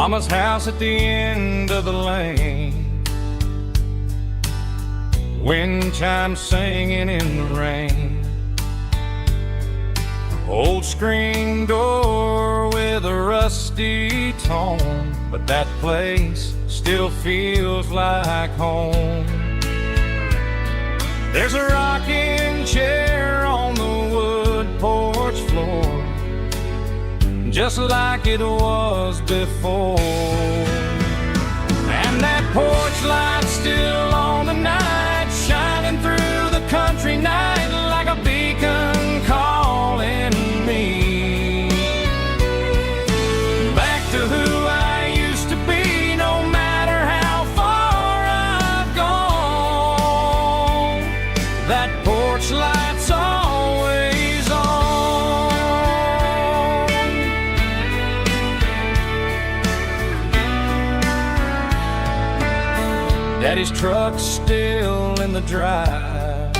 Mama's house at the end of the lane, wind chimes singing in the rain. Old screen door with a rusty tone, but that place still feels like home. There's a rocking chair on the wood porch floor, just like it was before. And that porch light's still on tonight, shining through the country night like a beacon calling me back to who I used to be. No matter how far I've gone, that porch light's always on. Daddy's truck's still in the drive,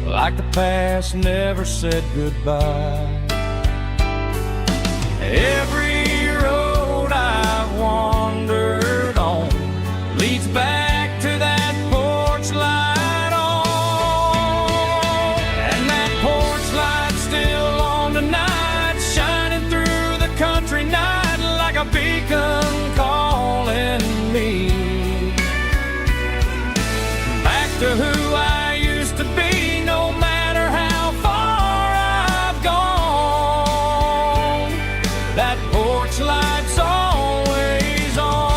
like the past never said goodbye. Every road I've wandered on leads back to that porch light on. And that porch light's still on tonight, shining through the country night like a beacon calling me back to who I used to be. No matter how far I've gone, that porch light's always on.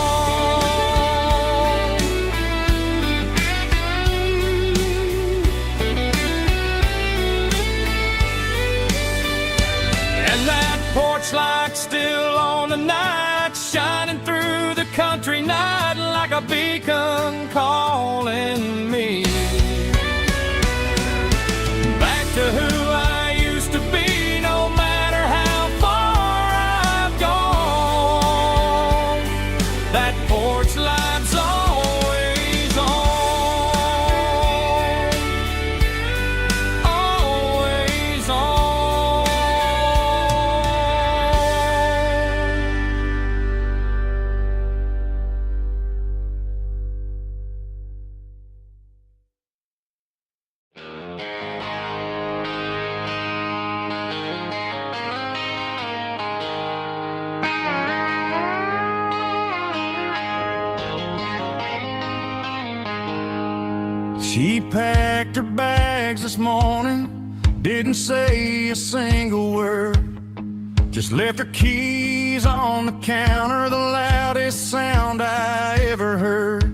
And that porch light's still on tonight, shining through the country night like a beacon calling me back to who I used to be. No matter how far I've gone, that porch light's always on, always on. She packed her bags this morning, didn't say a single word, just left her keys on the counter, the loudest sound I ever heard.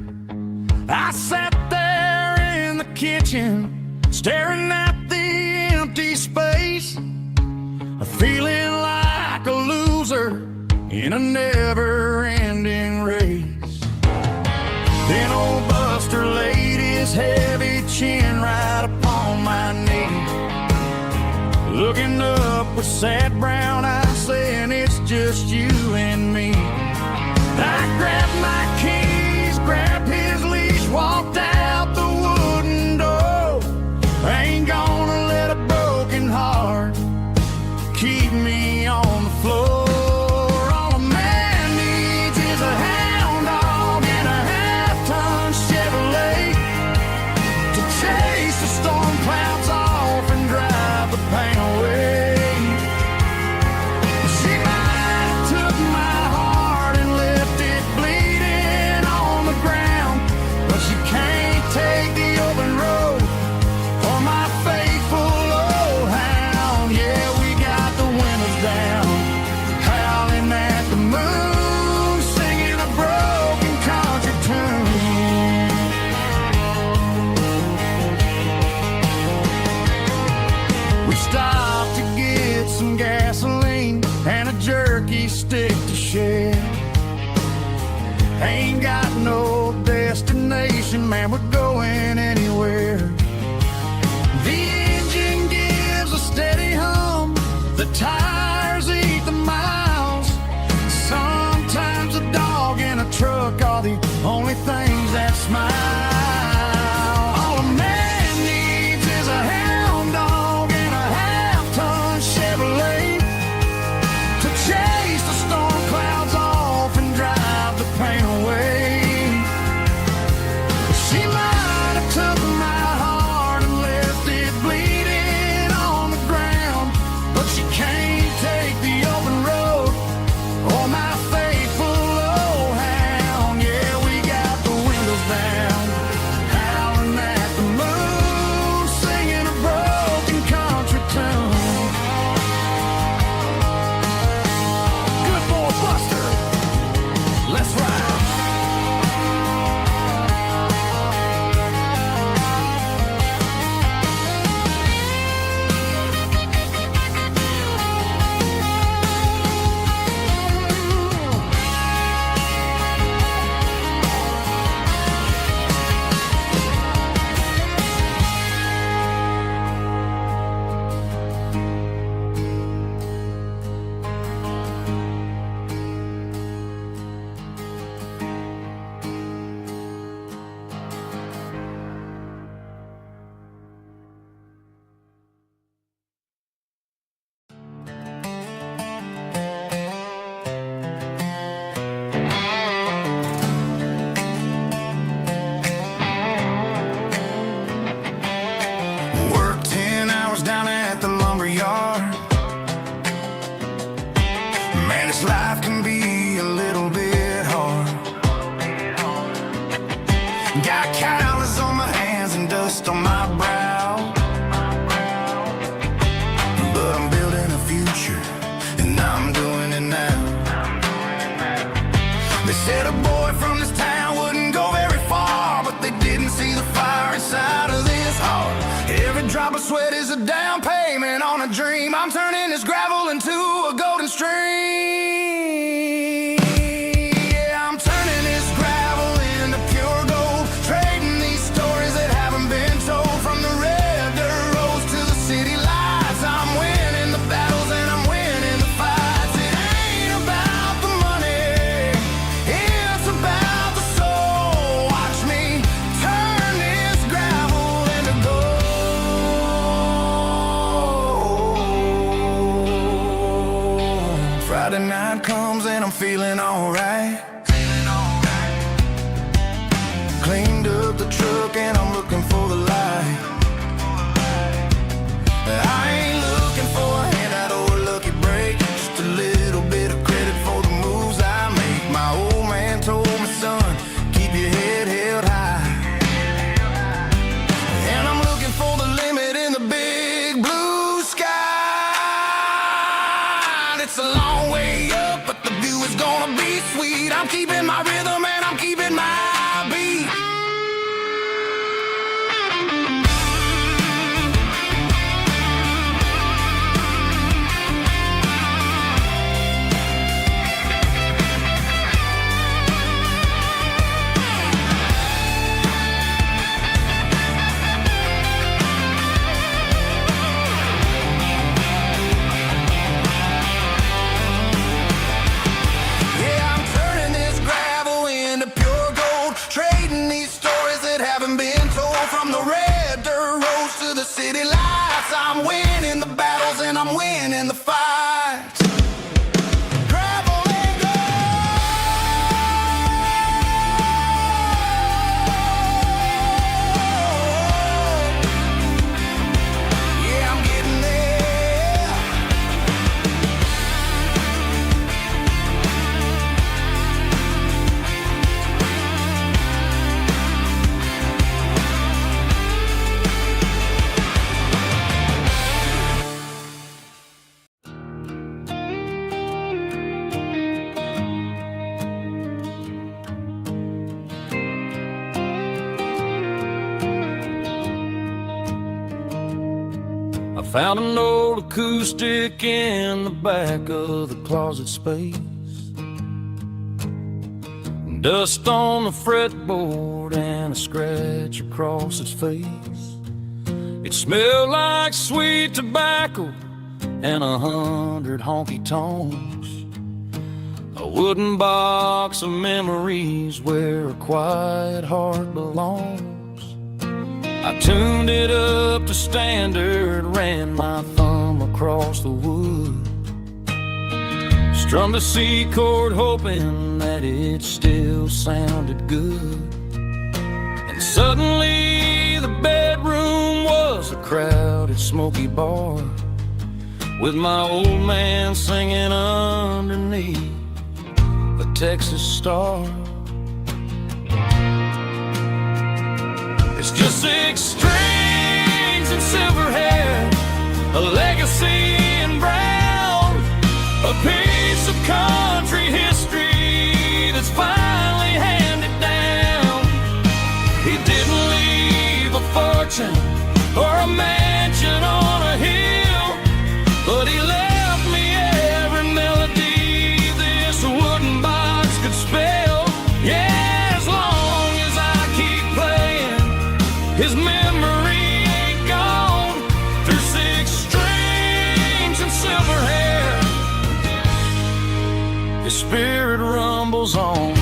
I sat there in the kitchen, staring at the empty space, feeling like a loser in a never-ending race. Then old Buster laid his heavy chin right upon my knee, looking up with sad brown eyes, saying it's just you and me. I grabbed my keys, grabbed his leash, walked out the wooden door. I ain't gonna let a broken heart keep me on the floor. All a man needs is a hound dog and a half-ton Chevrolet to chase the storm clouds off and drive the pain away. She might have took my heart and left it bleeding on the ground, but she can't take the open road for my faithful old hound. Yeah, we got the windows down, howling at the moon, singing a broken country tune. We stopped to get some gasoline and a jerky stick to share. Ain't got no destination, man, we're going anywhere. The engine gives a steady hum, the tires eat the miles. Sometimes a dog and a truck are the only things that smile. All a man needs is a hound dog and a half-ton Chevrolet to chase the storm clouds Said a boy from this town wouldn't go very far, but they didn't see the fire inside of this heart. Every drop of sweat is a down payment on a dream. I'm turning this gravel into a golden stream. Yeah, I'm turning this gravel into pure gold, trading these stories that haven't been told. From the red dirt roads to the city lights, I'm winning the battles and I'm winning the fights. It ain't about the money, it's about the soul. Watch me turn this gravel into gold. Friday night comes and I'm feeling alright. Cleaned up the truck and I'm looking for the light. I ain't looking for a handout or a lucky break, just a little bit of credit for the moves I make. My old man told me, son, keep your head held high. And I'm looking for the limit in the big blue sky. It's a long way up, but the view is gonna be sweet. I'm keeping my rhythm and I'm keeping my beat. City lights, I'm winning the battles and I'm winning the fights. Gravel and gold. Yeah, I'm getting there. I found an old acoustic in the back of the closet space. Dust on the fretboard and a scratch across its face. It smelled like sweet tobacco and 100 honky tonks. A wooden box of memories where a quiet heart belongs. I tuned it up to standard, ran my thumb across the wood, strummed a C chord hoping that it still sounded good. And suddenly the bedroom was a crowded smoky bar, with my old man singing underneath a Texas star. It's just 6 strings and silver hair, a legacy in brown, a piece of country history that's finally handed down. He didn't leave a fortune or a mansion on a hill, but he left me every melody this wooden box could spell. Yeah, as long as I keep playing, his memory ain't gone. Through 6 strings and silver hair, his spirit rumbles on.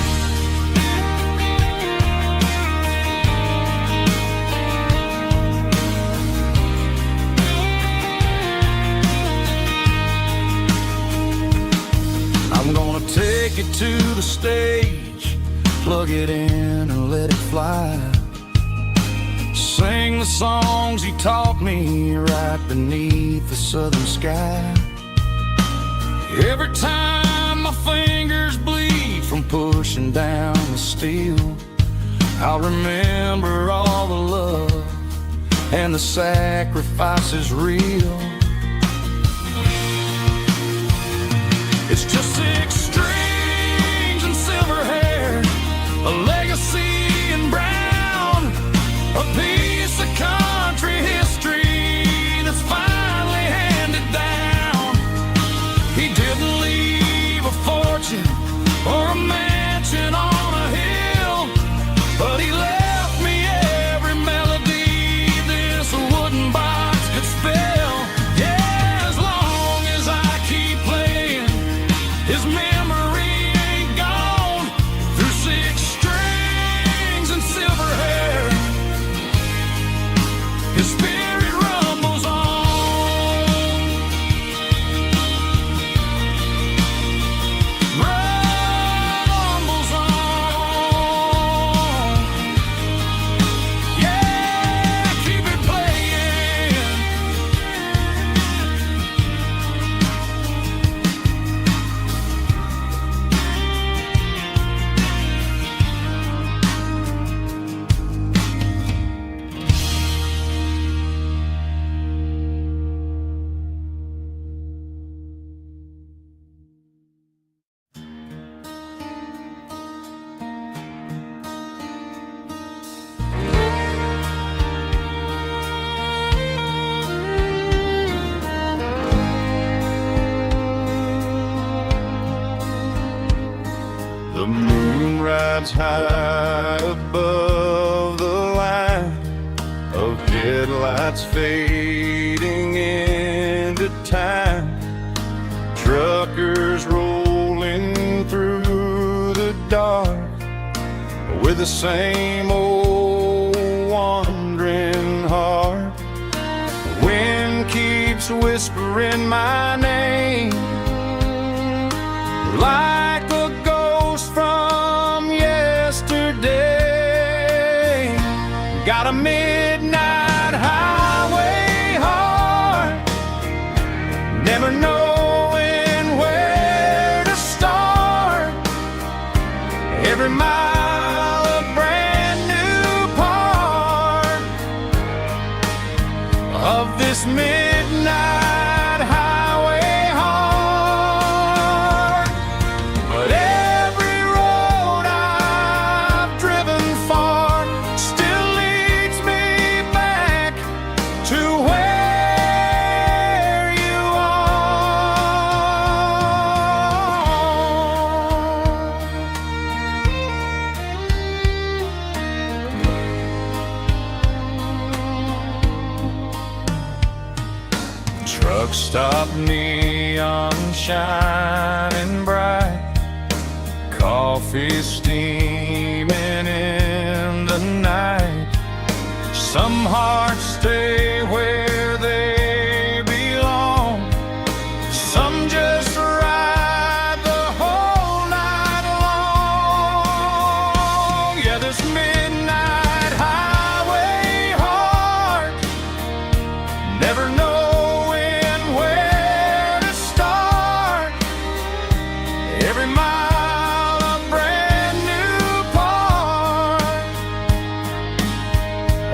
I'm gonna take it to the stage, plug it in and let it fly. Sing the songs he taught me right beneath the southern sky. Every time my fingers bleed from pushing down the steel, I'll remember all the love and the sacrifices real. It's just 6 strings and silver hair, rides high above the line of headlights fading into time. Truckers rolling through the dark with the same old wandering heart. The wind keeps whispering my name like a ghost from yesterday. Got a midnight highway heart, never knowing where to start. Every mile a brand new part of this midnight highway heart. But every road I've driven far still leads me back to where you are. Truck stop, neon shining bright, coffee steaming in the night. Some hearts stay where they belong, some just ride the whole night long. Yeah, this midnight highway heart, never knowing where to start. Every mile a brand new part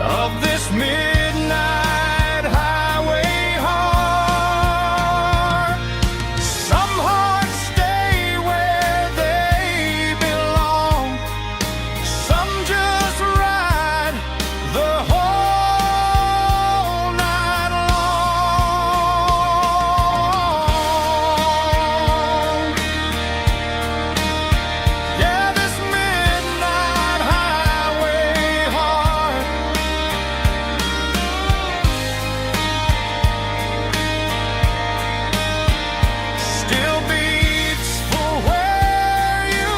of this midnight highway heart. Some hearts stay where they belong, some just ride the whole night long. Yeah, this midnight highway heart still beats for where you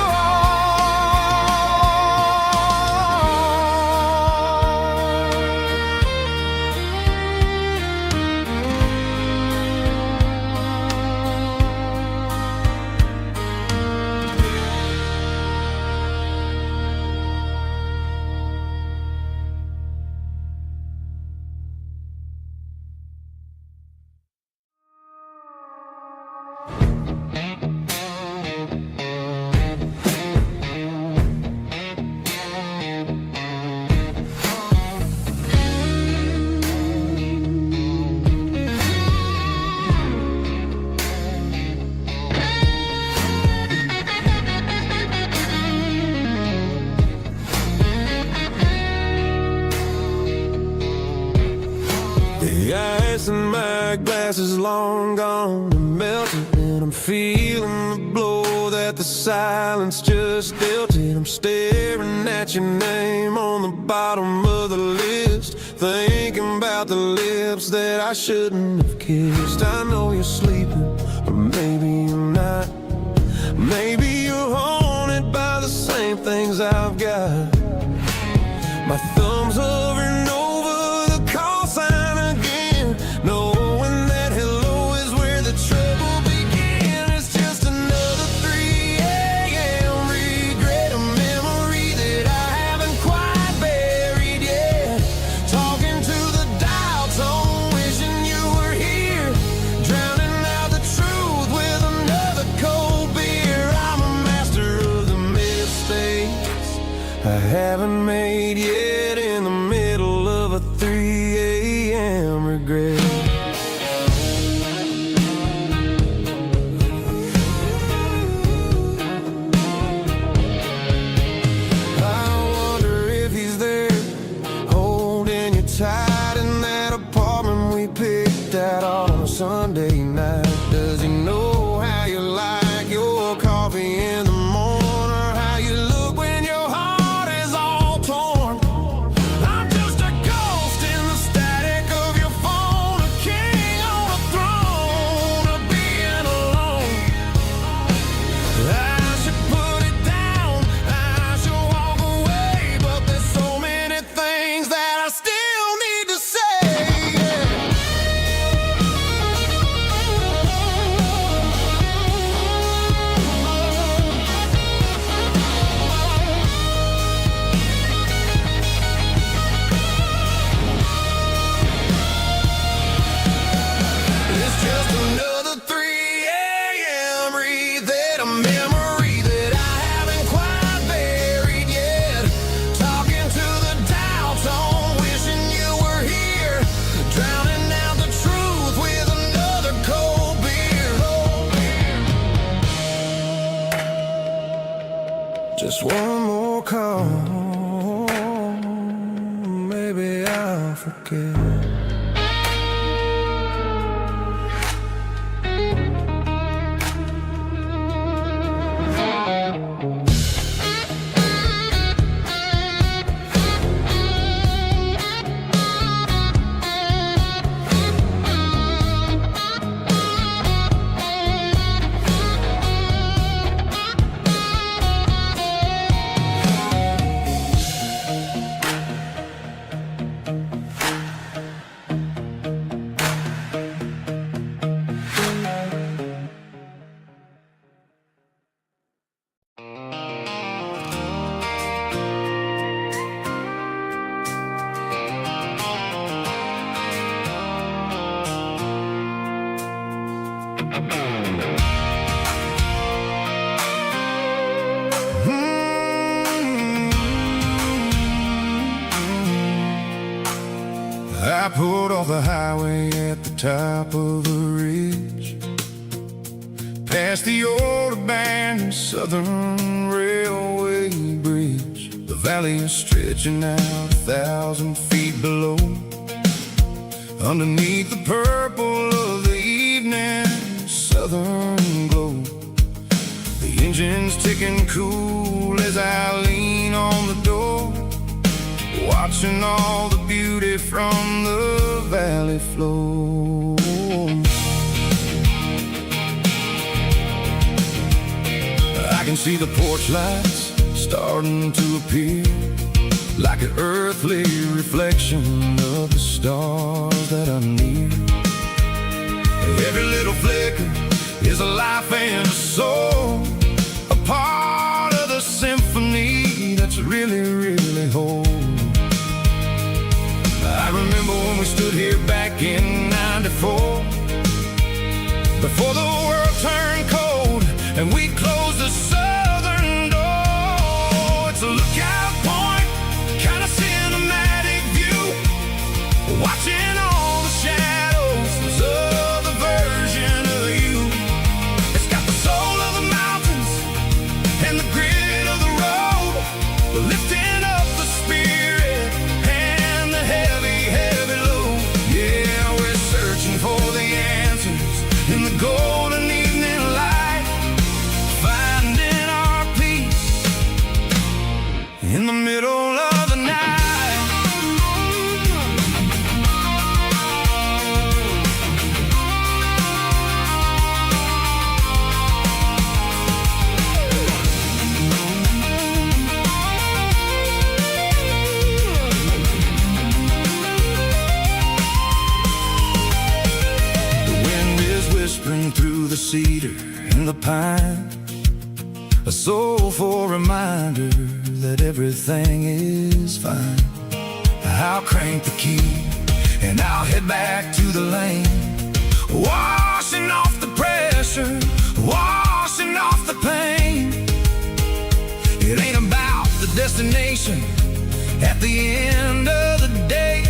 The ice in my glass is long gone and melted, and I'm feeling the blow that the silence just dealt it. I'm staring at your name on the bottom of the list, thinking about the lips that I shouldn't have kissed. I know you're sleeping, but maybe you're not. Maybe you're haunted by the same things I've got. My thumb's hovering over the call sign again, knowing that hello is where the trouble began. It's just another 3 a.m. regret, a memory that I haven't quite buried yet. Talking to the dial tone, wishing you were here, drowning out the truth with another cold beer. I'm a master of the mistakes I haven't made yet, in the middle of a 3 a.m. regret. I wonder if he's there, holding you tight in that apartment we picked out on a Sunday night. Does he know how you like your coffee in the morning, or how you look when your forget. I pulled off the highway at the top of the ridge, past the old abandoned Southern Railway bridge. The valley is stretching out 1,000 feet below, underneath the purple of the evening southern glow. The engine's ticking cool as I lean on the door, watching all the beauty from the valley flow. I can see the porch lights starting to appear, like an earthly reflection of the stars that are near. Every little flicker is a life and a soul, a part of the symphony that's really, really whole. I remember when we stood here back in '94, before the world turned cold and we closed the southern door. It's a lookout point, kind of cinematic view, watching all the shadows of the version of you. It's got the soul of the mountains and the grit of the road, lifting up the spirit and the heavy, heavy load. Yeah, we're searching for the answers in the golden evening light, finding our peace in the middle of the night. Whispering through the cedar and the pine, a soulful reminder that everything is fine. I'll crank the key and I'll head back to the lane, washing off the pressure, washing off the pain. It ain't about the destination at the end of the day,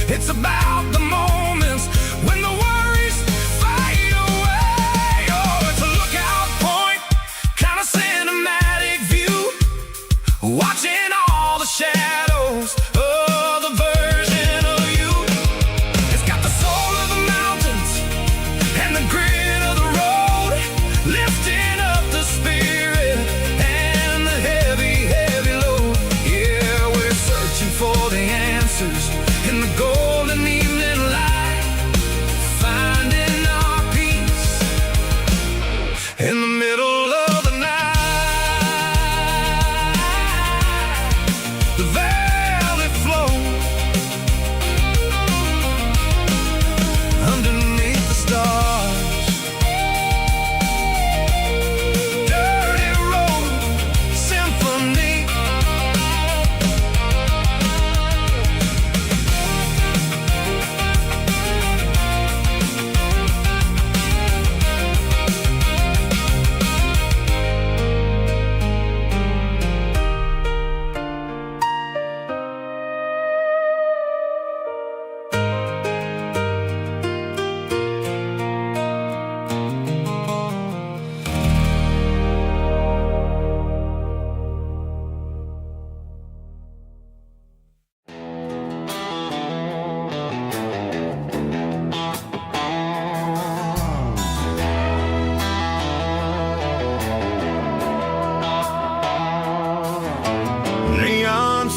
it's about the moments when the worries fade away. Oh, it's a lookout point, kind of cinematic view, watching all the shadows of the version of you. It's got the soul of the mountains and the grit of the road, lifting up the spirit and the heavy, heavy load. Yeah, we're searching for the answers in the golden evening light, finding our peace in the middle of the night. The valley flow.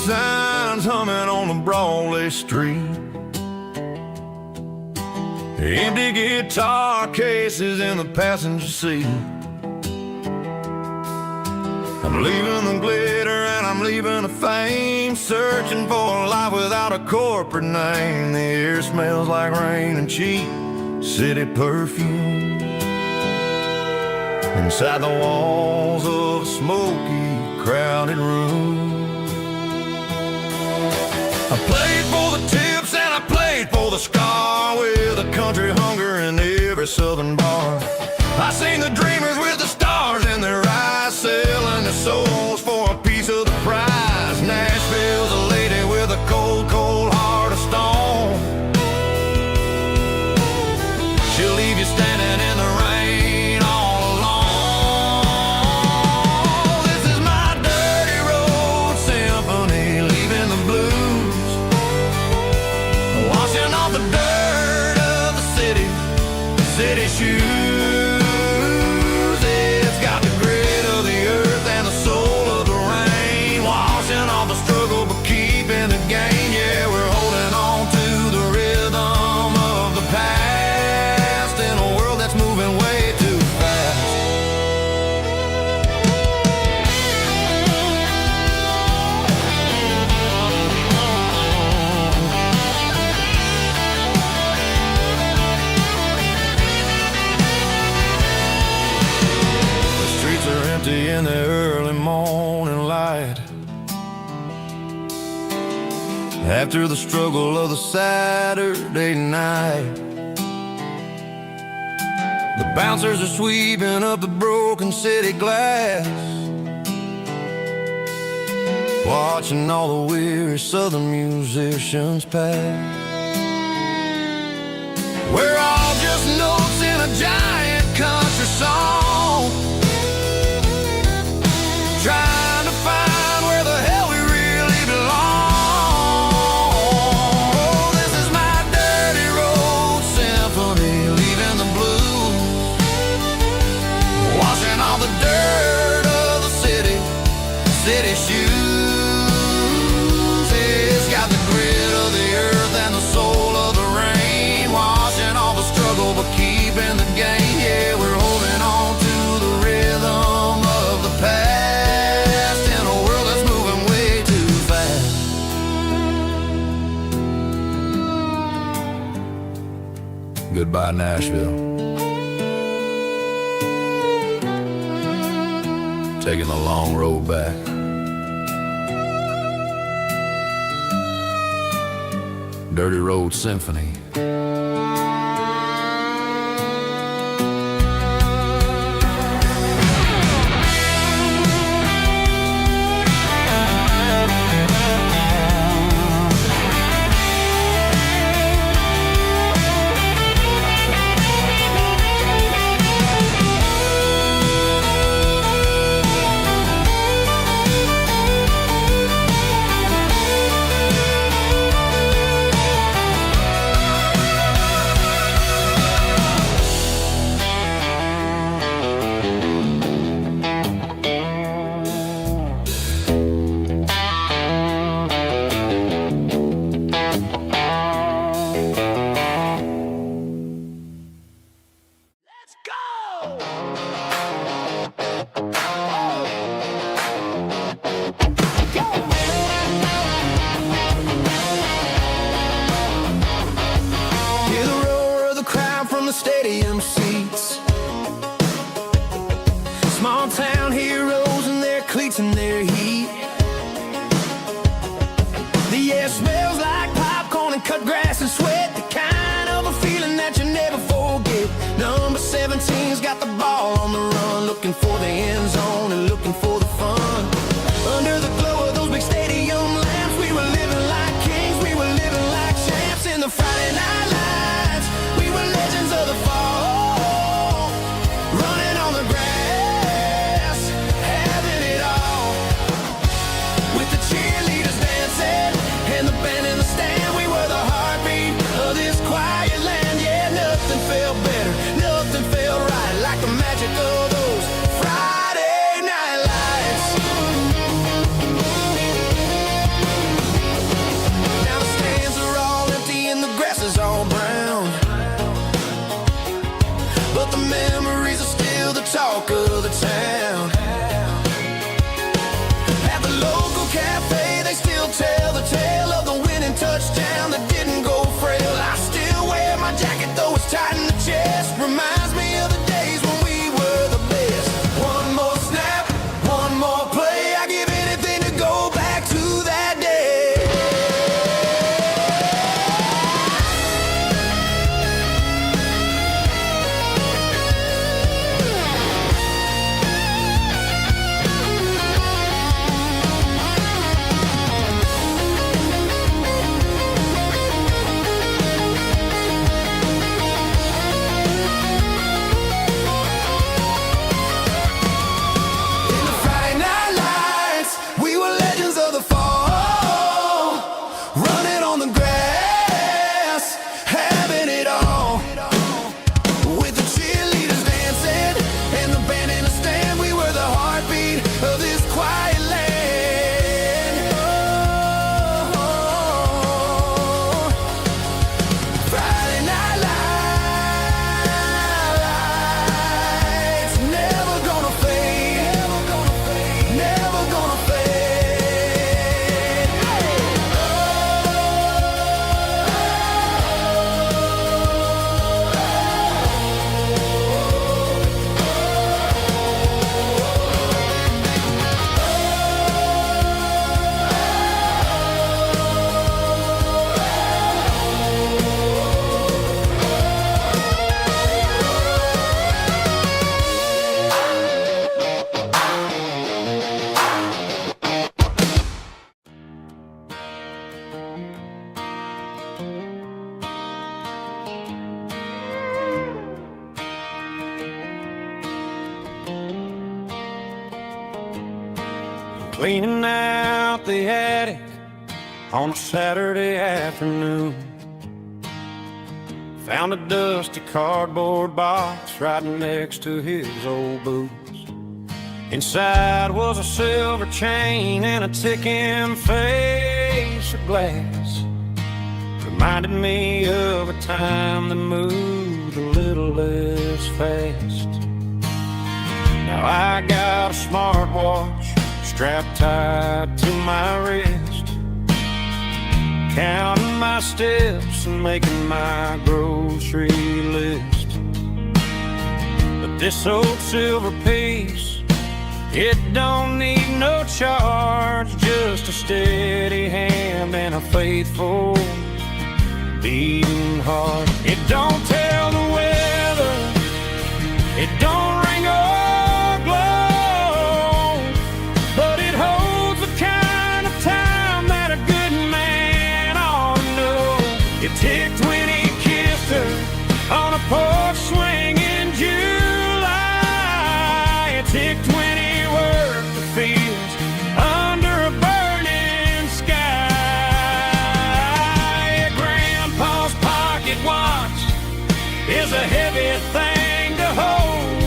signs humming on the Broadway street. Empty guitar cases in the passenger seat. I'm leaving the glitter and I'm leaving the fame, searching for a life without a corporate name. The air smells like rain and cheap city perfume. Inside the walls of a smoky, crowded room. I played for the tips and I played for the scar, with a country hunger in every southern bar. I seen the dreamers with the stars in their eyes, selling their souls for a piece of the prize. Nashville's a lady with a cold, cold heart of stone. She'll leave you standing in the rain all alone. This is my dirty road symphony, leaving the blues, washing off the dirt of the city shoes. In the early morning light, after the struggle of the Saturday night, the bouncers are sweeping up the broken city glass, watching all the weary southern musicians pass. We're all just notes in a giant country song, trying to find where the hell we really belong. Oh, this is my dirty road symphony, leaving the blues, washing all the dirt of the city shoes. It's got the grit of the earth and the soul of the rain, washing all the struggle but keeping the game. Yeah, we're holding on to the rhythm of the past. Goodbye, Nashville. Taking the long road back. Dirty Road Symphony. Stadium seats, small town heroes in their cleats and their heat. The air smells like popcorn and cut grass and sweat, the kind of a feeling that you never forget. Number 17's got the ball on the run, looking for the end zone and looking for the fun. Under the glow of those big stadium lamps, we were living like kings, we were living like champs in the Friday night lights. We were legends of the fall, running on the grass, having it all, with the cheerleaders dancing and the band in the stand. We were the heartbeat of this quiet land. Yeah, nothing felt better, nothing felt right like the magic of those Friday night lights. cafe, they still tell the tale of the winning touchdown that didn't go frail. I still wear my jacket though it's tight in the chest. Reminds me of the days when we were the best. One more snap, one more play. I give anything to go back to that day. Cleaning out the attic on a Saturday afternoon. Found a dusty cardboard box right next to his old boots. Inside was a silver chain and a ticking face of glass. Reminded me of a time that moved a little less fast. Now I got a smartwatch strapped tight to my wrist, counting my steps and making my grocery list. But this old silver piece, it don't need no charge, just a steady hand and a faithful beating heart. It don't tell the weather, it don't ring or glow, but it holds the kind of time that a good man ought to know. It ticked when he kissed her on a porch swing in July. It ticked when he worked the fields under a burning sky. Grandpa's pocket watch is a heavy thing to hold,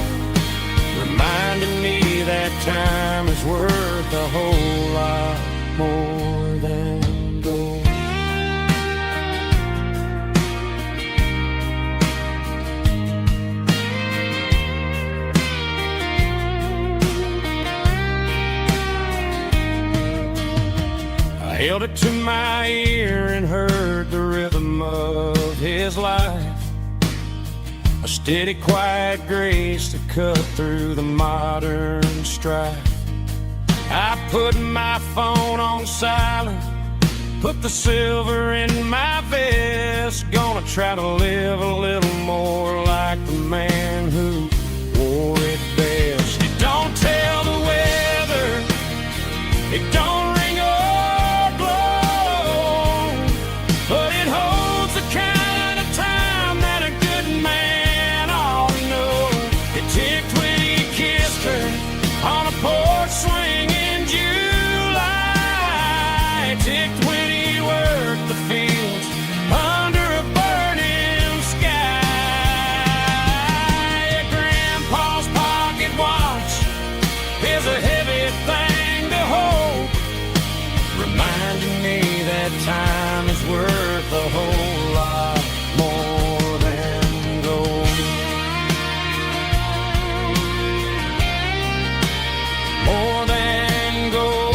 reminding me that time is worth a whole lot more than gold. I held it to my ear and heard the rhythm of his life, a steady, quiet grace that cut through the modern strife. I put my phone on silent, put the silver in my vest. Gonna try to live a little more like the man who wore it best. It don't tell the weather, it don't ring or glow, but it holds the kind of time that a good man ought to know. It ticked when he kissed her on a porch swing in July. It ticked when he worked the fields under a burning sky. Grandpa's pocket watch is a heavy thing to hold, reminding me that time is worth a whole lot more than gold. More than gold.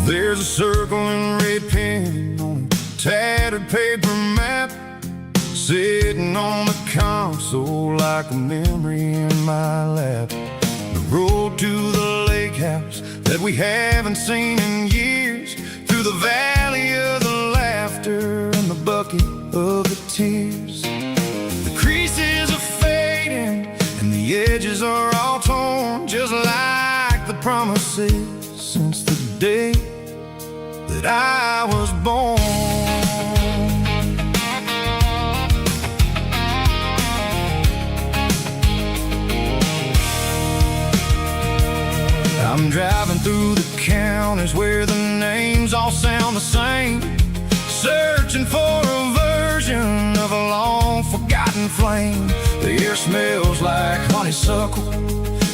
There's a circle in red pen on a tattered paper map, sitting on the console like a memory in my lap. The road to the lake house that we haven't seen in years, through the valley of the laughter and the bucket of the tears. The creases are fading and the edges are all torn, just like the promises since the day that I was born. I'm driving through the counties where the names all sound the same, searching for a version of a long-forgotten flame. The air smells like honeysuckle,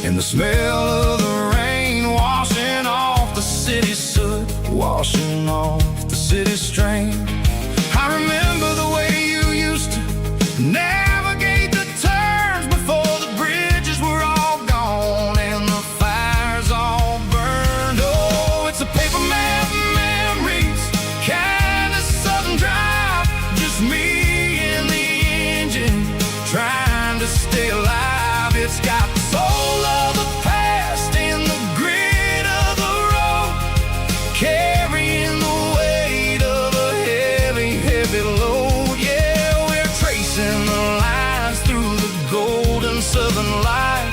and the smell of the rain washing off the city's soot, washing off the city's strain. I remember the way you used to navigate the turns before the bridges were all gone and the fires all burned. Oh, it's a paper map memories, kind of southern drive, just me and the engine trying to stay alive. It's got the soul of the past and the grit of the road, carrying the weight of a heavy, heavy load. Yeah, we're tracing the lines through the golden southern light,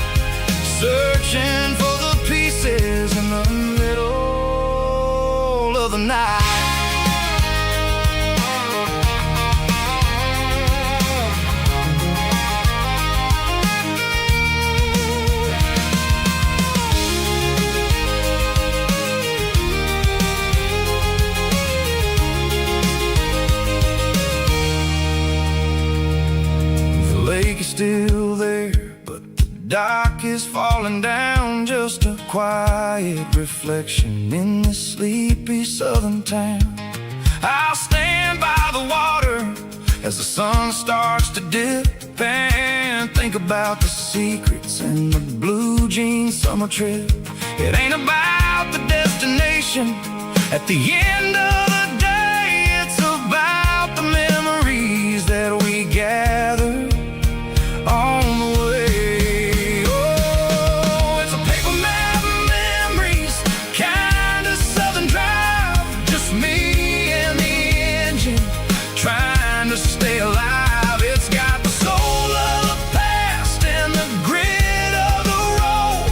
searching for the pieces in the middle of the night. The lake is still there, but the dock is falling down, just a quiet reflection in this sleepy southern town. I'll stand by the water as the sun starts to dip and think about the secrets in the blue jean summer trip. It ain't about the destination at the end of the day, it's about the memories that we gather on the way. Oh, it's a paper map memories, kind of southern drive, just me and the engine trying to stay alive. It's got the soul of the past and the grit of the road,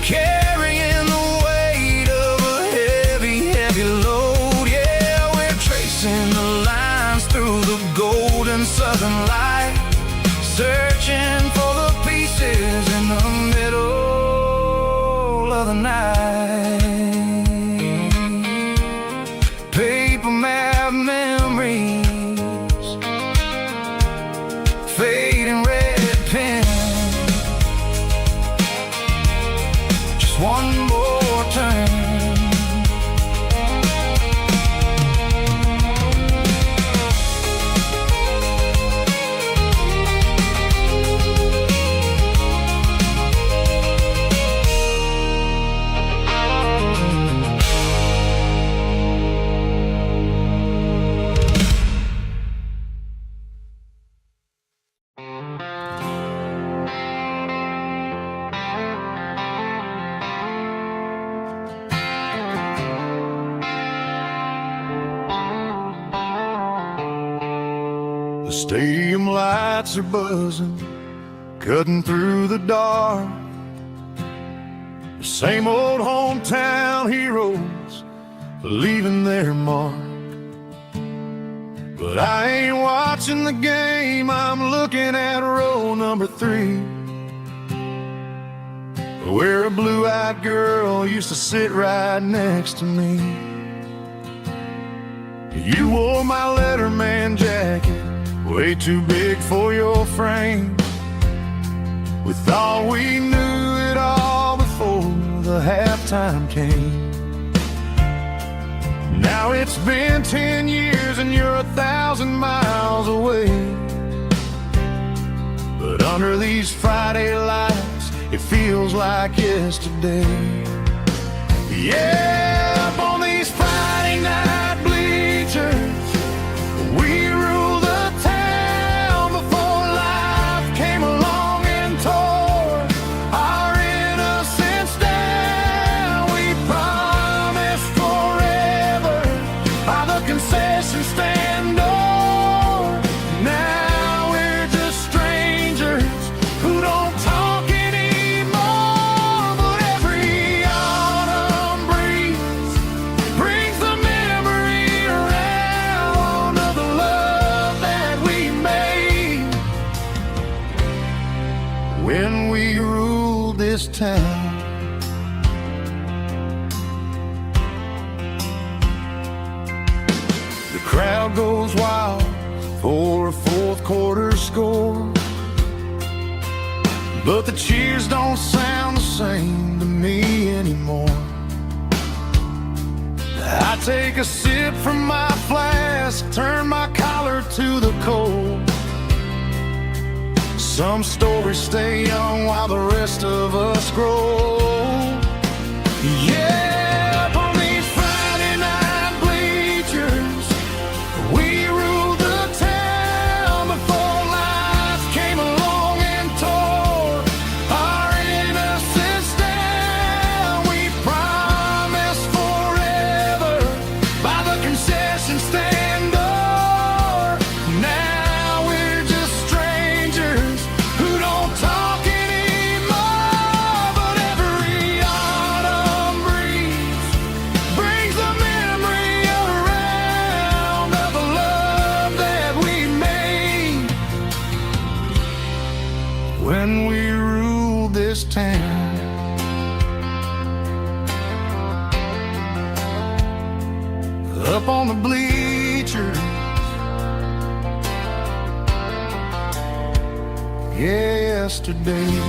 carrying the weight of a heavy, heavy load. Yeah, we're tracing the lines through the golden southern light, searching for the pieces in the middle of the night. Paper map memories, fading red pen, just one more turn. The stadium lights are buzzing, cutting through the dark. The same old hometown heroes leaving their mark. But I ain't watching the game, I'm looking at row number 3, where a blue-eyed girl used to sit right next to me. You wore my Letterman jacket, way too big for your frame. We thought we knew it all before the halftime came. Now it's been 10 years and you're 1,000 miles away. But under these Friday lights, it feels like yesterday. Yeah, up on these town. The crowd goes wild for a fourth quarter score, but the cheers don't sound the same to me anymore. I take a sip from my flask, turn my collar to the cold. Some stories stay young while the rest of us grow. Yeah, up on these Friday night bleachers, we ruled the town before life came along and tore our innocence down. We promised forever by the concession stand door. Now we're just strangers who don't talk anymore. But every autumn breeze brings the memory around of the love that we made when we ruled this town. Up on the bleachers, yesterday.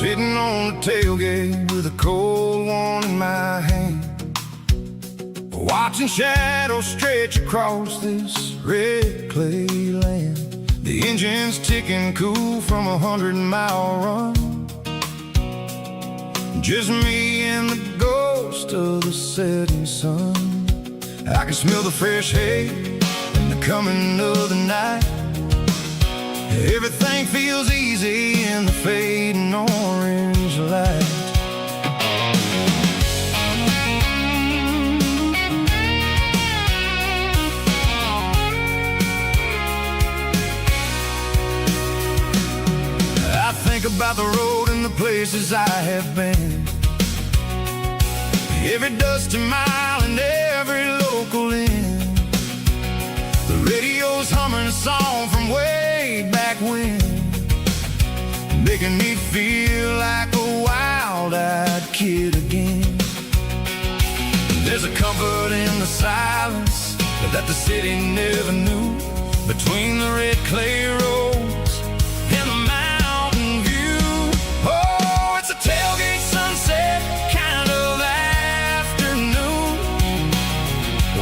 Sitting on the tailgate with a cold one in my hand, watching shadows stretch across this red clay land. The engine's ticking cool from 100-mile run. Just me and the ghost of the setting sun. I can smell the fresh hay and the coming of the night. Everything feels easy in the fading orange light. I think about the road and the places I have been, every dusty mile and every local inn. The radio's humming a song from way back when, making me feel like a wild-eyed kid again. There's a comfort in the silence that the city never knew, between the red clay roads and the mountain view. Oh, it's a tailgate sunset kind of afternoon,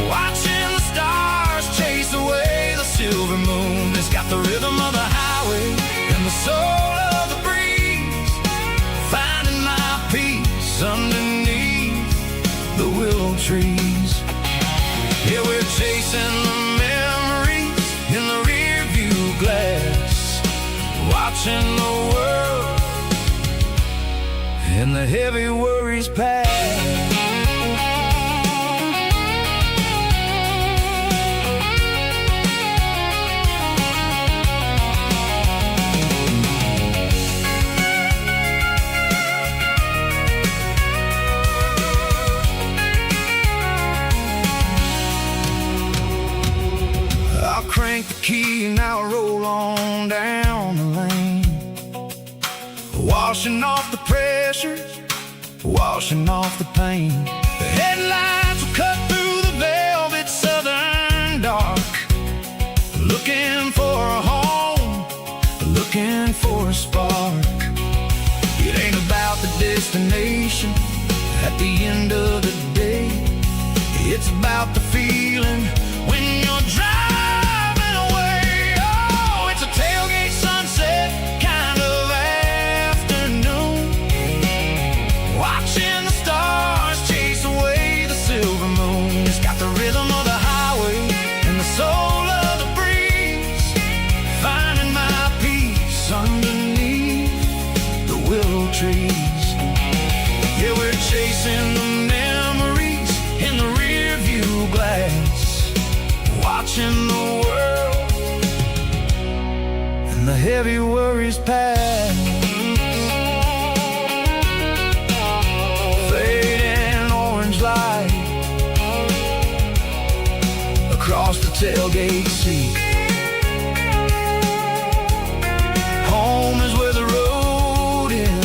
watching the stars chase away the silver moon. It's got the rhythm of the highway and the soul of the breeze, finding my peace underneath the willow trees. Yeah, we're chasing the memories in the rear view glass, watching the world and the heavy worries pass. Crank the key and I'll roll on down the lane, washing off the pressure, washing off the pain. The headlights will cut through the velvet southern dark, looking for a home, looking for a spark. It ain't about the destination at the end of the day, it's about the feeling when you're driving. Tailgate sunset kind of afternoon, watching the stars chase away the silver moon. It's got the rhythm of the highway and the soul of the breeze, finding my peace underneath the willow trees. glass, watching the world and the heavy worries pass. Fading orange light across the tailgate seat. Home is where the road ends.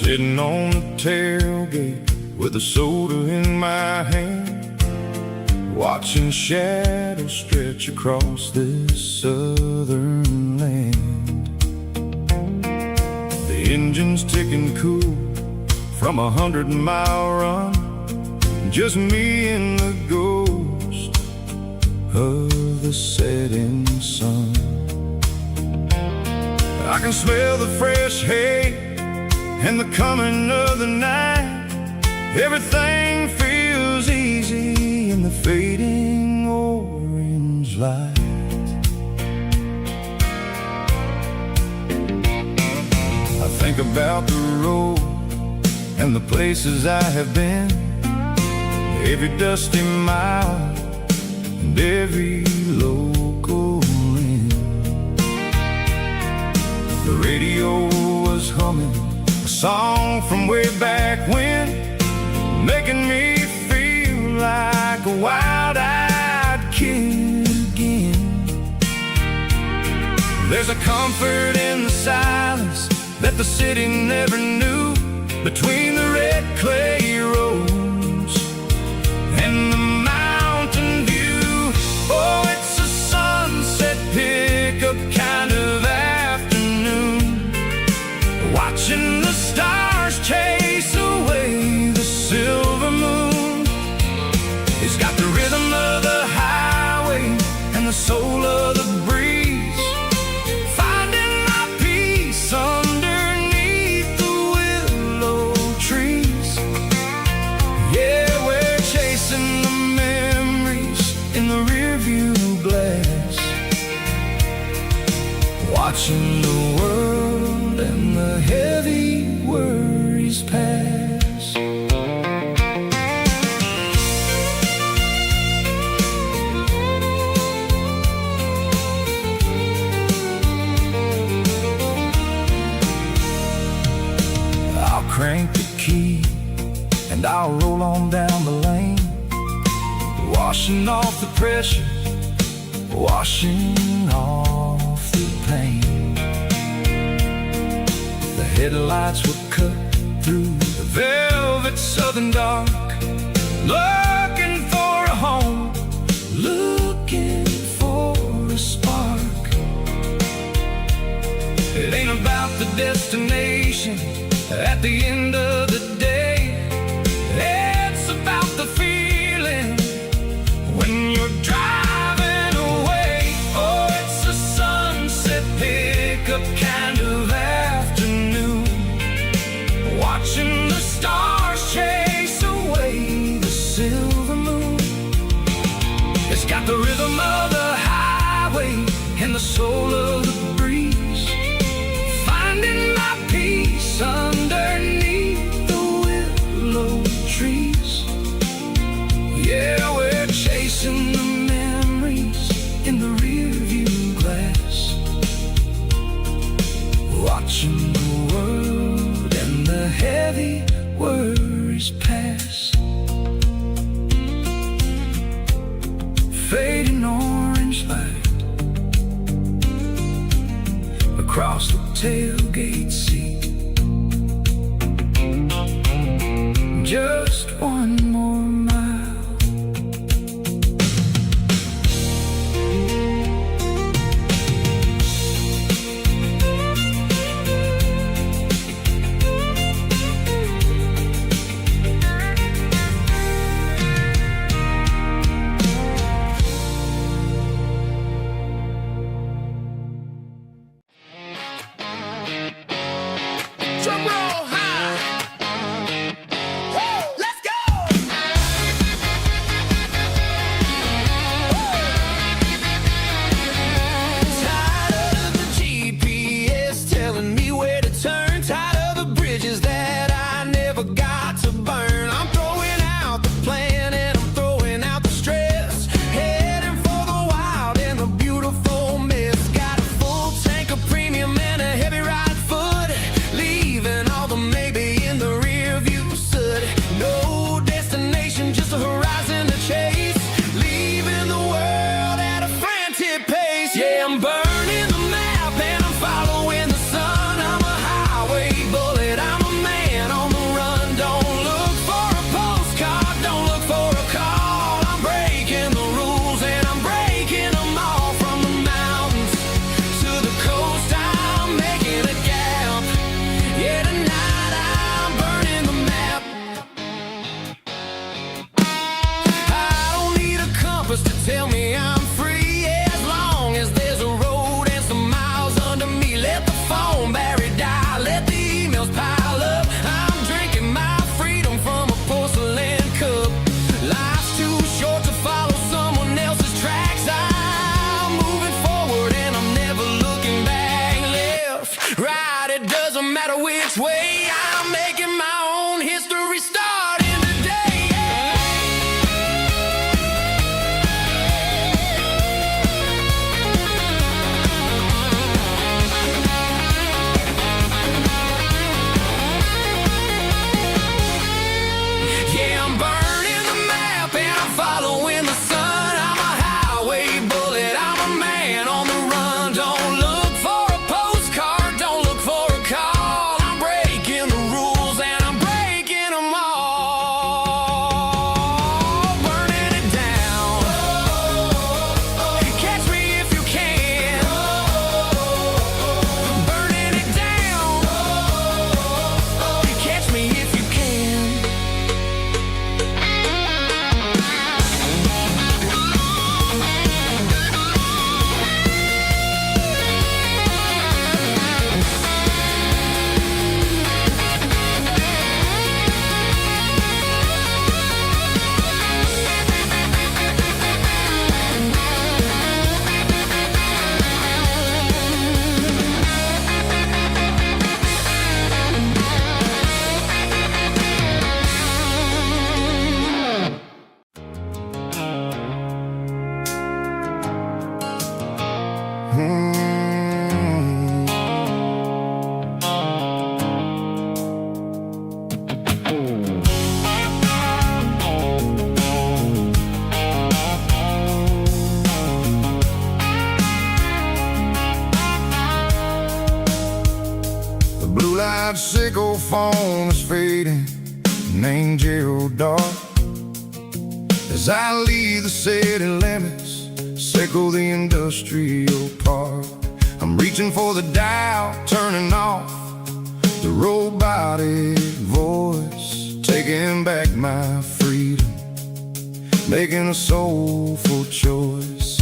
Sitting on the tailgate with a soda in my hand, watching shadows stretch across this southern land. The engine's ticking cool from a 100-mile run, just me and the ghost of the setting sun. I can smell the fresh hay and the coming of the night. Everything feels easy in the fading orange light. I think about the road and the places I have been, every dusty mile and every local inn. The radio was humming a song from way back when, making me feel like a wild-eyed kid again. There's a comfort in the silence that the city never knew, between the red clay roads and the mountain view. Oh, it's a sunset pickup kind of afternoon, watching the stars chase away the silver moon. It's got the rhythm of the highway and the soul of the breeze, finding my peace underneath the willow trees. Yeah, we're chasing the memories in the rearview glass, watching the world and the heavy worries pass. I'll crank the key and I'll roll on down the lane, washing off the pressure, washing off the pain. The headlights were cut through the velvet southern dark, looking for a home, looking for a spark. It ain't about the destination at the end of the day, it's about the feeling when you're driving away. Oh, it's a sunset pickup kind of afternoon, watching the stars chase away the silver moon. It's got the rhythm of the highway and the soul of the breeze, finding my peace underneath the willow trees. Yeah, we're chasing the memories in the rearview glass, watching the world and the heavy worries pass. Fading orange light across the tailgate seat. Just one more mile. Drum roll high. Woo, let's go. Tired of the GPS telling me where to turn. Tired of the bridges that I never got to burn. I'm throwing out the plan and I'm throwing out the stress. Heading for the wild and the beautiful mess. Got a full tank of premium and a heavy right foot. Leaving all the maybe in the rear view soot. No destination, just a horizon to chase. Leaving the world at a frantic pace. Yeah, I'm burning the map and I'm following the sun. I'm a highway bullet, I'm a man on the run. Don't look for a postcard, don't look for a call. I'm breaking the rules and I'm breaking them all. From the mountains to the coast, I'm making a gap. Yeah, tonight I'm burning the map. I don't need a compass to tell me I'm free. Yeah, as long as there's a road and some miles under me. Let the phone battery die, let the emails pile up. I'm drinking my freedom from a porcelain cup. Life's too short to follow someone else's tracks. I'm moving forward and I'm never looking back. Left, right, it doesn't matter which way. I'm making my own history starting today. Yeah, I'm burning the map and I'm following the sun. I'm a highway bullet, I'm a man on the run. Don't look for a postcard, don't look for a call. I'm breaking the rules and I'm breaking them all. Burning it down. Catch me if you can. Burning it down. Catch me if you can. The blue light sickle phone is fading, an angel dark. As I leave the city limits, sickle the industrial park. I'm reaching for the dial, turning off the robotic voice, taking back my freedom, making a soulful choice.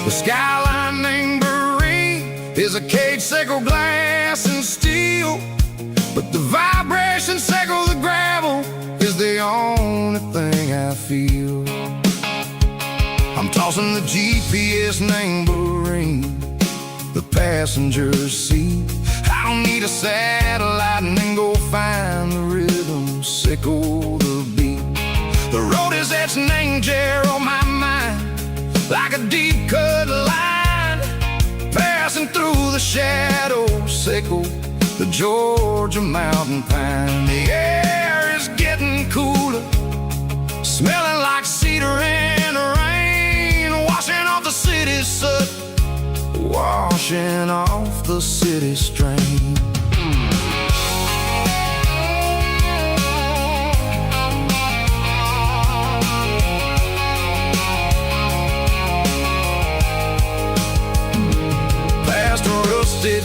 The skyline named Marine is a cage, sickle glass and steel, but the vibration sickle the gravel is the only thing I feel. I'm tossing the GPS named Marine, the passenger seat. I don't need a satellite and then go find the rhythm, sickle the beat. The road is etched named Geralkyo on my mind, like a deep cut line, passing through the shadows, sickle the Georgia mountain pine. The air is getting cooler, smelling like cedar in the rain, washing off the city's soot, washing off the city strain.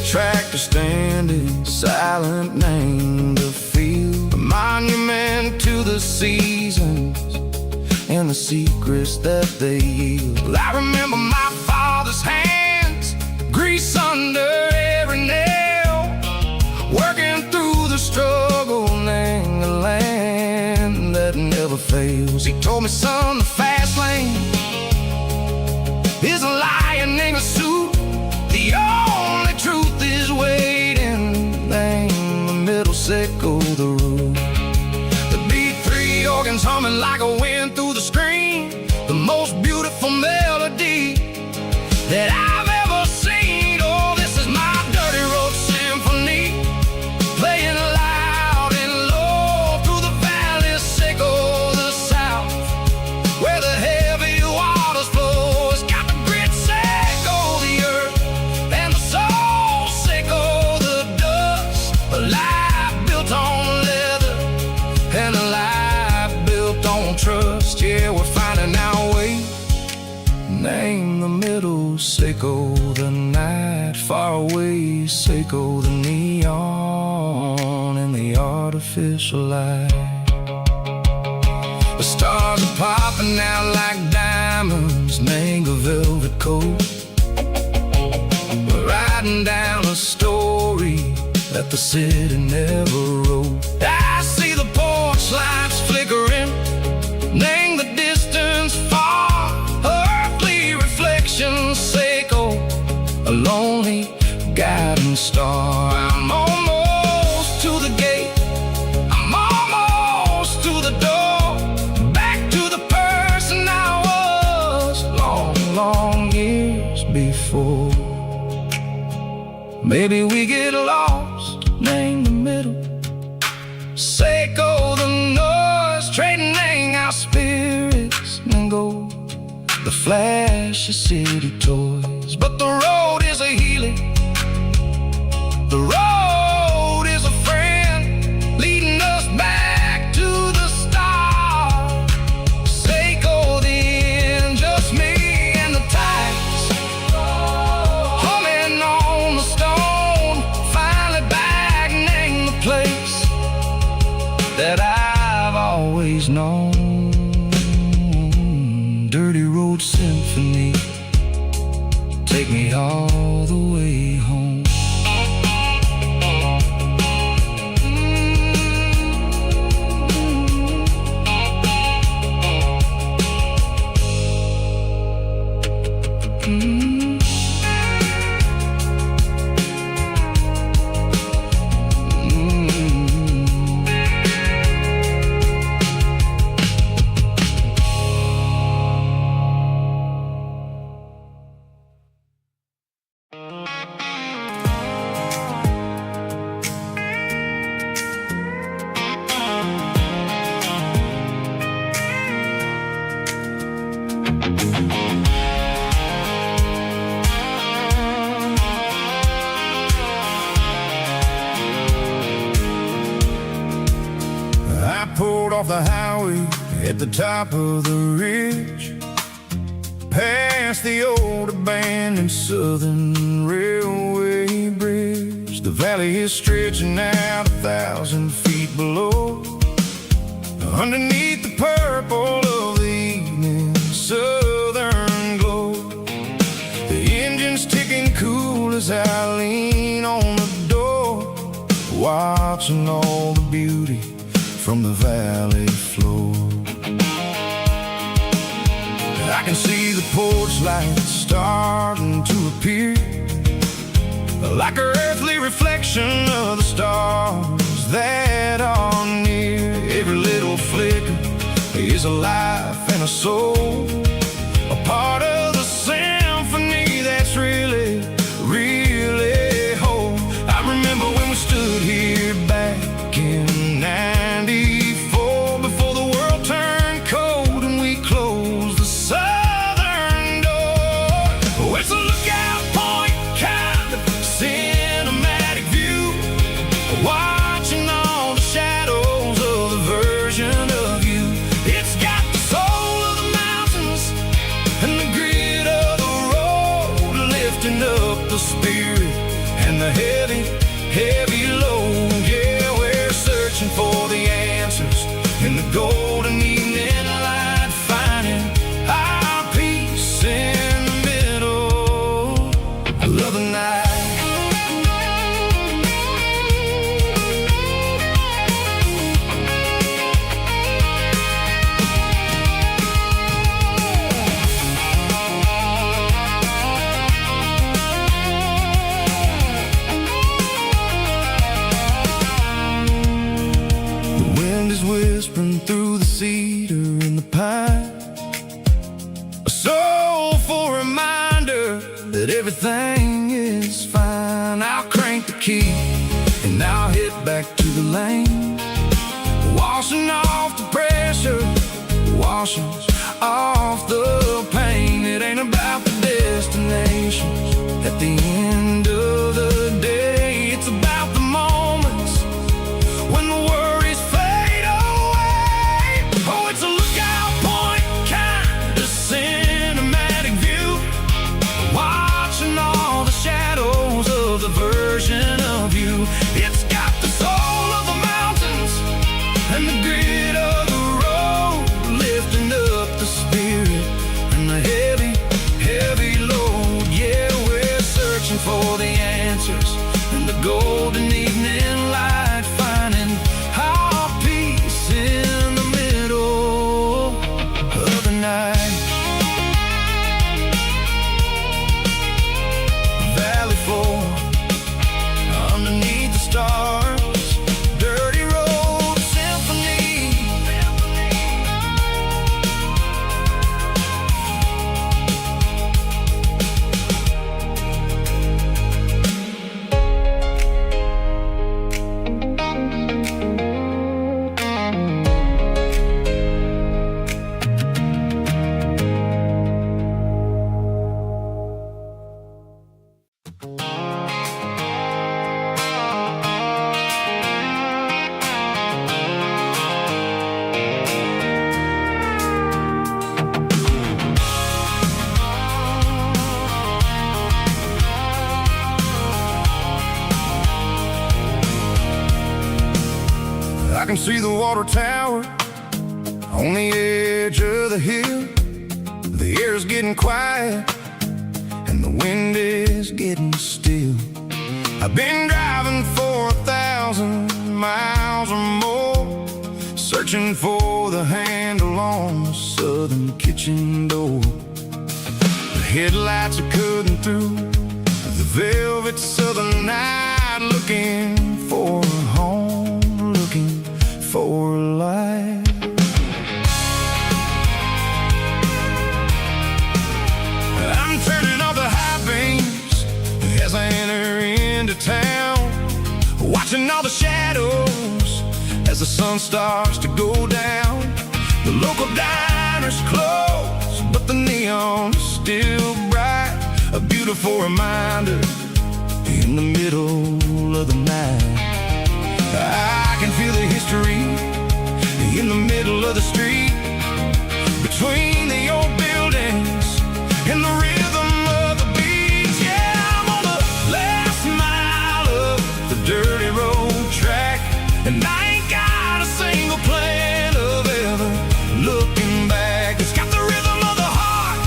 tractor standing silent, named the field, a monument to the seasons and the secrets that they yield. I remember my father's hands, grease under every nail, working through the struggle, laying the land that never fails. He told me, son, the fast lane is a lion in a suit. The only truth is waiting. Name the middle, sickle the root. The beat, three organs humming like a wind through the screen. The most beautiful melody that I've ever seen. Oh, this is my dirty road symphony, playing loud and low through the valleys, sickle the south, where the heavy waters flow. It's got the grit, sickle the earth, and the soul, sickle the dust. A life built on leather and a life built on trust. Yeah, we're finding our way. Name the middle, sickle the night, far away, sickle the neon and the artificial light. The stars are popping out like diamonds, mango velvet coat. We're riding down a story that the city never wrote. I see the porch lights flickering, name the distance far, earthly reflections, sickle a lonely guiding star. I'm almost to the gate, I'm almost to the door, back to the person I was long, long years before. Maybe we get lost, name the middle, sickle the noise, trading our spirits and gold, the flash of city toys. But the road is a healing, the road is a friend, leading us back to the start. Sickle the end, just me and the tides, humming on the stone, finally back, name the place that I've always known. Dirty road symphony, take me all the way home. I pulled off the highway at the top of the ridge, past the old abandoned Southern Railway bridge. The valley is stretching out 1,000 feet below, underneath the purple of the evening southern glow. The engine's ticking cool as I lean on the door, watching all the beauty from the valley floor. I can see the porch lights starting to appear, like an earthly reflection of the stars that are near. Every little flicker is a life and a soul, a part of the symphony that's really, really whole. I remember when we stood here back in '94, before the world turned cold and we closed the southern door. Oh, it's a lookout point, kind of cinematic view, watching all the shadows of the version of you. It's got the soul of the mountains, heavy, heavy load. Yeah, we're searching for the answers in the golden evening light, finding our peace in the middle of the night. Whispering through the cedar and the pine, a soulful reminder that everything is fine. I'll crank the key and I'll head back to the lane, washing off the pressure, washing off the pain. It ain't about the destinations at the end of the day. It's about the moments when the worries fade away. Oh, it's a lookout point, kind of cinematic view, watching all the shadows of the version of you. It's got the soul of the mountains and the grit of the road, lifting up the spirit and the heavy, heavy load. Yeah, we're searching for the answers in the golden evening light, finding our peace in the middle of the night. Valley floor underneath the stars, dirty road symphony. I can see the water tower on the edge of the hill. The air's getting quiet and the wind is getting still. I've been driving for 1,000 miles or more, searching for the handle on the southern kitchen door. The headlights are cutting through the velvet southern night, looking for a home, looking for life. I'm turning off the high beams as I enter into town, watching all the shadows as the sun starts to go down. The local diner's closed, but the neon's still bright, a beautiful reminder in the middle of the night. I can feel the history in the middle of the street, between the old buildings and the rhythm of the beats. Yeah, I'm on the last mile of the dirty road track, and I ain't got a single plan of ever looking back. It's got the rhythm of the heart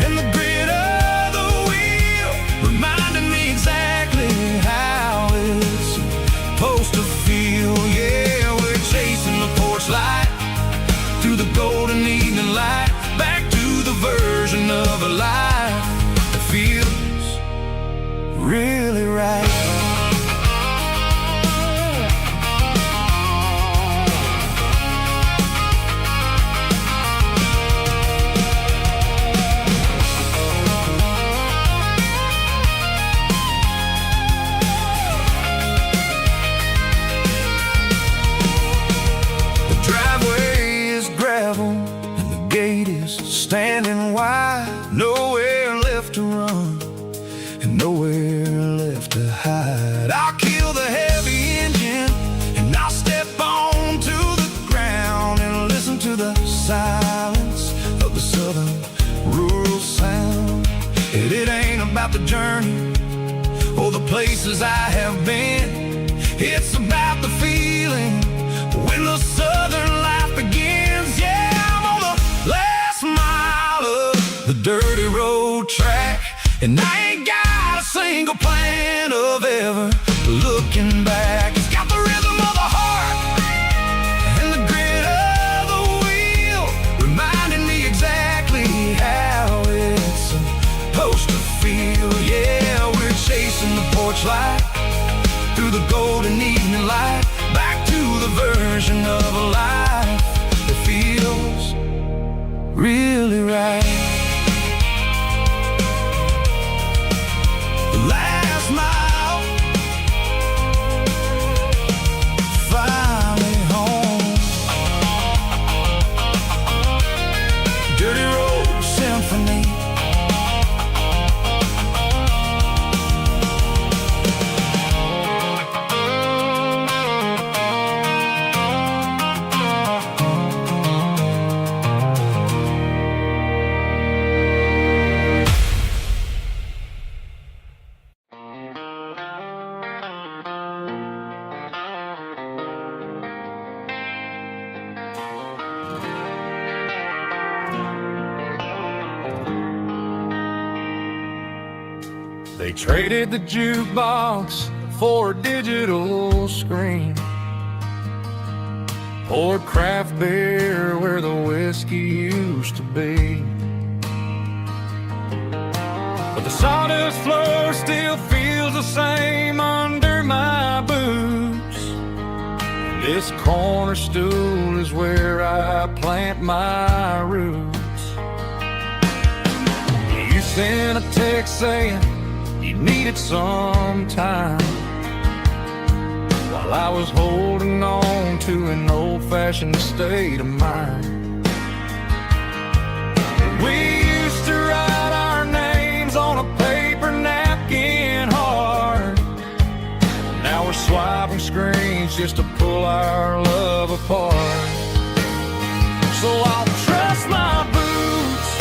and the grit of the wheel, reminding me exactly how it's supposed to feel. Yeah, we're chasing the porch light through the golden evening light, back to the version of a life that feels really right. Standing wide, nowhere left to run and nowhere left to hide. I'll kill the heavy engine and I'll step onto the ground and listen to the silence of the southern rural sound. It ain't about the journey or the place places I have been. It's about the feeling when the southern life begins. Yeah, I'm on the last mile of the dirty road track, and I ain't got a single plan of ever looking back. It's got the rhythm of the heart and the grit of the wheel, reminding me exactly how it's supposed to feel. Yeah, we're chasing the porch light through the golden evening light, back to the version of a life that feels really right. The last mile, finally home. Dirty Road Symphony. They traded the jukebox for a digital screen, poured craft beer where the whiskey used to be. But the sawdust floor still feels the same under my boots. This corner stool is where I plant my roots. You sent a text saying you needed some time, while I was holding on to an old-fashioned state of mind. We used to write our names on a paper napkin hard. Now we're swiping screens just to pull our love apart. So I'll trust my boots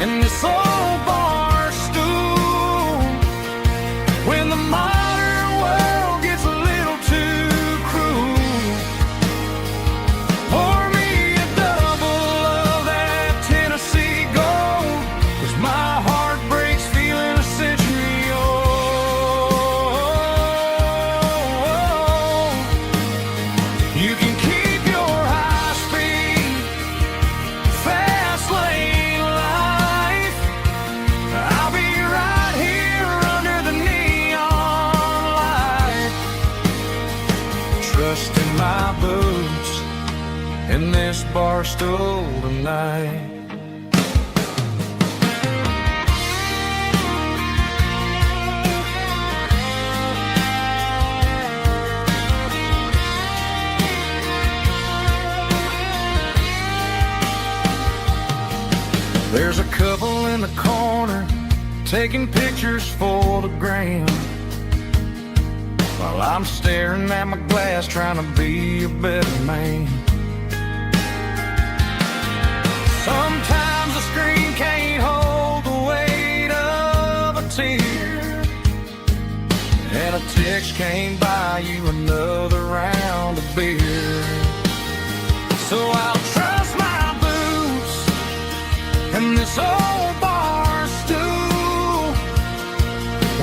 and this old bar stool when the modern world gets a little too cruel. Pour me a double of that Tennessee Gold, 'cause my heart breaks feeling a century old. You can keep your high-speed, fast lane life. I'll be right here under the neon light, trusting my boots in this bar stool tonight. There's a couple in the corner taking pictures for the gram, while I'm staring at my glass trying to be a better man. Sometimes the screen can't hold the weight of a tear, and a text can't buy you another round of beer. So I'll trust my boots and this old bar stool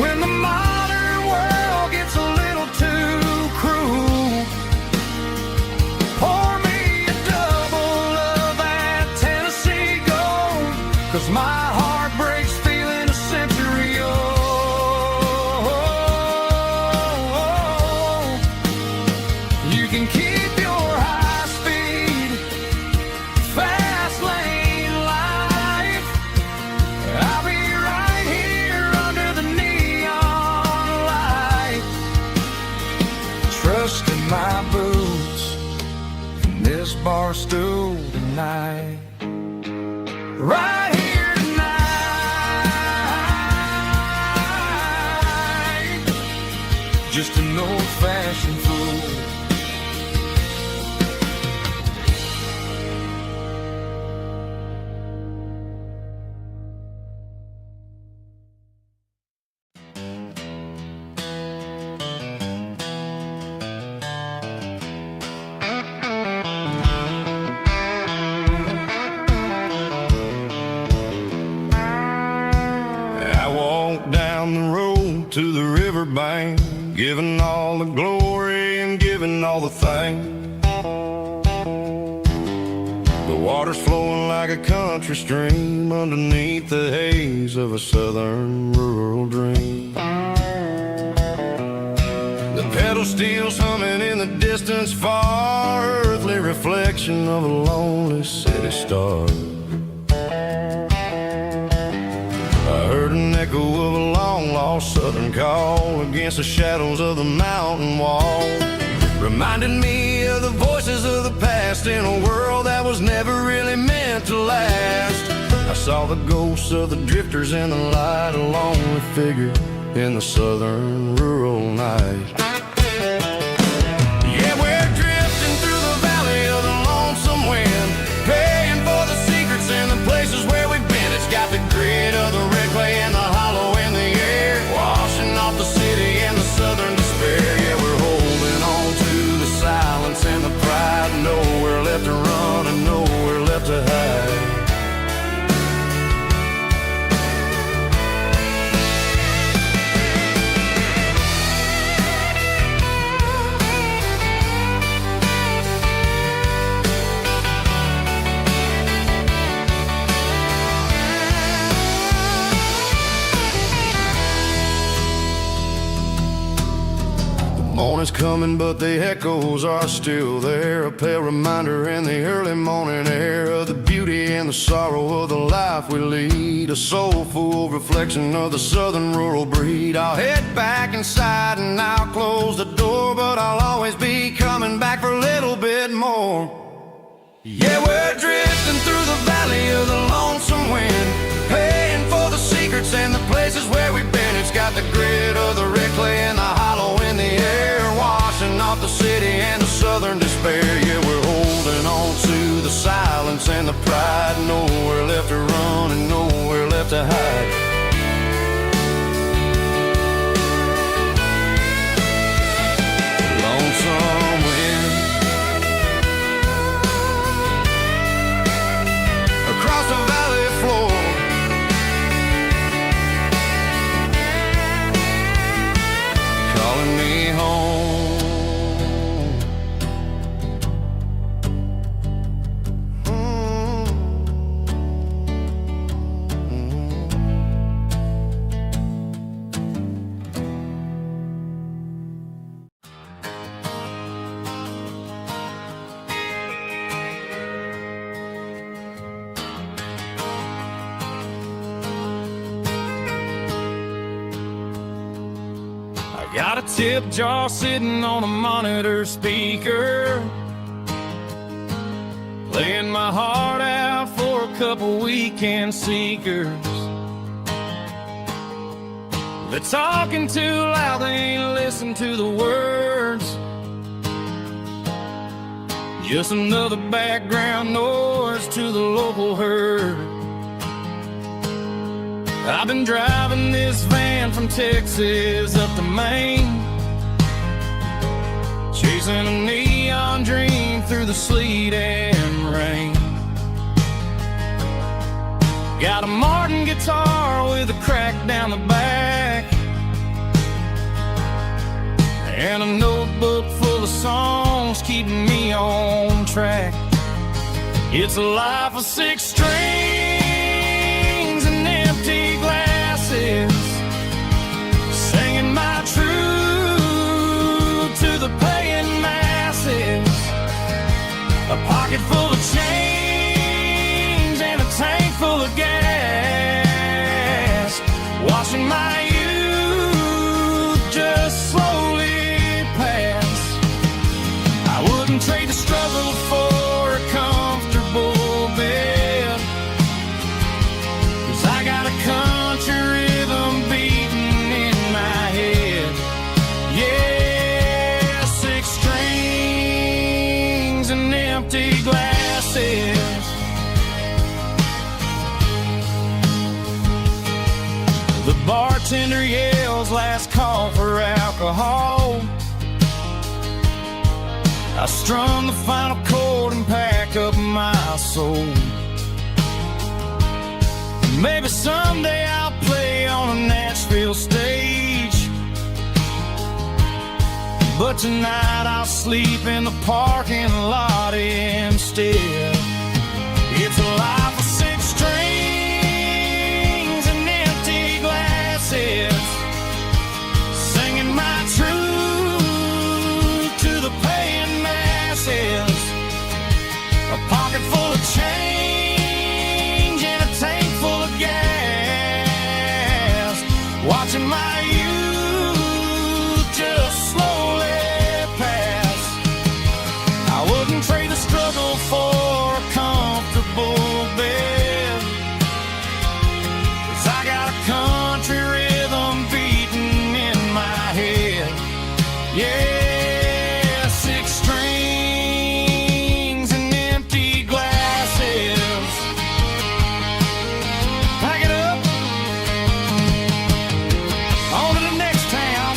when the modern world gets a little too cruel. Pour me a double of that Tennessee Gold, 'cause my heart breaks feeling a century old. You can keep your high-speed, fast lane life. I'll be right here under the neon light, trusting my boots in this bar stool tonight. Right here tonight, just an old-fashioned fool. everything, giving all the glory and giving all the thanks. The water's flowing like a country stream underneath the haze of a southern rural dream. The pedal steel's humming in the distance far, earthly reflection of a lonely city star. I heard an echo of a long-lost southern call against the shadows of the mountain wall, reminding me of the voices of the past in a world that was never really meant to last. I saw the ghosts of the drifters in the light, a lonely figure in the southern rural night. Yeah, we're drifting through the valley of the lonesome wind, paying for the secrets and the places where we've been. It's got the grit of the red clay and the hollow in the air, washing off the city and the southern despair. Yeah, we're holding on to the silence and the pride, nowhere left to run and nowhere left to hide. Morning's coming, but the echoes are still there, a pale reminder in the early morning air of the beauty and the sorrow of the life we lead, a soulful reflection of the southern rural breed. I'll head back inside and I'll close the door, but I'll always be coming back for a little bit more. Yeah, we're drifting through the valley of the lonesome wind, paying for the secrets and the places where we've been. It's got the grit of the red clay and the hollow in the air, washing off the city and the southern despair. Yeah, we're holding on to the silence and the pride, nowhere left to run and nowhere left to hide. Lonesome wind across the valley floor, calling me home. Got a tip jar sitting on a monitor speaker, playing my heart out for a couple weekend seekers. They're talking too loud, they ain't listen to the words, just another background noise to the local herd. I've been driving this van from Texas up to Maine, chasing a neon dream through the sleet and rain. Got a Martin guitar with a crack down the back, and a notebook full of songs keeping me on track. It's a life of 6 strings and empty glasses, singing my truth to the paying masses. A pocket full of change and a tank full of gas, watching my youth just slowly pass. I wouldn't trade the struggle for a comfortable bed, 'cause I got a country rhythm beating in my head. Yeah, 6 strings and empty glasses. The bartender yells last call for alcohol. I strum the final chord and pack up my soul. Maybe someday I'll play on a Nashville stage, but tonight I'll sleep in the parking lot instead. It's a life of six strings and empty glasses, singing my truth to the paying masses. A pocket full of change and a tank full of gas, watching my youth just slowly pass. I wouldn't trade the struggle for a comfortable bed, 'cause I got a country rhythm beating in my head. Yeah, six strings and empty glasses. Pack it up, on to the next town.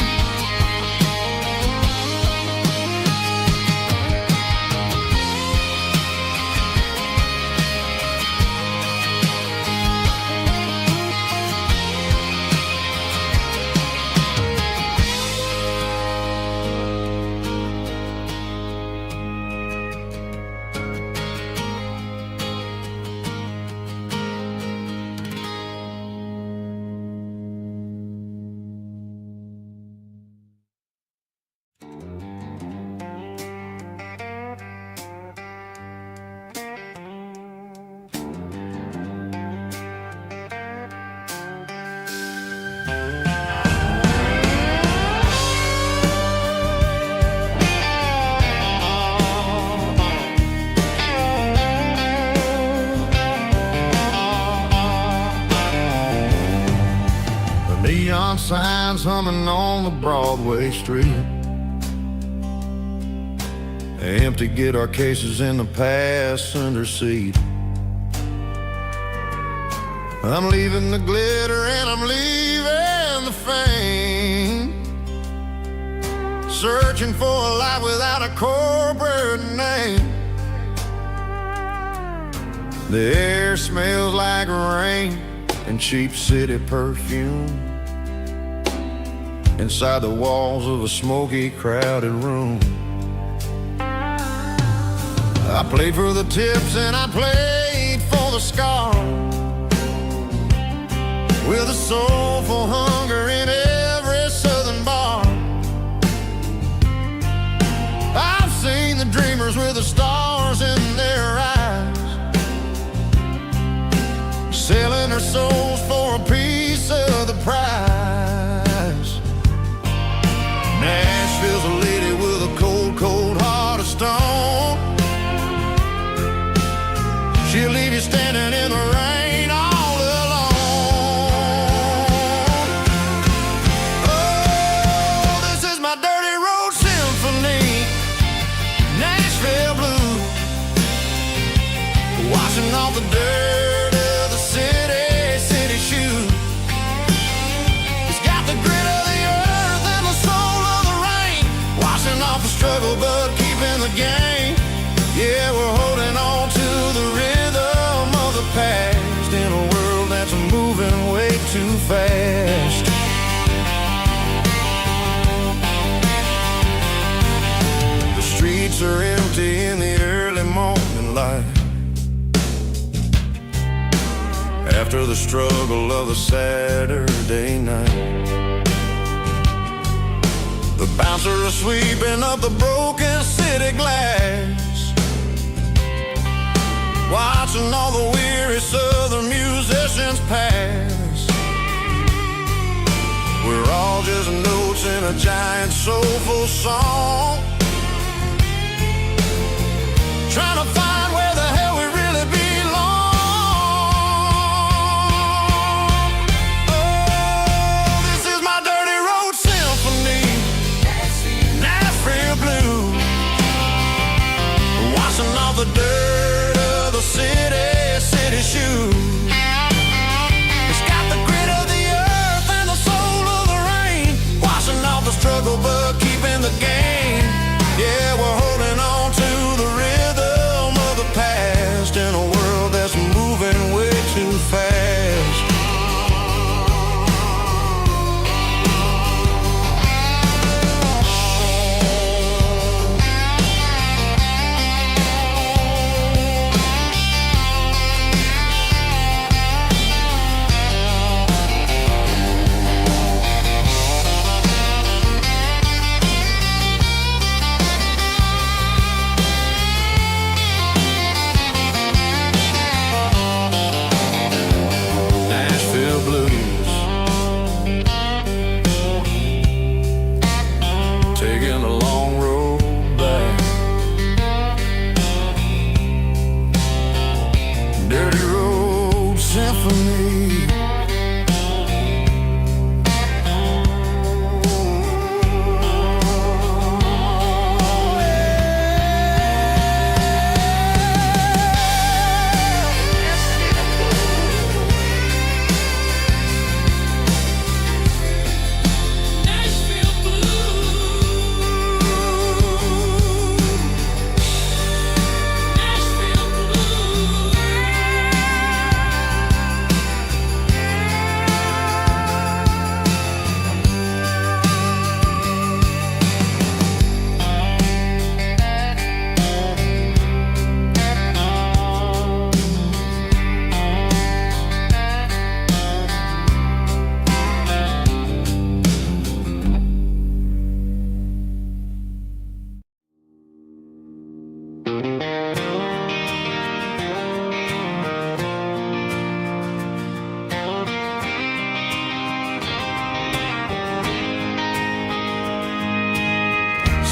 Neon signs humming on the Broadway street, empty guitar cases in the passenger seat. I'm leaving the glitter and I'm leaving the fame, searching for a life without a corporate name. The air smells like rain and cheap city perfume inside the walls of a smoky, crowded room. I played for the tips and I played for the scars, with a soulful hunger in every southern bar. I've seen the dreamers with the stars in their eyes, selling their souls for a piece of the prize. Nashville's a lady with a cold, cold heart of stone. She'll leave you standing in the rain all alone. Oh, this is my dirty road symphony, Nashville blues, washing off the dirt of the city shoes. It's got the grit of the earth and the soul of the rain, washing off the struggle but keeping the game. Yeah, we're holding on to the rhythm of the past in a world that's moving way too fast. The streets are empty in the early morning light, after the struggle of the Saturday night. The bouncer is sweeping up the broken city glass, watching all the weary southern musicians pass. We're all just notes in a giant soulful song, trying to find where the hell we really belong. Oh, this is my dirty road symphony, Nashville blues, washing off the dirt of the city shoes. It's got the grit of the earth and the soul of the rain, washing off the struggle but keeping the game. Yeah, we're holding on to the rhythm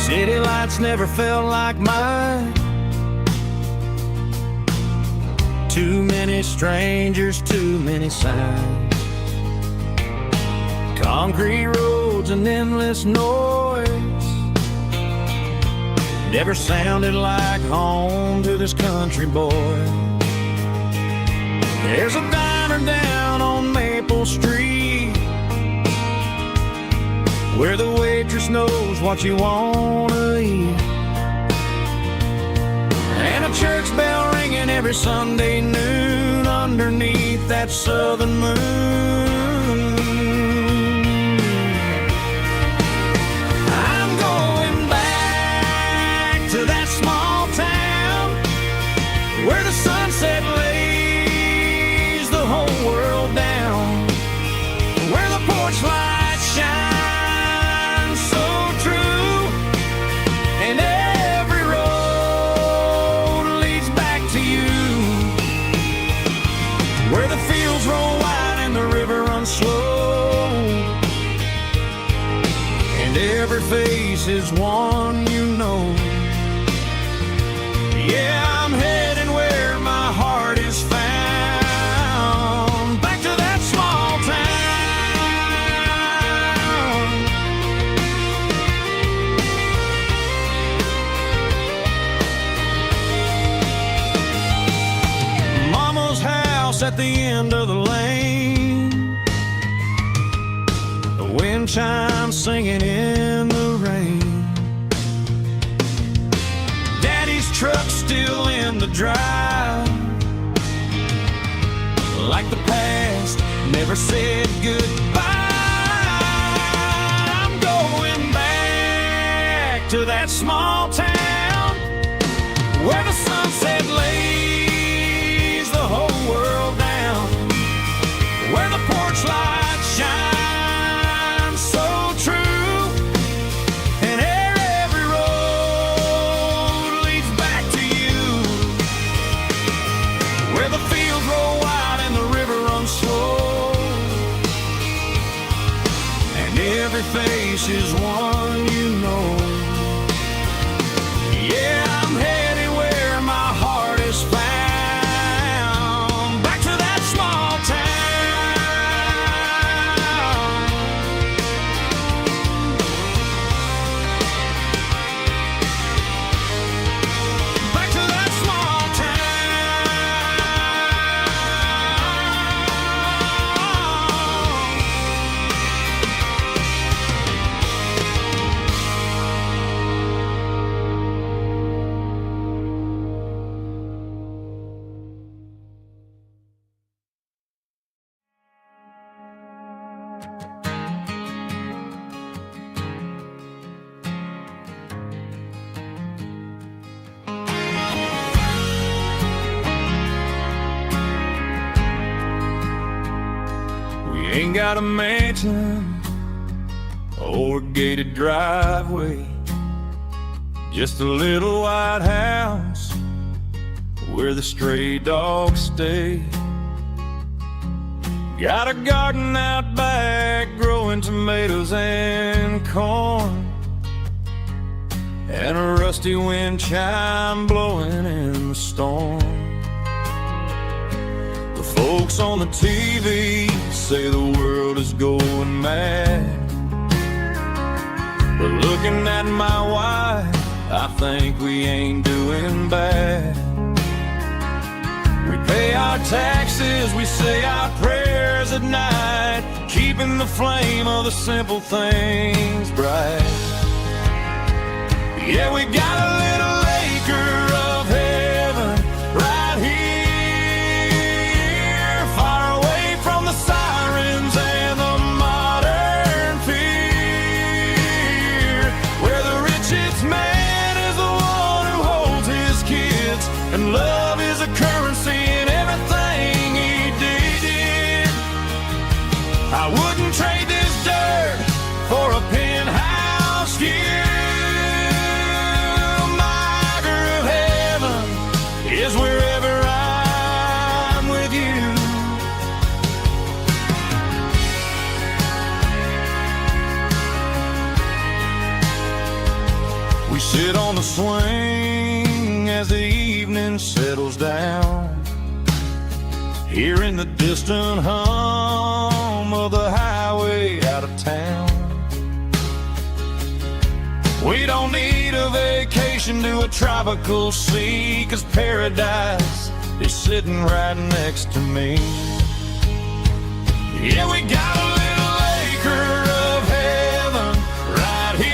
City lights never felt like mine. Too many strangers, too many signs. Concrete roads and endless noise never sounded like home to this country boy. There's a diner down on Maple Street where the waitress knows what you wanna eat, and a church bell ringing every Sunday noon underneath that southern moon. I'm going back to that small town where the sunset lays the whole world down, where the porch lights shine so true, and every road leads back to you, where the fields roll wide and the river runs slow, and every face is one you know. Yeah, I'm heading where my heart is found, back to that small town. Mama's house at the end of the lane, the wind chimes singing in the rain, Daddy's truck still in the drive, like the past never said goodbye. I'm going back to that small town where the sunset lays the whole world down, where the porch lights shine so true, and every road leads back to you, where the fields roll wide and the river runs slow, and every face is one you know. Yeah, I'm headed where my heart is found, back to that small town. Back to that small We ain't got a mansion or a gated driveway, just a little white house where the stray dogs stay. Got a garden out back growing tomatoes and corn, and a rusty wind chime blowing in the storm. The folks on the TV say the world is going mad, but looking at my wife, I think we ain't doing bad. We pay our taxes, we say our prayers at night, keeping the flame of the simple things bright. Yeah, we got a little acre of heaven right here, far away from the sirens and the modern fear, where the richest man is the one who holds his kids, and love is a currency in everything he did. I wouldn't trade this dirt for a penthouse here. We sit on the swing as the evening settles down, hearing the distant hum of the highway out of town. We don't need a vacation to a tropical sea, 'cause paradise is sitting right next to me. Yeah, we got a little acre of heaven right here,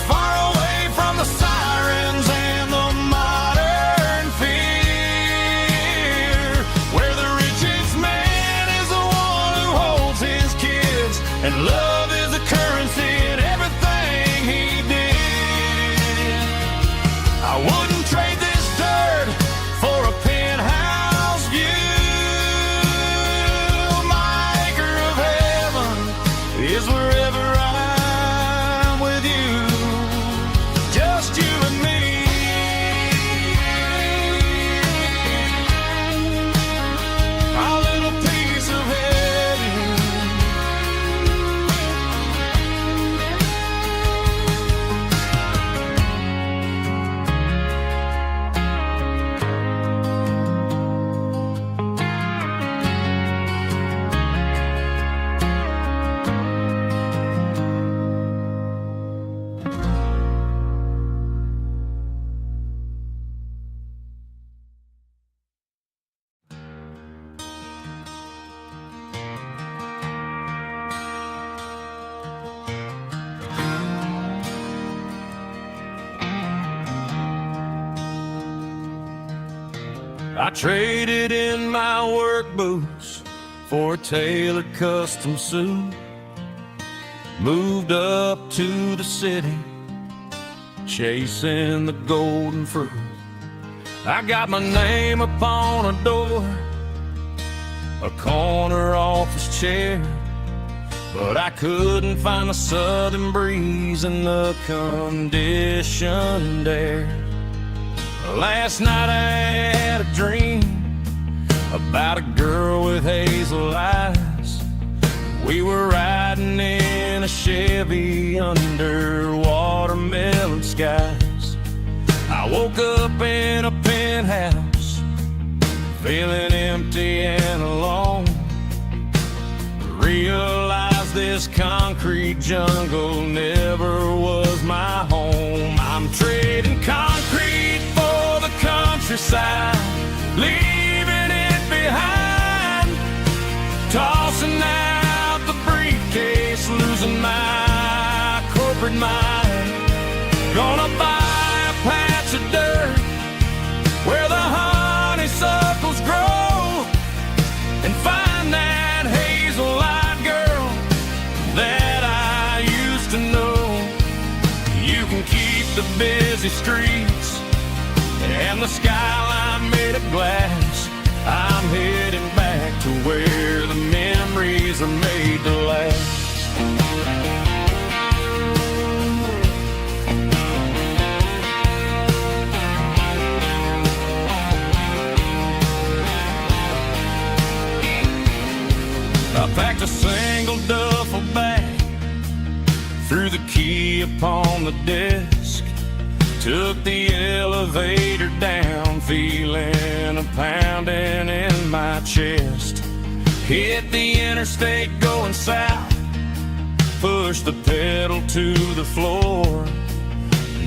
far away from the sirens and the modern fear, where the richest man is the one who holds his kids, and love is the currency in everything he did. I wouldn't trade this dirt for a penthouse view. My acre of heaven is wherever I'm with you, just you and me. Our little piece of heaven. I traded in my work boots for a tailored custom suit, moved up to the city, chasing the golden fruit. I got my name upon a door, a corner office chair, but I couldn't find the southern breeze in the conditioned air. Last night I had a dream about a girl with hazel eyes. We were riding in a Chevy under watermelon skies. I woke up in a penthouse, feeling empty and alone. Realized this concrete jungle never was my home. I'm trading concrete for the countryside, leaving it behind, tossing out the briefcase, losing my corporate mind. Gonna buy a patch of dirt where the honeysuckles grow, and find that hazel-eyed girl that I used to know. You can keep the busy streets and the skyline made of glass. I'm heading back to where the memories are made to last. I packed a single duffel bag, threw the key upon the desk, took the elevator down, feeling a pounding in my chest. Hit the interstate going south, pushed the pedal to the floor.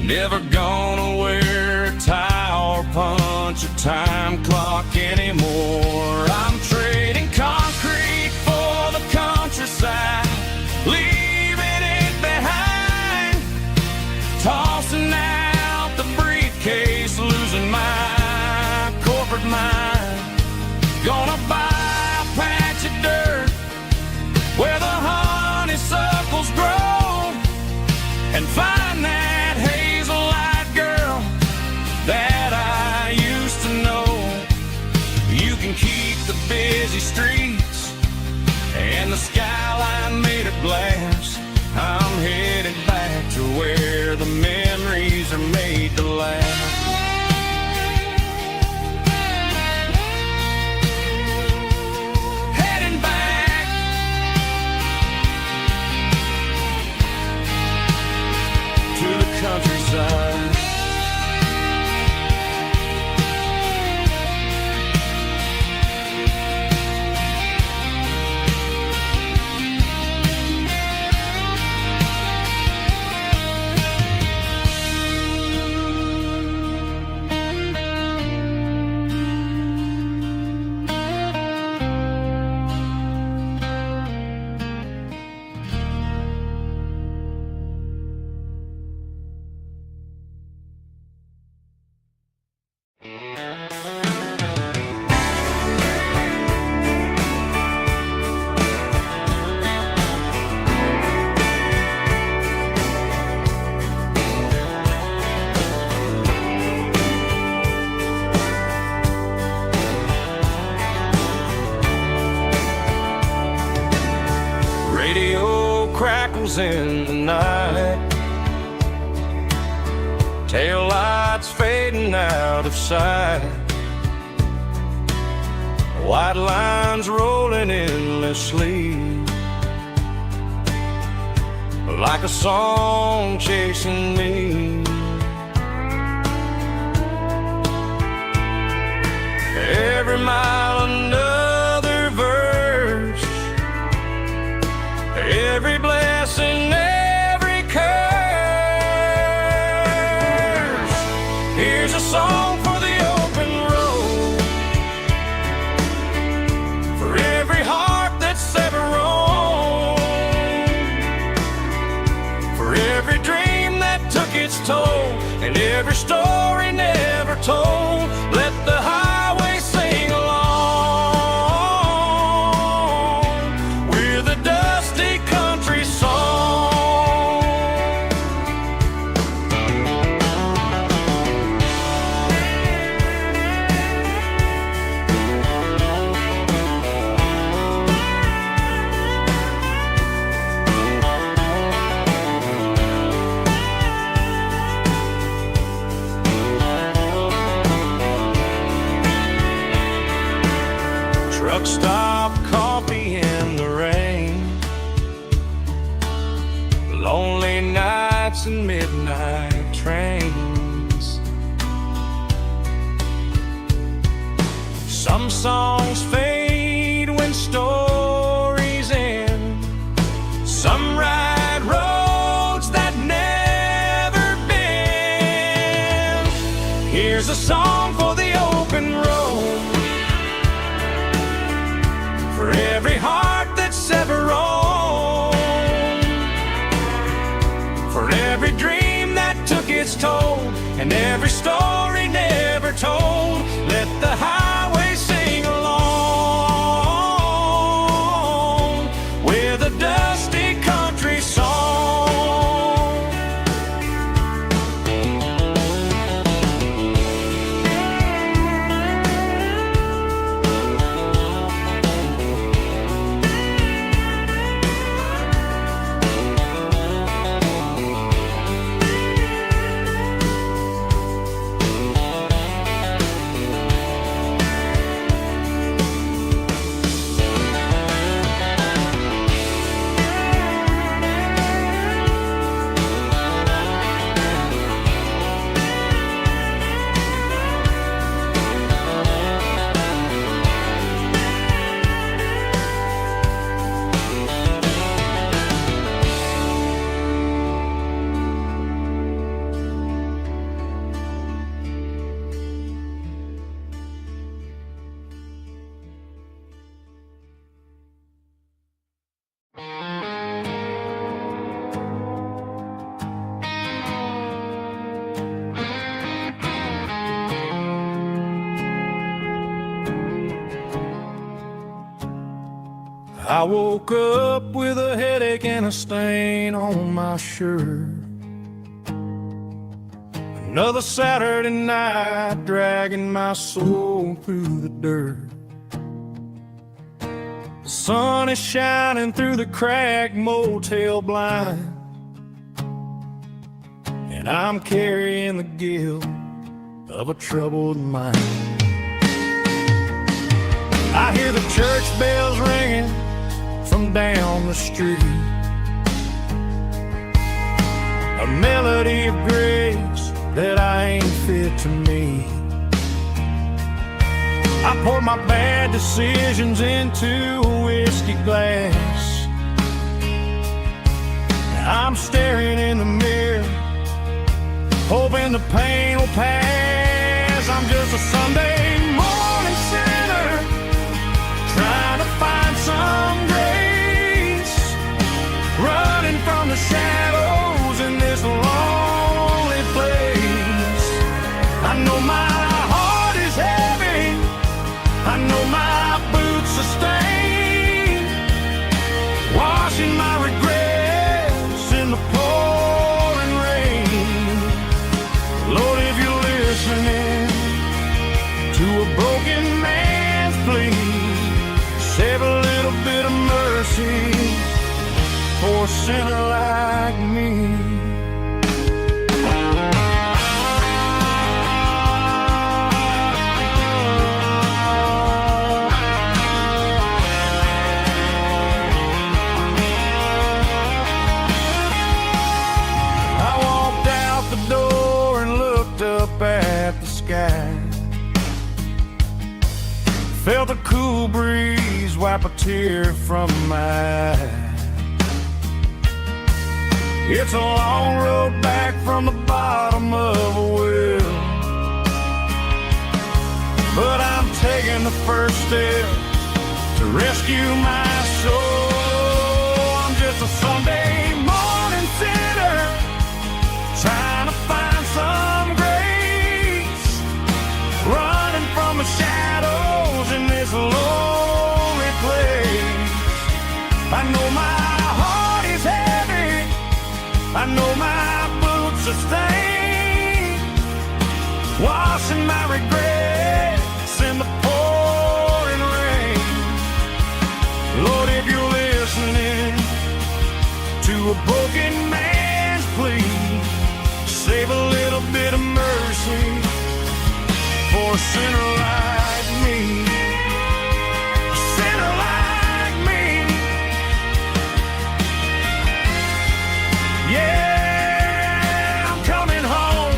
Never gonna wear a tie or punch a time clock anymore. I'm trading concrete for the countryside, leaving it behind, tossing out the briefcase, losing my corporate mind. Gonna buy a patch of dirt where the honeysuckles grow, and find that hazel-eyed girl that I used to know. You can keep the busy streets and the skyline made of glass. I'm headed back to where the memories are made to last. Heading back. stories in the night. Tail lights fading out of sight. White lines rolling endlessly, like a song chasing me. Every mile another verse, every blessing, every curse. Here's a song for the open road, for every heart that's ever roamed, for every dream that took its toll, and every story never told. Let the highway sing along with a dusty country song. Truck stop, coffee in the rain, lonely nights and midnight trains. Some songs fade when stories end. Some ride roads that never bend. Here's a song for the open road, for every heart that's ever roamed, for every dream that took its toll, and every story never told. Let the highway sing along with a dusty country song. I woke up with a headache and a stain on my shirt. Another Saturday night dragging my soul through the dirt. The sun is shining through the cracked motel blind, and I'm carrying the guilt of a troubled mind. I hear the church bells ringing from down the street, a melody of grace that I ain't fit to meet. I pour my bad decisions into a whiskey glass. I'm staring in the mirror, hoping the pain will pass. I'm just a Sunday morning sinner, trying to find some grace, running from the shadows in this lonely place. I know my heart is heavy, I know my boots are stained, washing my regrets in the pouring rain. Lord, if you're listening to a Felt the cool breeze wipe a tear from my eye. It's a long road back from the bottom of a well, but I'm taking the first step to rescue my soul. I'm just a Sunday morning sinner trying to find some grace, running from the shadows in this lonely place. I know my heart is heavy, I know my boots are stained, washing my regrets in the pouring rain. Lord, if you're listening to a broken man's plea, save a little bit of mercy for a sinner like me. A sinner like me. Yeah, I'm coming home.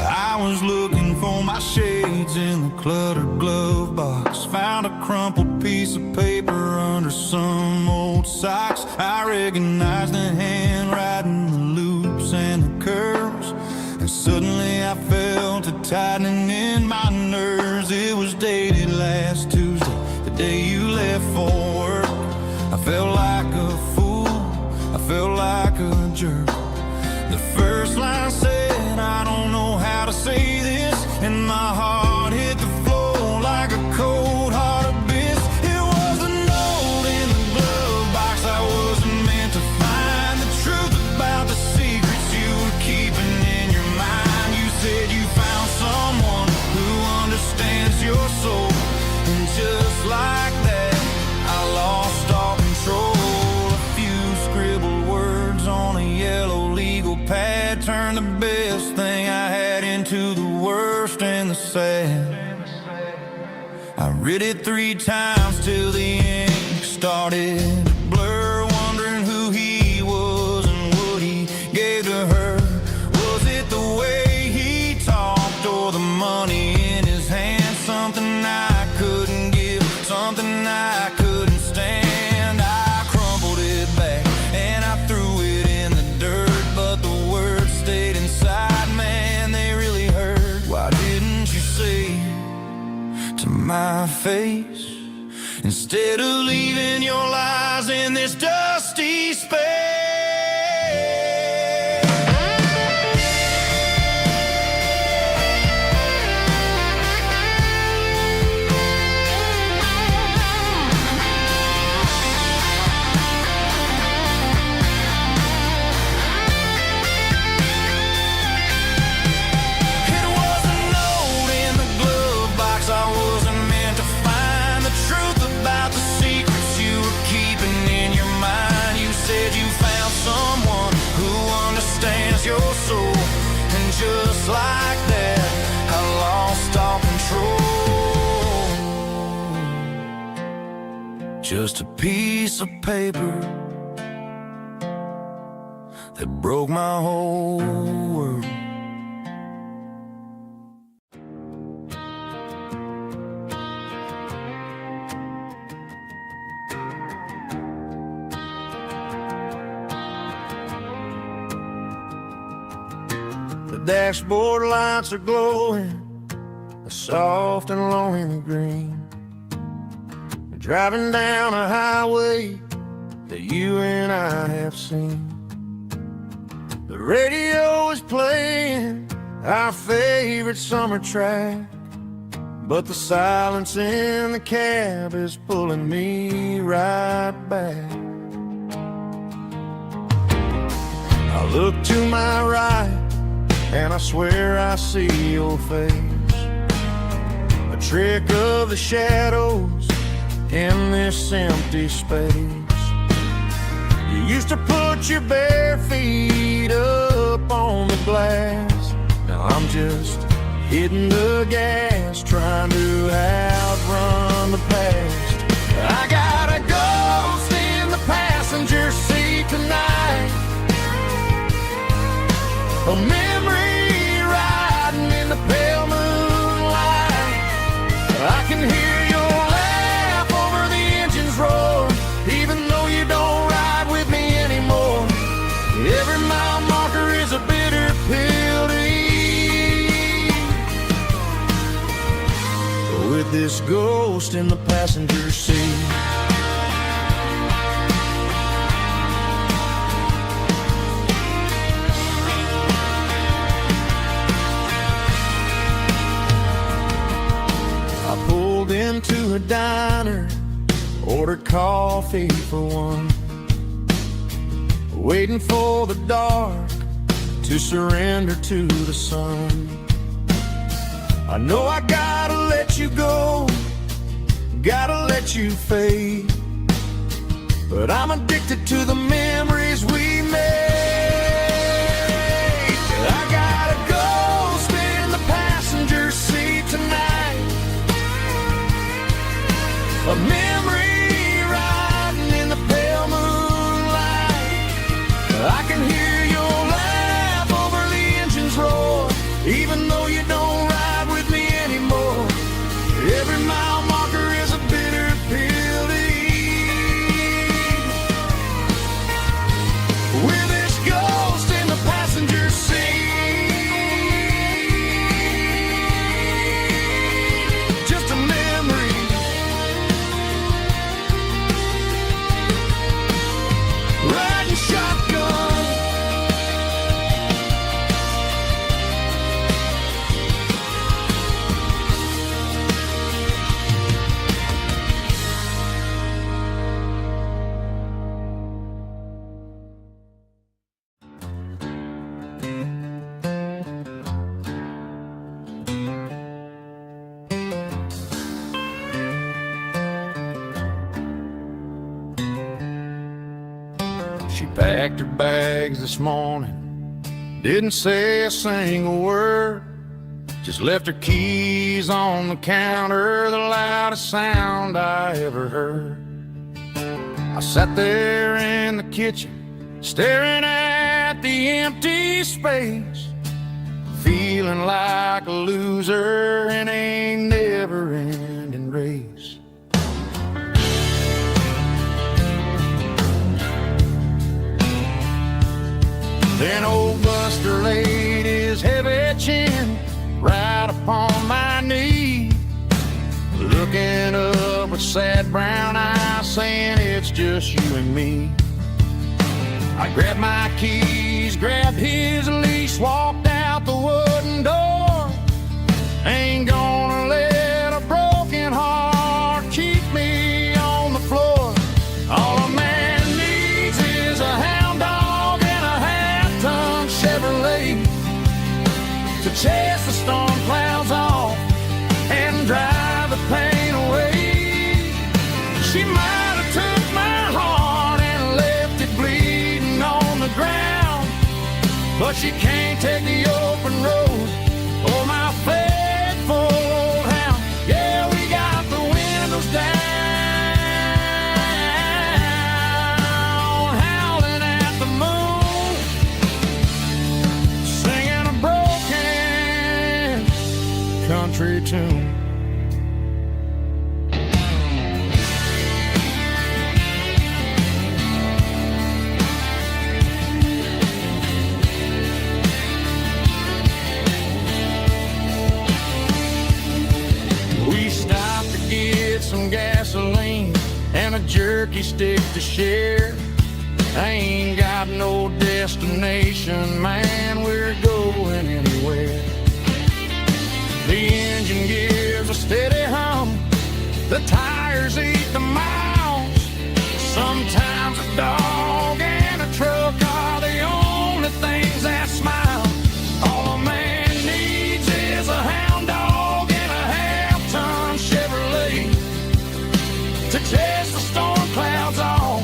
I was looking for my shades in the cluttered glove box. Found a crumpled piece of paper under some old socks. I recognized the handwriting, the loops and the curves, and suddenly I felt a tightening in my nerves. It was dated last Tuesday, the day you left for work. I felt like a fool, I felt like a jerk. The first line said, I don't know how to say this, and my heart hit the floor like a cold heart abyss. It was a note in the glove box I wasn't meant to find, the truth about the secrets you were keeping in your mind. You said you found someone who understands your soul, and just like that I lost all control. A few scribbled words on a yellow legal pad turned the best thing I had into the worst and the sad. I read it 3 times till the ink started to blur, wondering who he was and what he gave to her. Was it the way he talked or the money in his hand? Something I couldn't give, something I couldn't stand. I crumpled it back and I threw it in the dirt, but the words stayed inside, man, they really hurt. Why didn't you say to my face, instead of leaving your lies in this dusty space? It was a note in the glove box I wasn't meant to find, the truth about the secrets you were keeping in your mind. You said you found someone who understands your soul, and just like that I lost all control. Just a piece of paper that broke my whole world. The dashboard lights are glowing a soft and lonely green. You're driving down a highway that you and I have seen. The radio is playing our favorite summer track, but the silence in the cab is pulling me right back. I look to my right and I swear I see your face, a trick of the shadows in this empty space. You used to put your bare feet up on the glass. Now I'm just hitting the gas, trying to outrun the past. I got a ghost in the passenger seat tonight, a memory riding in the pale moonlight. I can hear your laugh over the engine's roar, even though you don't ride with me anymore. Every mile marker is a bitter pill to eat, with this ghost in the passenger seat. I pulled into a diner, ordered coffee for one, waiting for the dark to surrender to the sun. I know I gotta let you go, gotta let you fade, but I'm addicted to the memories we made. I got a ghost in the passenger seat tonight, a memory riding in the pale moonlight. I can hear your laugh over the engine's roar, even though you don't ride with me anymore. Every mile marker is a bitter pill to eat, with this ghost in the passenger seat. Just a memory, riding shotgun. She packed her bags this morning, didn't say a single word, just left her keys on the counter, the loudest sound I ever heard. I sat there in the kitchen, staring at the empty space, feeling like a loser in a never-ending race. Then old Buster laid his heavy chin right upon my knee, looking up with sad brown eyes, saying it's just you and me. I grabbed my keys, grabbed his leash, walked out the wooden door. Ain't gonna let a broken heart keep me on the floor. All a man needs is a hound dog and a half-ton Chevrolet to chase the storm clouds off and drive the pain away. She might have took my heart and left it bleeding on the ground, but she can't take the open road or my faithful old hound. Yeah, we got the windows down, howling at the moon, singing a broken country tune. We stopped to get some gasoline and a jerky stick to share. I ain't got no destination, man, we're going anywhere. engine gives a steady hum. The tires eat the miles. Sometimes a dog and a truck are the only things that smile. All a man needs is a hound dog and a half-ton Chevrolet to chase the storm clouds off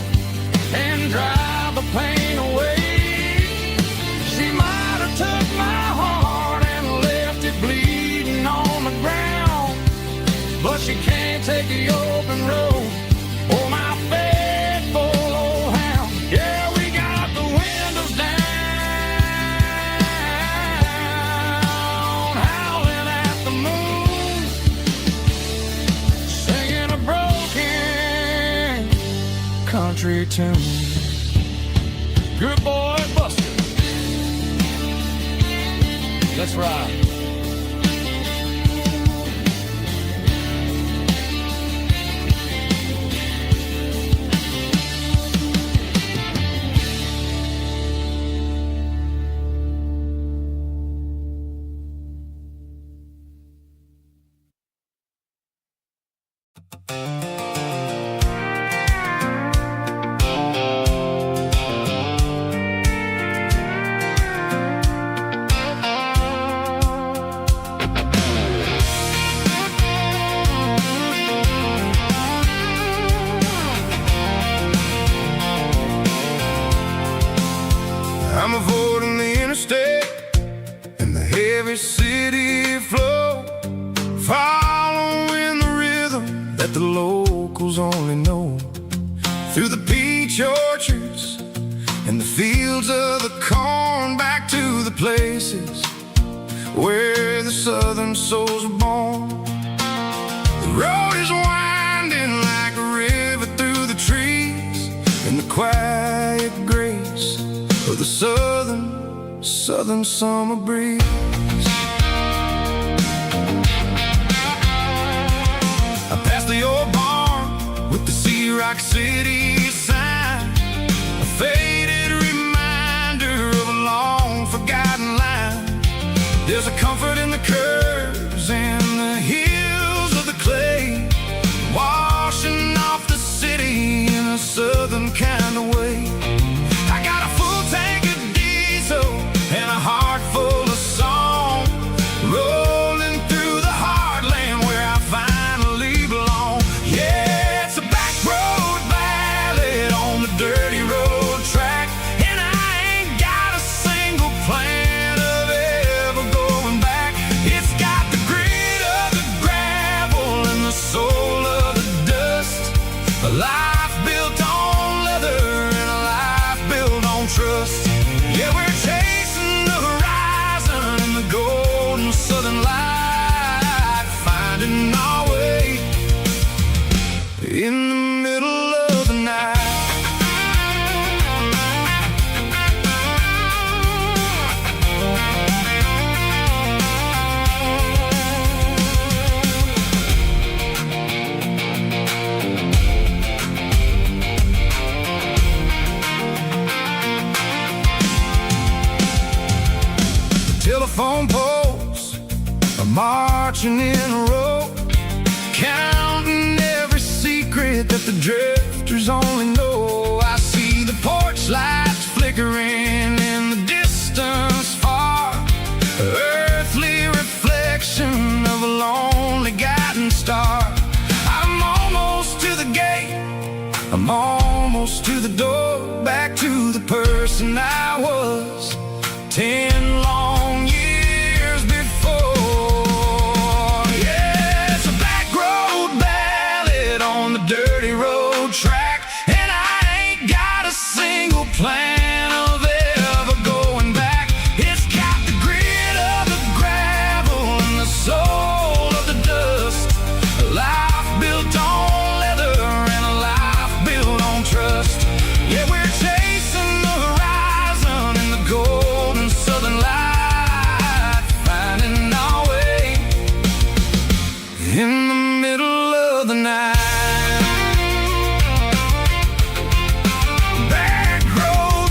and drive the pain away. She might have took my heart and left it bleeding on the ground, but she can't take the open road or my faithful old hound. Yeah, we got the windows down, howling at the moon, singing a broken country tune. Good boy, Buster. Let's ride. I'm avoiding the interstate and the heavy city flow, following the rhythm that the locals only know. Through the peach orchards and the fields of the corn, back to the places where the southern souls were born. The road is winding like a river through the trees, and the quiet grace of the southern summer breeze. I passed the old barn with the Sea Rock City sign, a faded reminder of a long forgotten line. There's a comfort in the curves and the hills of the clay, washing off the city in a southern kind of way. I got a full tank of diesel and a heart full of song, rolling through the heartland where I finally belong. Yeah, it's a back road ballad on the dirty road track, and I ain't got a single plan of ever going back. It's got the grit of the gravel and the soul of the dust, a life built on leather and a life built on trust. Yeah, we're chasing the horizon in the golden southern light, finding our way in the middle of the night. Telephone poles are marching in a row, counting every secret that the drifters only know. I see the porch lights flickering in the distance far, earthly reflection of a lonely guiding star. I'm almost to the gate, I'm almost to the door, back to the person I was 10 long years before. Yeah, it's a back road ballad on the dirty road track, and I ain't got a single plan of ever going back. It's got the grit of the gravel and the soul of the dust, a life built on leather and a life built on trust. Yeah, we're chasing the horizon in the golden southern light, finding our way in the middle of the night. Back road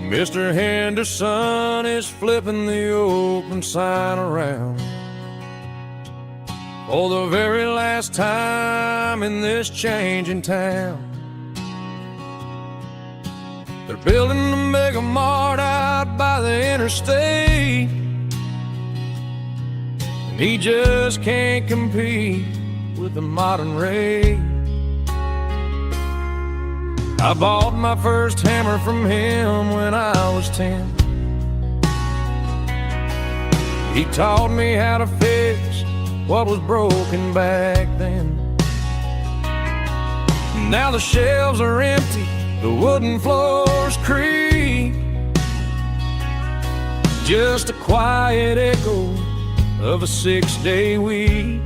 Mr. Henderson is flipping the open sign around for the very last time in this changing town. They're building a mega mart out by the interstate, and he just can't compete with the modern rate. I bought my first hammer from him when I was 10. He taught me how to fix what was broken back then. Now the shelves are empty, the wooden floors creak, just a quiet echo of a 6-day week.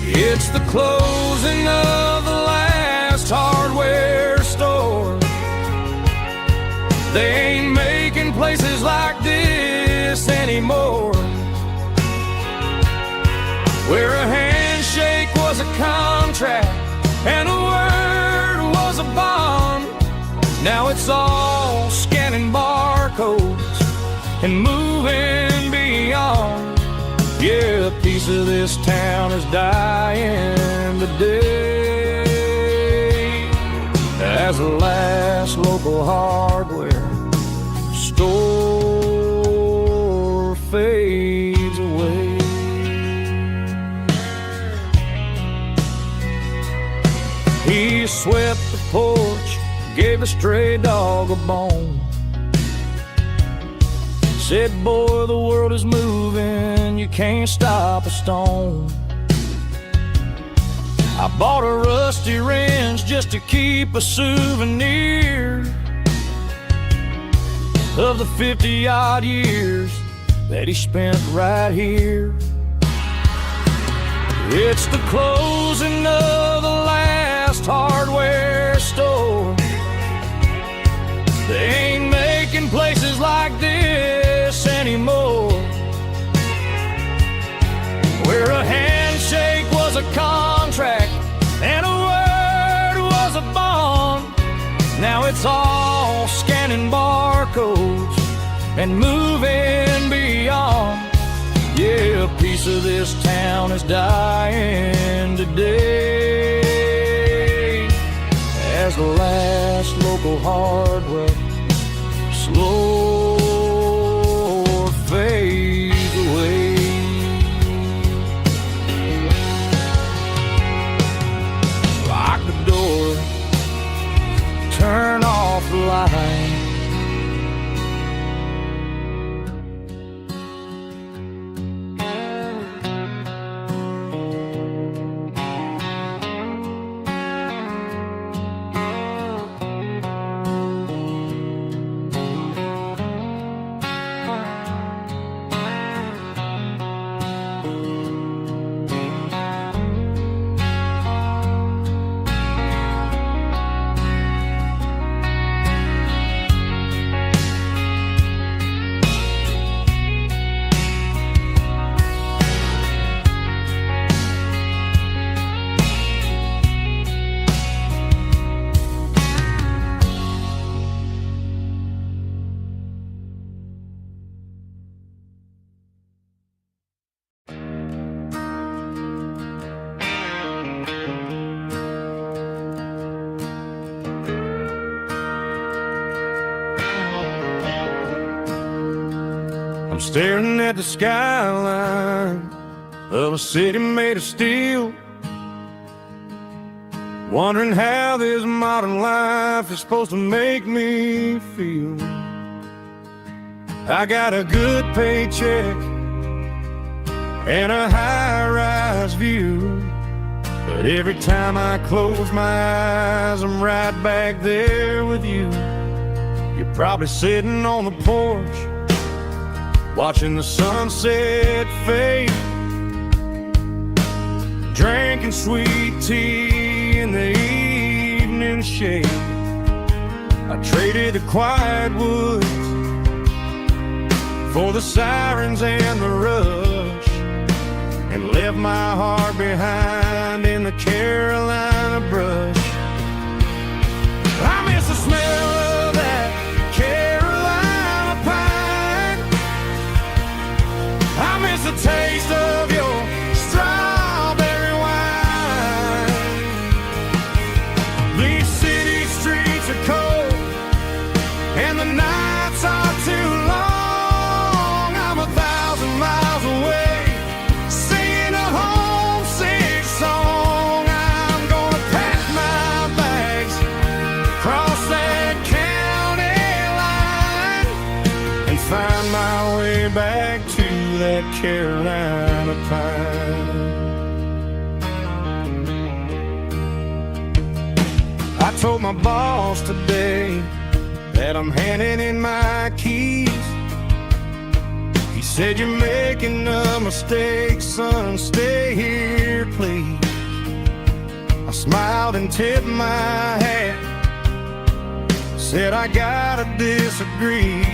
It's the closing of the last hardware store. They ain't making places like this anymore, where a handshake was a contract and a word was a bond. Now it's all scanning barcodes and moving beyond. Yeah, a piece of this town is dying today as the last local hardware store fades away. He swept the porch, gave a stray dog a bone, said, boy, the world is moving, you can't stop a stone. I bought a rusty wrench just to keep a souvenir of the 50-odd years that he spent right here. It's the closing of the last hardware store. They ain't making places like this anymore, where a handshake was a contract and a word was a bond. Now it's all scanning barcodes and moving beyond. Yeah, a piece of this town is dying today as the last local hardware slow fades away. Lock the door, turn off the light. I'm staring at the skyline of a city made of steel, wondering how this modern life is supposed to make me feel. I got a good paycheck and a high-rise view, but every time I close my eyes, I'm right back there with you. You're probably sitting on the porch, watching the sunset fade, drinking sweet tea in the evening shade. I traded the quiet woods for the sirens and the rush, and left my heart behind in the Carolina brush. I miss the smell of that Carolina pine. I told my boss today that I'm handing in my keys. He said, "You're making a mistake, son, stay here, please." I smiled and tipped my hat, said, "I gotta disagree.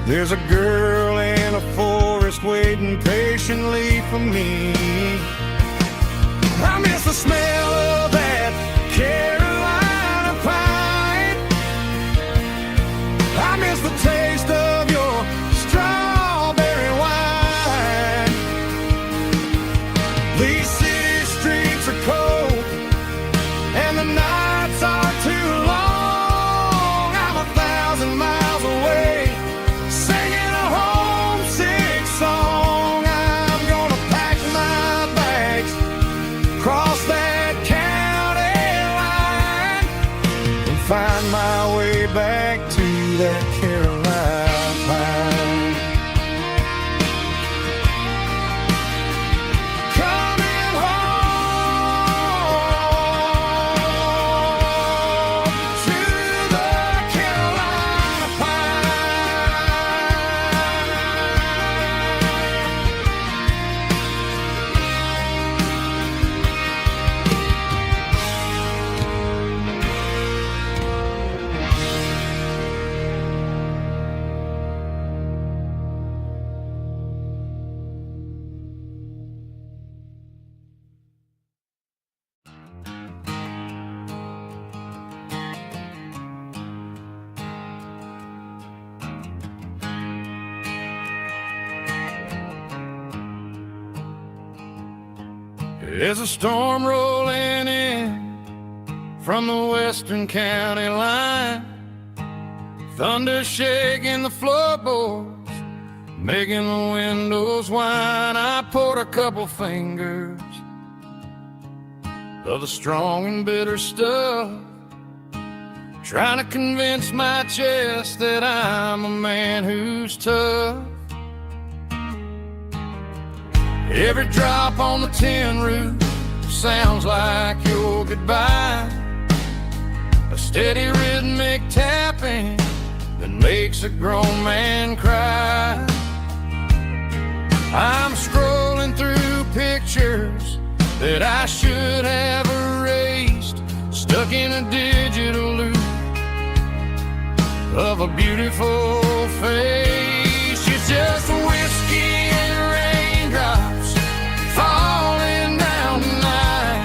There's a girl in a forest waiting patiently for me. I miss the smell of that Carolina pine. I miss the taste of your strawberry wine. These city streets are cold and the nights are too long. I'm 1,000 miles away, singing a homesick song. I'm gonna pack my bags, cross that county line, and find my way back to that Carolina pine. Coming home to the Carolina There's a storm rolling in from the western county line, thunder shaking the floorboards, making the windows whine. I poured a couple fingers of the strong and bitter stuff, trying to convince my chest that I'm a man who's tough. Every drop on the tin roof sounds like your goodbye, a steady rhythmic tapping that makes a grown man cry. I'm scrolling through pictures that I should have erased, stuck in a digital loop of a beautiful face. It's just whiskey and raindrops falling down tonight,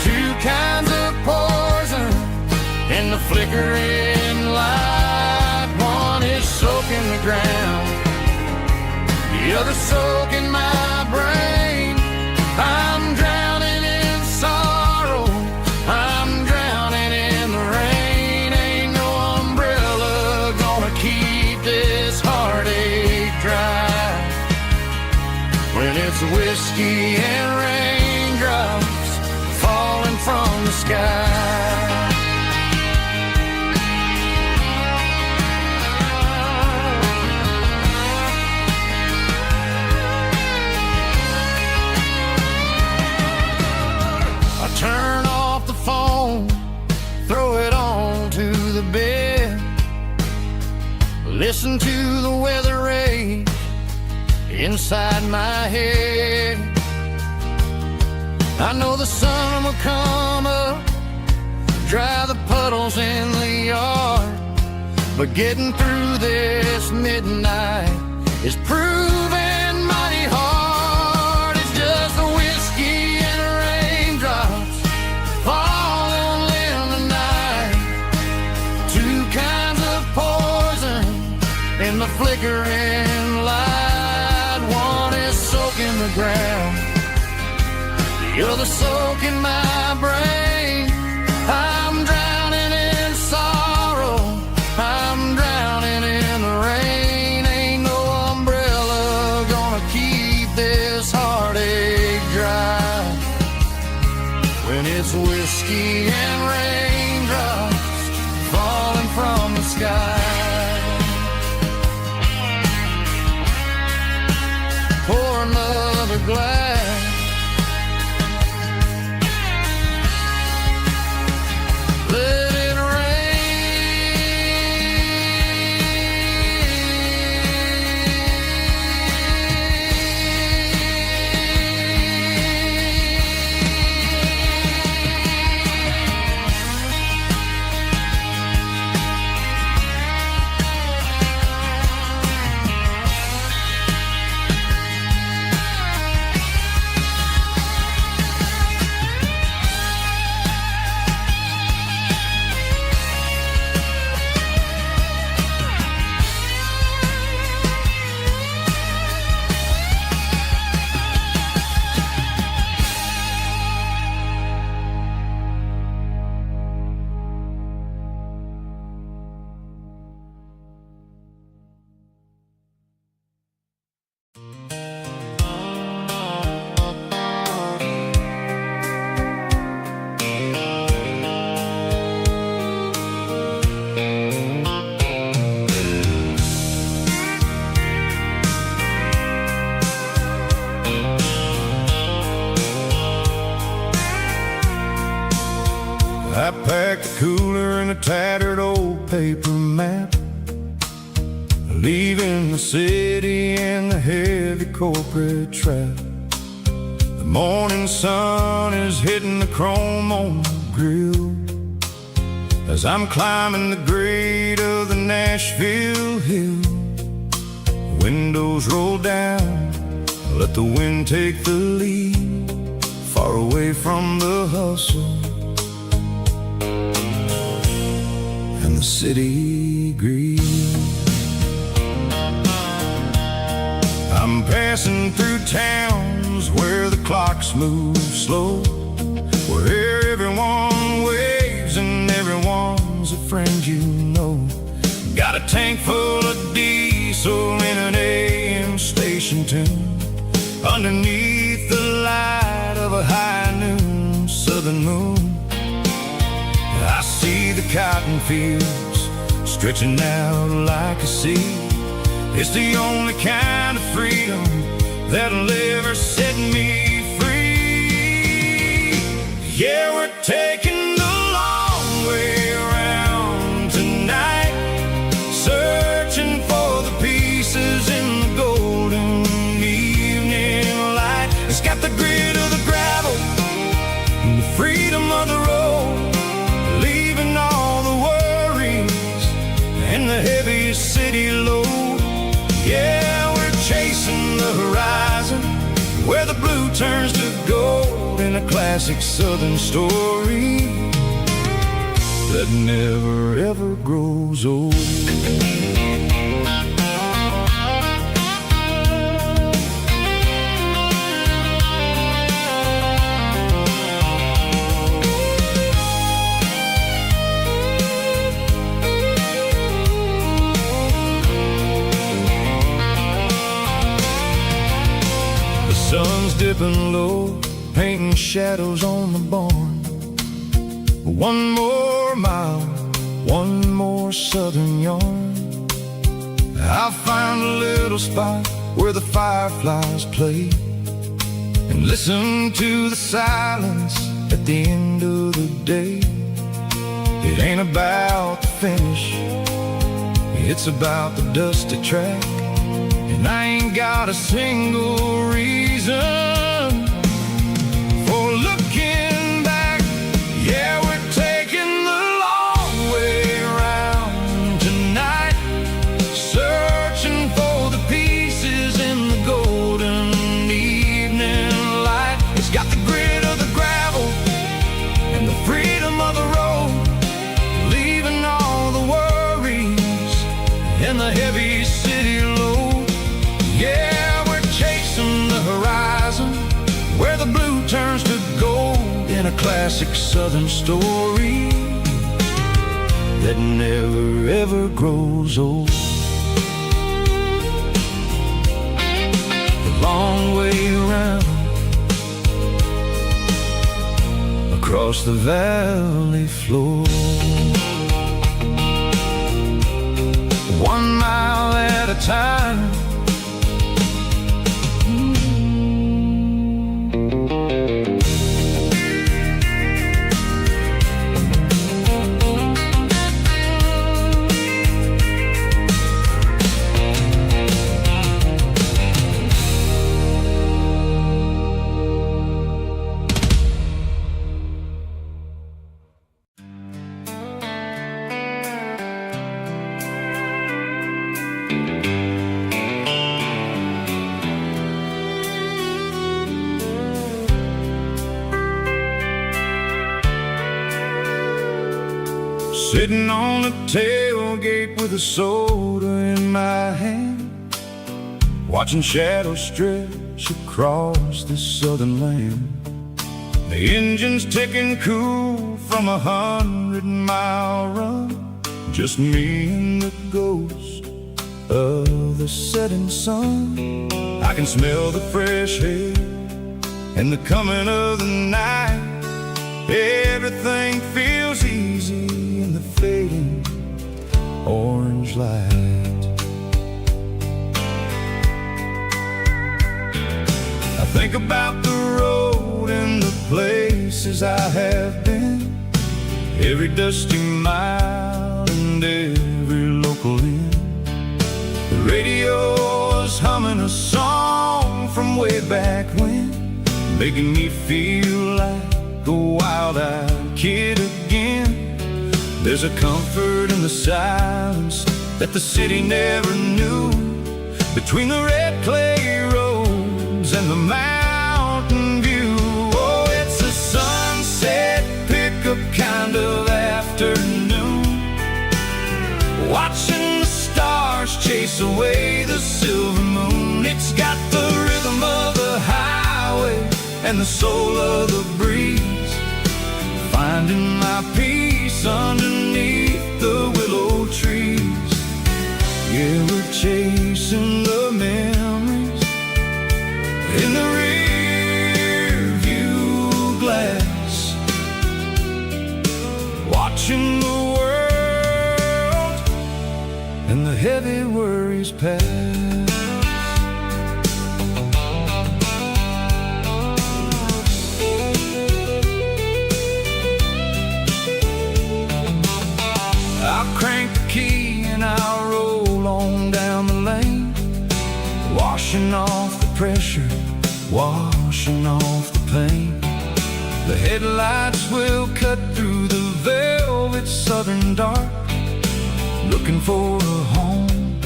two kinds of poison in the flickering light. One is soaking the ground, the other soaking my brain. I'm drowning in sorrow, I'm drowning in the rain. Ain't no umbrella gonna keep this heartache dry when it's whiskey and raindrops falling from the sky. Turn off the phone, throw it on to the bed, listen to the weather rage inside my head. I know the sun will come up, dry the puddles in the yard, but getting through this midnight is proving mighty hard. It's just the whiskey and raindrops falling in the night, two kinds of poison in the flickering light. One is soaking the ground, the other soaking my brain. I'm drowning in sorrow, I'm drowning in the rain. Ain't no umbrella gonna keep this heartache dry when it's whiskey and raindrops falling from the sky. pour another glass. Let it I packed a cooler and a tattered old paper map, leaving the city and the heavy corporate trap. The morning sun is hitting the chrome on the grill as I'm climbing the grade of the Nashville hill. The windows roll down, let the wind take the lead, far away from the hustle and the city greed. I'm passing through towns where the clocks move slow, where everyone waves and everyone's a friend you know. Got a tank full of diesel in an AM station tune, underneath the light of a high noon southern moon. I see the cotton fields stretching out like a sea. It's the only kind of freedom that'll ever set me free. Yeah, we're taking the long way around tonight, searching for the pieces in the golden evening light. It's got the grit of the gravel and the freedom of the road, leaving all the worries and the heavy city load. Yeah, we're chasing the horizon, where the blue turns to gold, in a classic southern story that never ever grows old. Sun's dipping low, painting shadows on the barn. One more mile, one more southern yarn. I'll find a little spot where the fireflies play, and listen to the silence at the end of the day. It ain't about the finish, it's about the dusty track. And I ain't got a single reason for looking back. Yeah, we're taking the long way around tonight, searching for the pieces in the golden evening light. It's got the grit of the gravel and the freedom of the road, leaving all the worries and the heavy city load. Yeah, we're chasing the horizon, where the blue turns to gold, in a classic southern story that never ever grows old. The long way around, across the valley floor, 1 mile at a time. Sitting on the tailgate with a soda in my hand, watching shadows stretch across this southern land. The engine's ticking cool from 100-mile run, just me and the ghost of the setting sun. I can smell the fresh air and the coming of the night. Everything feels easy in the fading orange light. I think about the road and the places I have been, every dusty mile and every local inn. The radio is humming a song from way back when, making me feel like a wild-eyed kid again. There's a comfort in the silence that the city never knew, between the red clay roads and the mountain view. Oh, it's a sunset pickup kind of afternoon, watching the stars chase away the silver moon. It's got the rhythm of the highway and the soul of the breeze, finding my peace underneath the willow trees. Yeah, we're chasing the memories in the rear view glass, watching the world and the heavy worries pass. I'll crank the key and I'll roll on down the lane, washing off the pressure, washing off the pain. The headlights will cut through the velvet southern dark, looking for a home,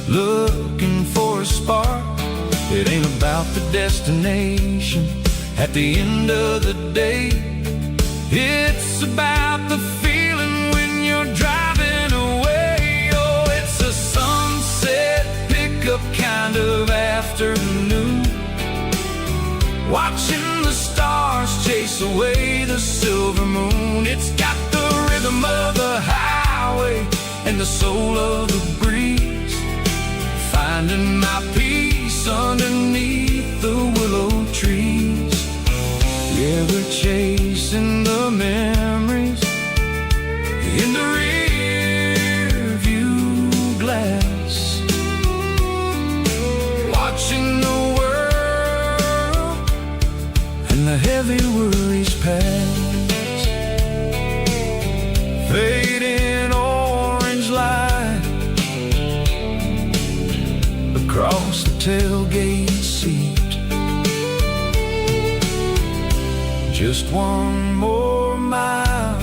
looking for a spark. It ain't about the destination at the end of the day, it's about the feeling when you're driving away. Oh, it's a sunset pickup kind of afternoon, watching the stars chase away the silver moon. It's got the rhythm of the highway and the soul of the breeze, finding my peace underneath the willow trees. Yeah, we're chasing the memories in the rear view glass, watching the world and the heavy worries pass. Fading orange light across the tailgate seat, just one more mile.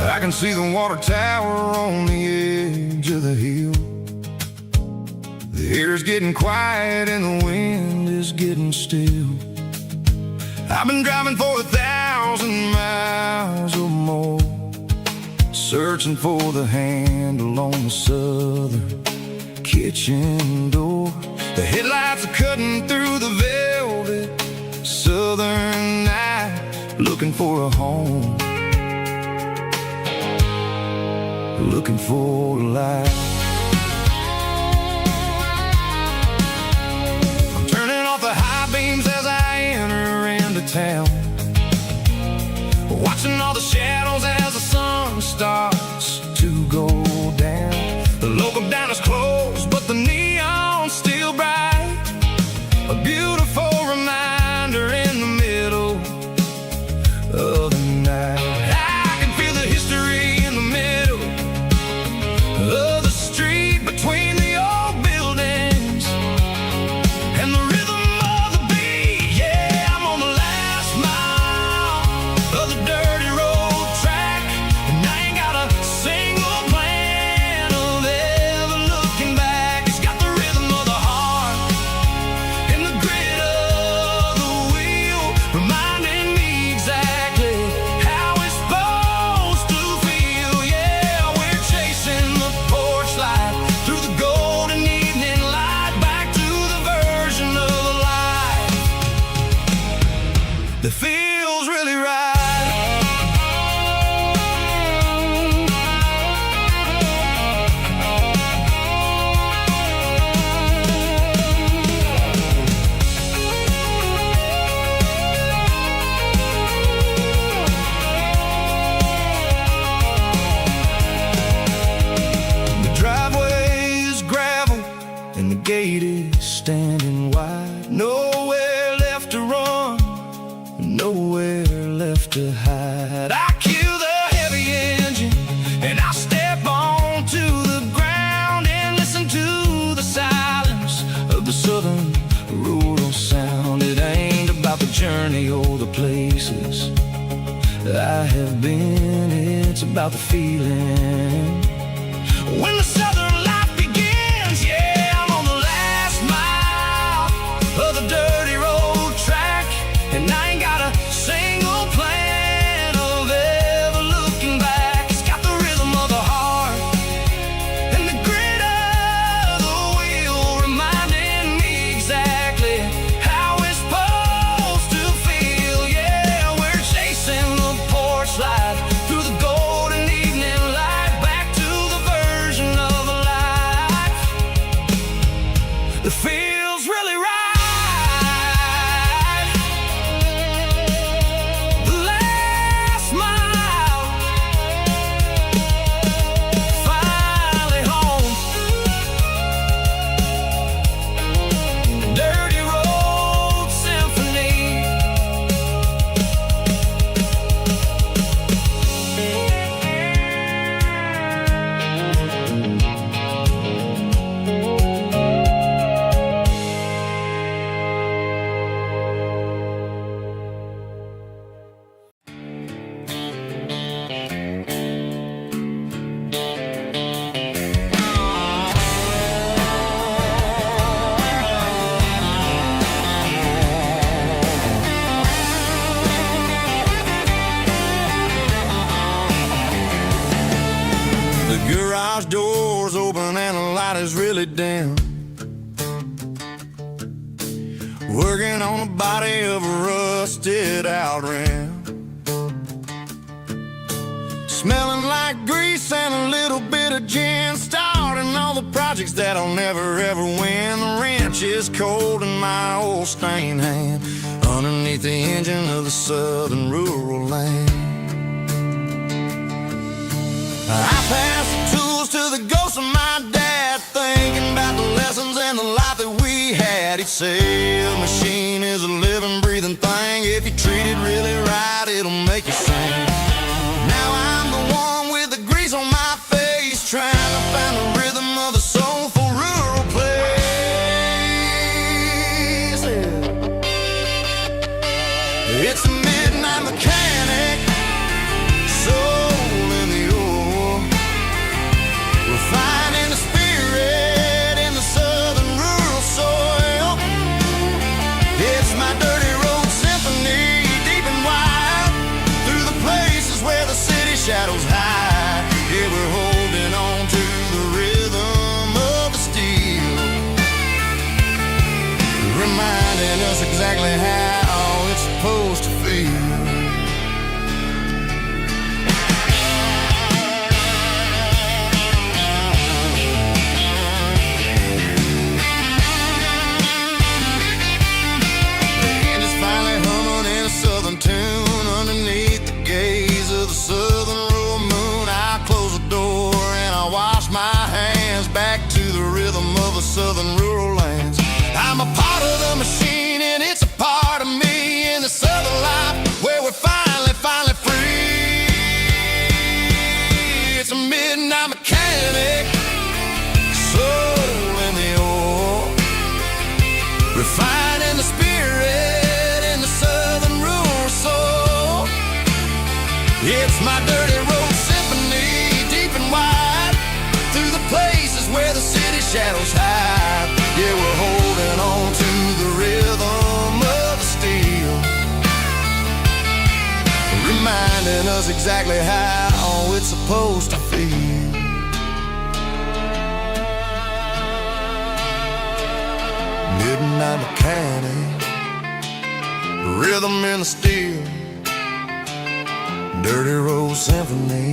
I can see the water tower on the edge of the hill. The air's getting quiet and the wind is getting still. I've been driving for 1,000 miles or more, searching for the handle on the southern kitchen door. The headlights are cutting through the velvet southern night, looking for a home, looking for a light. I'm turning off the high beams as I enter into town, watching all the shadows as the sun starts to go down. The local diner's closed, but the neon's still gate is standing wide. Nowhere left to run, nowhere left to hide. I kill the heavy engine and I step onto the ground and listen to the silence of the southern rural sound. It ain't about the journey or the places I have been, it's about the feeling. When the southern life begins, yeah, I'm on the last mile of the dirty road track, and I ain't got a single plan of ever looking back. It's got the rhythm of the heart and the grit of the wheel, reminding me exactly how it's supposed to feel. Yeah, we're chasing the porch light through the golden evening light, back to the version of a life that feels really right. The last mile, finally home. Dirty Road Symphony. The garage door's open and the light is really dim. Working on the body of a rusted out rim. Smelling like grease and a little bit of gin. Starting all the projects that I'll never ever win. The wrench is cold in my old stained hand, underneath the engine of the southern rural land. I pass the tools to the ghost of my dad, thinking about the lessons and the life that we had. He'd say a machine is a living, breathing thing. If you treat it really right, it'll make you sing. Now I'm the one with the grease on my face, trying to find the rhythm of the soulful rural place. It's a midnight mechanic, soul in the ore, refining the spirit in the southern rural soil. It's my dirty road symphony, deep and wide, through the places where the city shadows hide. Yeah, we're holding on to the rhythm of the steel, reminding us exactly how it's supposed to feel. Tune underneath the gaze of the southern rural moon. I close the door and I wash my hands, back to the rhythm of the southern rural lands. I'm a part of the machine and it's a part of me, in the southern life where we're finally free. It's a midnight mechanic, soul in the ore, refining the spirit in the southern rural soul. It's my dirty road symphony, deep and wide, through the places where the city shadows hide. Yeah, we're holding on to the rhythm of the steel, reminding us exactly how it's supposed to feel. Midnight mechanic, rhythm in the steel, dirty road symphony.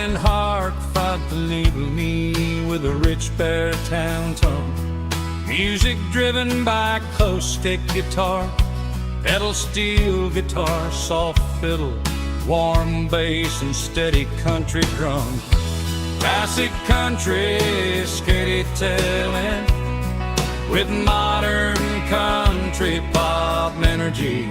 and heartfelt delivery with a rich baritone tone. Music driven by acoustic guitar, pedal steel guitar, soft fiddle, warm bass and steady country drum. Classic country storytelling with modern country pop energy.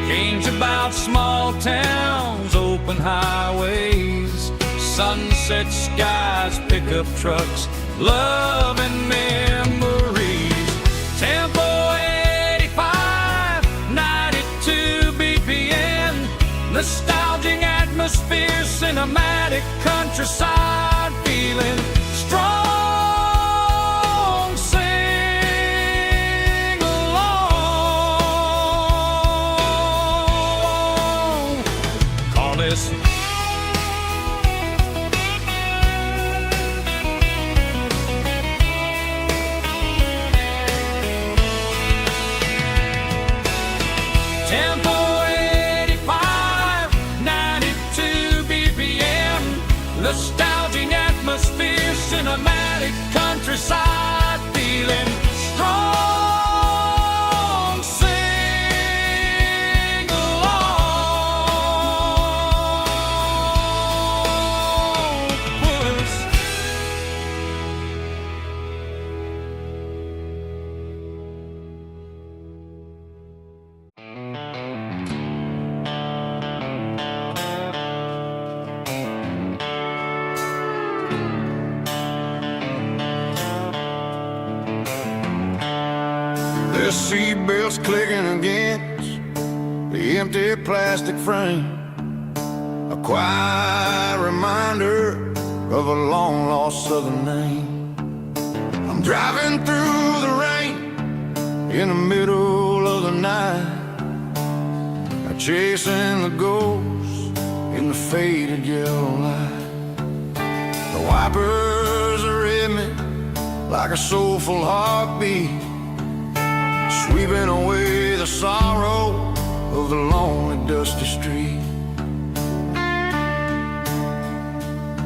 Games about small towns, open highways, sunset skies, pickup trucks, love and memories. Tempo 85, 92 BPM, nostalgic atmosphere, cinematic countryside feeling strong. Sing along. Call this Tempo 85, 92 BPM, nostalgic atmosphere, cinematic countryside feeling strong. Sing along. Puss. The seatbelt's clicking against the empty plastic frame, a quiet reminder of a long-lost southern name. I'm driving through the rain in the middle of the night, chasing the ghosts in the faded yellow light. The wipers are in me like a soulful heartbeat, sweeping away the sorrow of the lonely, dusty street.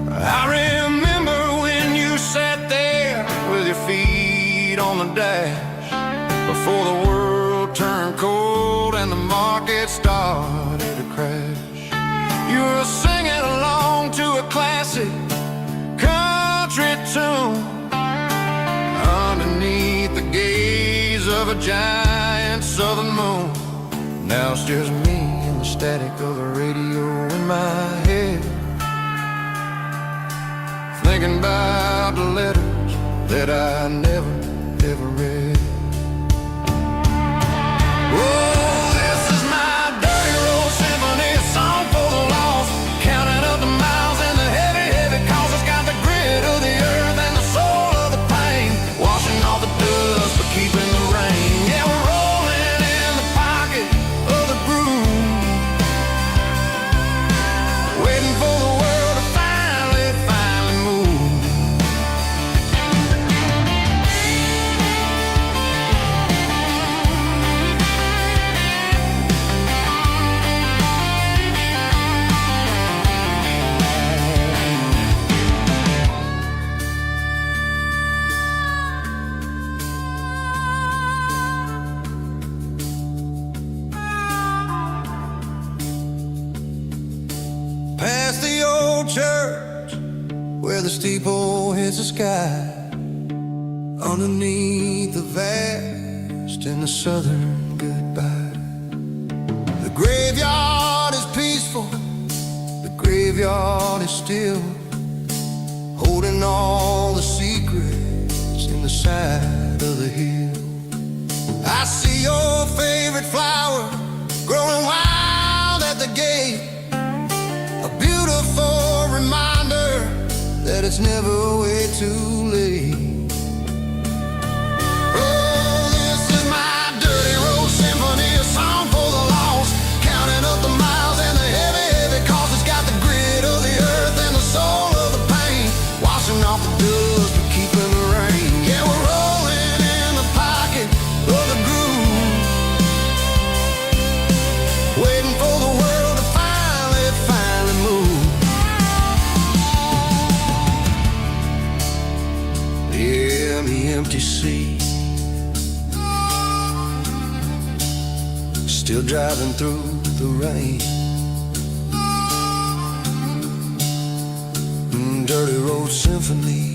I remember when you sat there with your feet on the dash, before the world turned cold and the market started to crash. You were singing along to a classic country tune underneath the gaze of a giant southern moon. Now it's just me and the static of the radio in my head, thinking about the letters that I never, ever read. Oh, this is my dirty road symphony, a song for the lost, counting up the miles and the heavy, heavy calls. It's got the grit of the earth and the soul of the pain, washing off the dust but keeping the rain. Yeah, we're rolling in the pocket of the groove, waiting for the world to finally move. Past the old church where the steeple hits the sky, underneath the vast and the southern goodbye. The graveyard is peaceful, the graveyard is still, holding all the secrets in the side of the hill. I see your favorite flower growing wild at the gate, a beautiful reminder that it's never way too late. Oh, this is my dirty road symphony, a song for the lost, counting up the miles and the heavy, heavy calls. It's got the grit of the earth and the soul of the pain, washing off the dust but keeping the rain. Yeah, we're rolling in the pocket of the groove, waiting for the world to finally move. empty seat. Still driving through the rain. Dirty road symphony.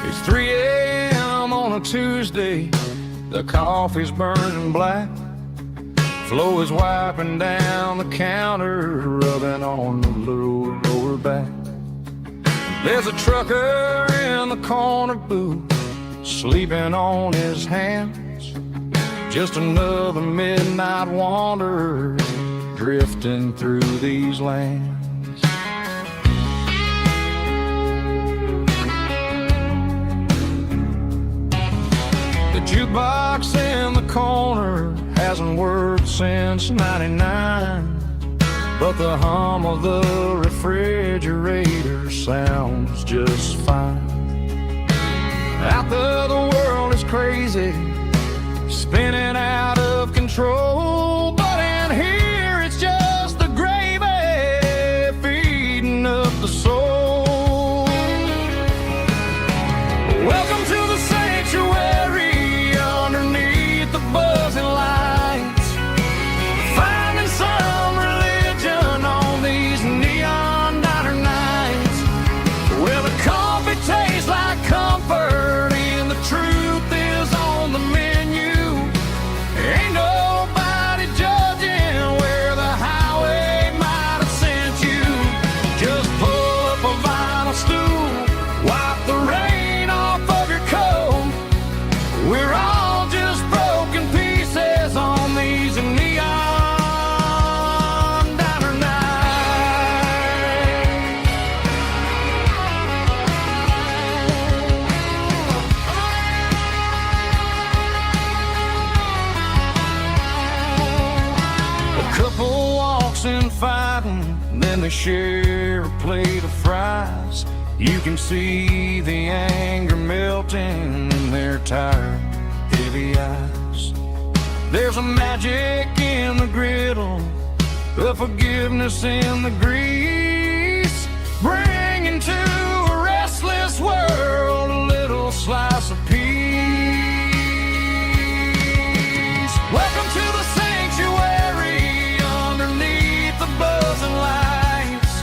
It's 3 a.m. on a Tuesday. The coffee's burning black. Flo is wiping down the counter, rubbing on the little lower back. There's a trucker in the corner booth, sleeping on his hands. Just another midnight wanderer, drifting through these lands. The jukebox in the corner hasn't worked since '99, but the hum of the refrigerator sounds just fine. Out there the world is crazy, spinning out of control, but in here it's just the gravy feeding up the soul. Welcome to the sanctuary, underneath the buzzing lights, finding some religion on these neon diner nights. Well, the coffee tastes like comfort and the truth is on the menu. Ain't nobody judging where the highway might have sent you. Just pull up a vinyl stool, wipe the rain off of your coat. We're all just broken pieces on these neon diner nights. A couple walks in fighting, then they share a plate of fries. You can see the anger melting in their tired, heavy eyes. There's a magic in the griddle, a forgiveness in the grease, bringing to a restless world a little slice of peace. Welcome to the sanctuary, underneath the buzzing lights,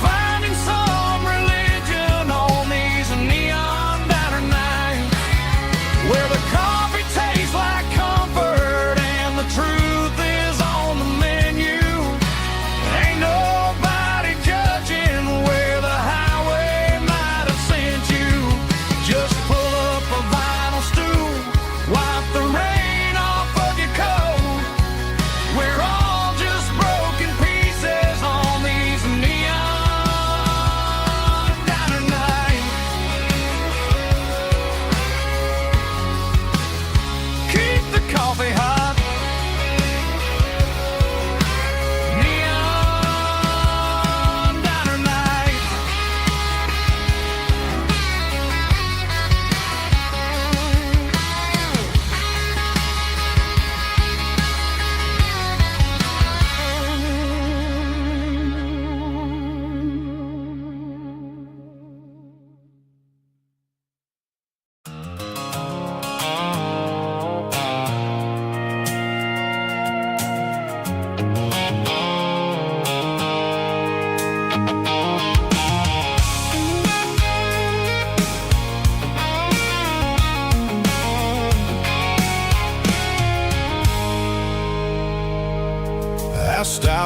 finding some religion on these neon diner nights, where the coffee tastes like comfort and the truth is on the menu. Ain't nobody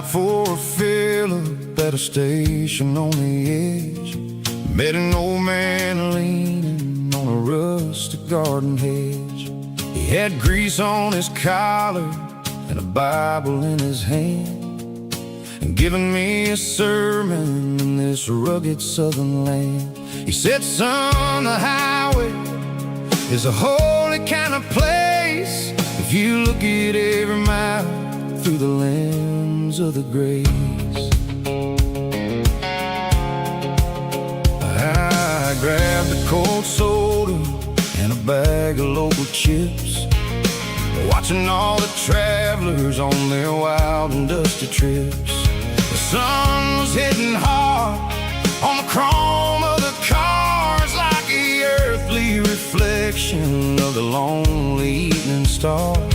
stopped for a fill-up at a station on the edge. Met an old man leaning on a rustic garden hedge. He had grease on his collar and a Bible in his hand, and giving me a sermon in this rugged southern land. He said, son, the highway is a holy kind of place if you look at every mile through the lens of the grace. I grabbed a cold soda and a bag of local chips, watching all the travelers on their wild and dusty trips. The sun was hitting hard on the chrome of the cars, like the earthly reflection of the lonely evening stars.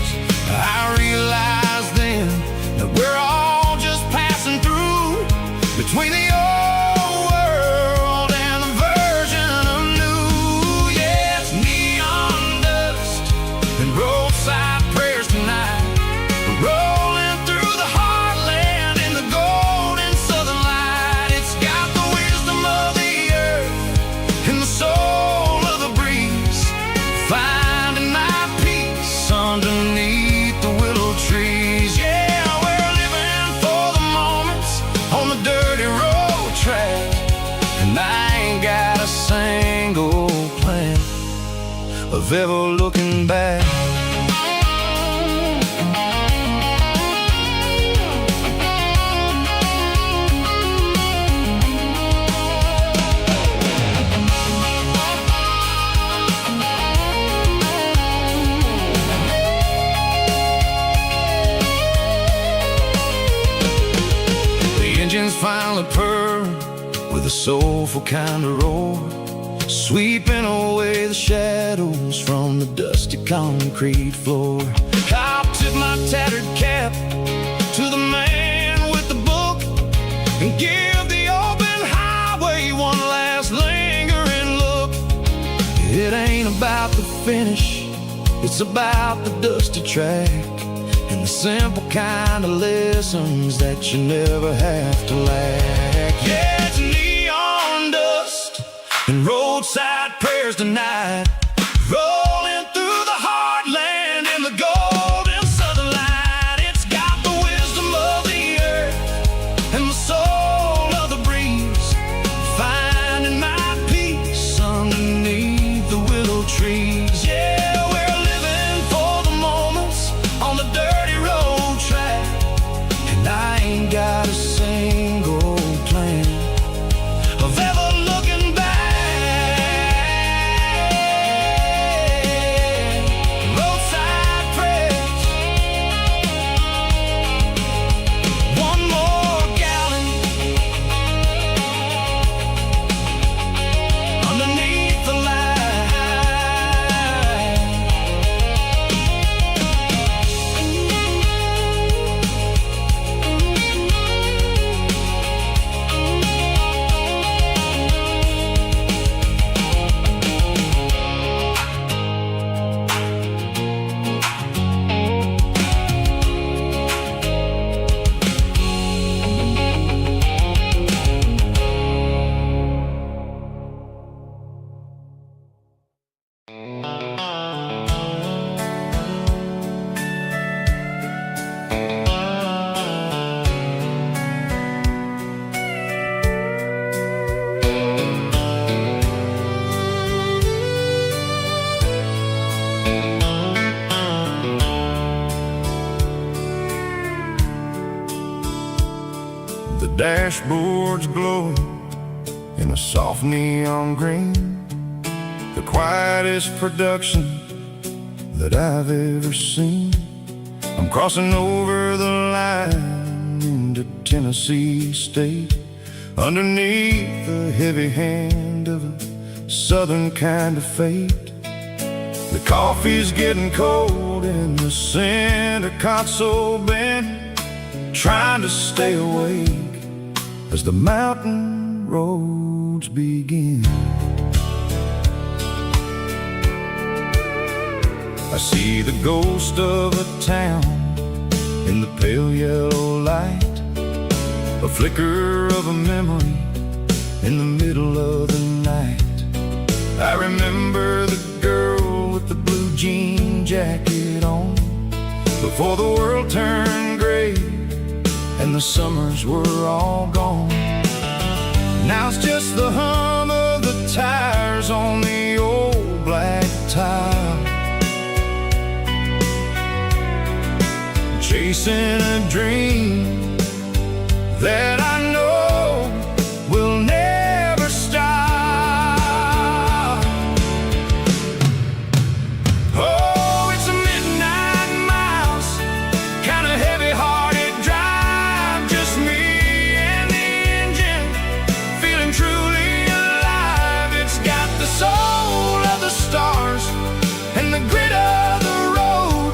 I realized then that we're all just passing through between the old world and the version of new. Yeah, it's neon dust and roadside prayers tonight. We're rolling through the heartland in the golden southern light. It's got the wisdom of the earth and the soul of the breeze, finding my peace underneath the willow trees. Yeah, we're living for the moments on the dirty road track, and I ain't got a single plan of ever looking back. Finally purr with a soulful kind of roar, sweeping away the shadows from the dusty concrete floor. I'll tip my tattered cap to the man with the book and give the open highway one last lingering look. It ain't about the finish, it's about the dusty track and the simple kind of lessons that you never have to lack. Yeah, it's neon dust and roadside prayers tonight, rolling through the heartland in the golden southern light. It's got the wisdom of the earth and the soul of the breeze, finding my peace underneath the willow trees. Yeah, we're living for the moments on the dirty road track, and I ain't got a single plan of ever looking back. Roadside prayers, one more gallon underneath the light. The dashboard's glowing in a soft neon green, the quietest production that I've ever seen. I'm crossing over the line into Tennessee State, underneath the heavy hand of a southern kind of fate. The coffee's getting cold in the center console bin, trying to stay awake as the mountain roads begin. I see the ghost of a town in the pale yellow light, a flicker of a memory in the middle of the night. I remember the girl with the blue jean jacket on, before the world turned gray and the summers were all gone. Now it's just the hum of the tires on the old black tile, chasing a dream that I know will never stop. Oh, it's a midnight miles, kind of heavy-hearted drive, just me and the engine, feeling truly alive. It's got the soul of the stars and the grit of the road,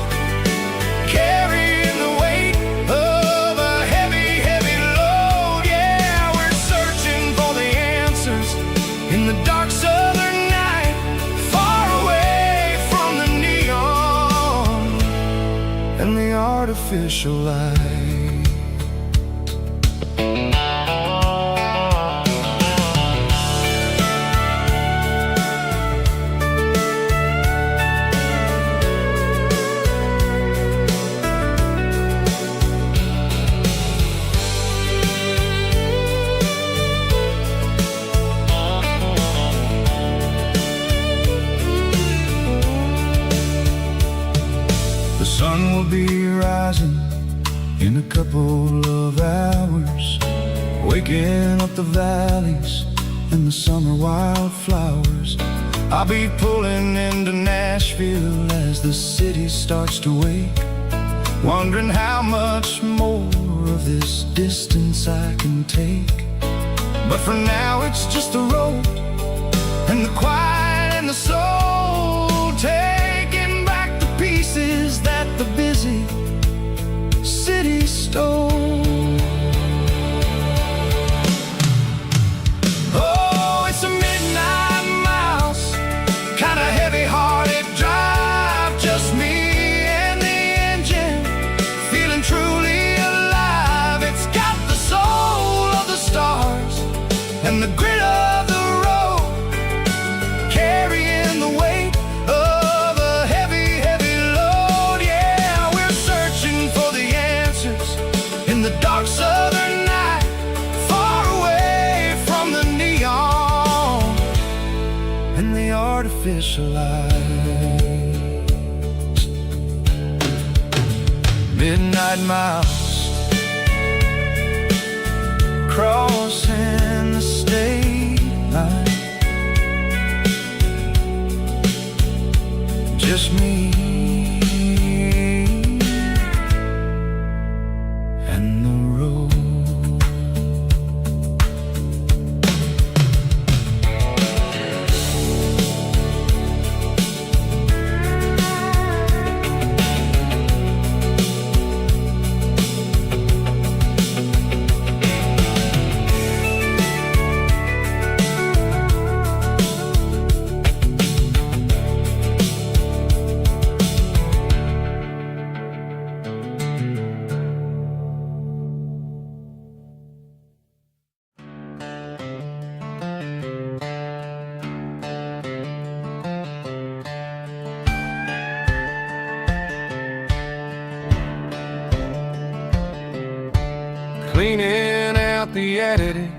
carrying the weight of a heavy, heavy load. Yeah, we're searching for the answers in the dark southern night, far away from the neon and the artificial light. The sun will be rising in a couple of hours, waking up the valleys and the summer wildflowers. I'll be pulling into Nashville as the city starts to wake, wondering how much more of this distance I can take. But for now it's just the road and the quiet and the soul, taking back the pieces that the busy city stole. Oh, it's a midnight miles, kind of heavy-hearted drive, just me and the engine, feeling truly alive. It's got the soul of the stars and the grit of the road, carrying the weight of a heavy, heavy load. Yeah, we're searching for the answers in the dark southern night, far away from the neon and the artificial lights. Midnight miles, crossing the state line, just me and the road. Cleaning out the attic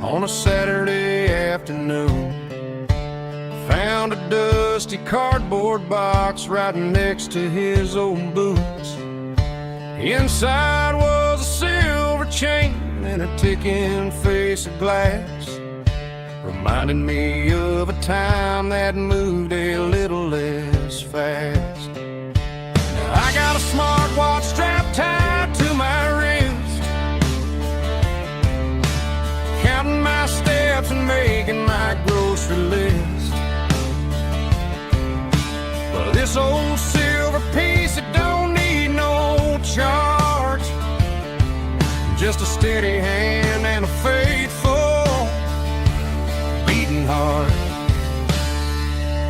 on a Saturday afternoon, found a dusty cardboard box right next to his old boots. Inside was a silver chain and a ticking face of glass, reminding me of a time that moved a little less fast. Now I got a smartwatch strapped tied to my wrist, counting my steps and making my grocery list. But this old silver piece, it don't need no charge, just a steady hand and a faithful beating heart.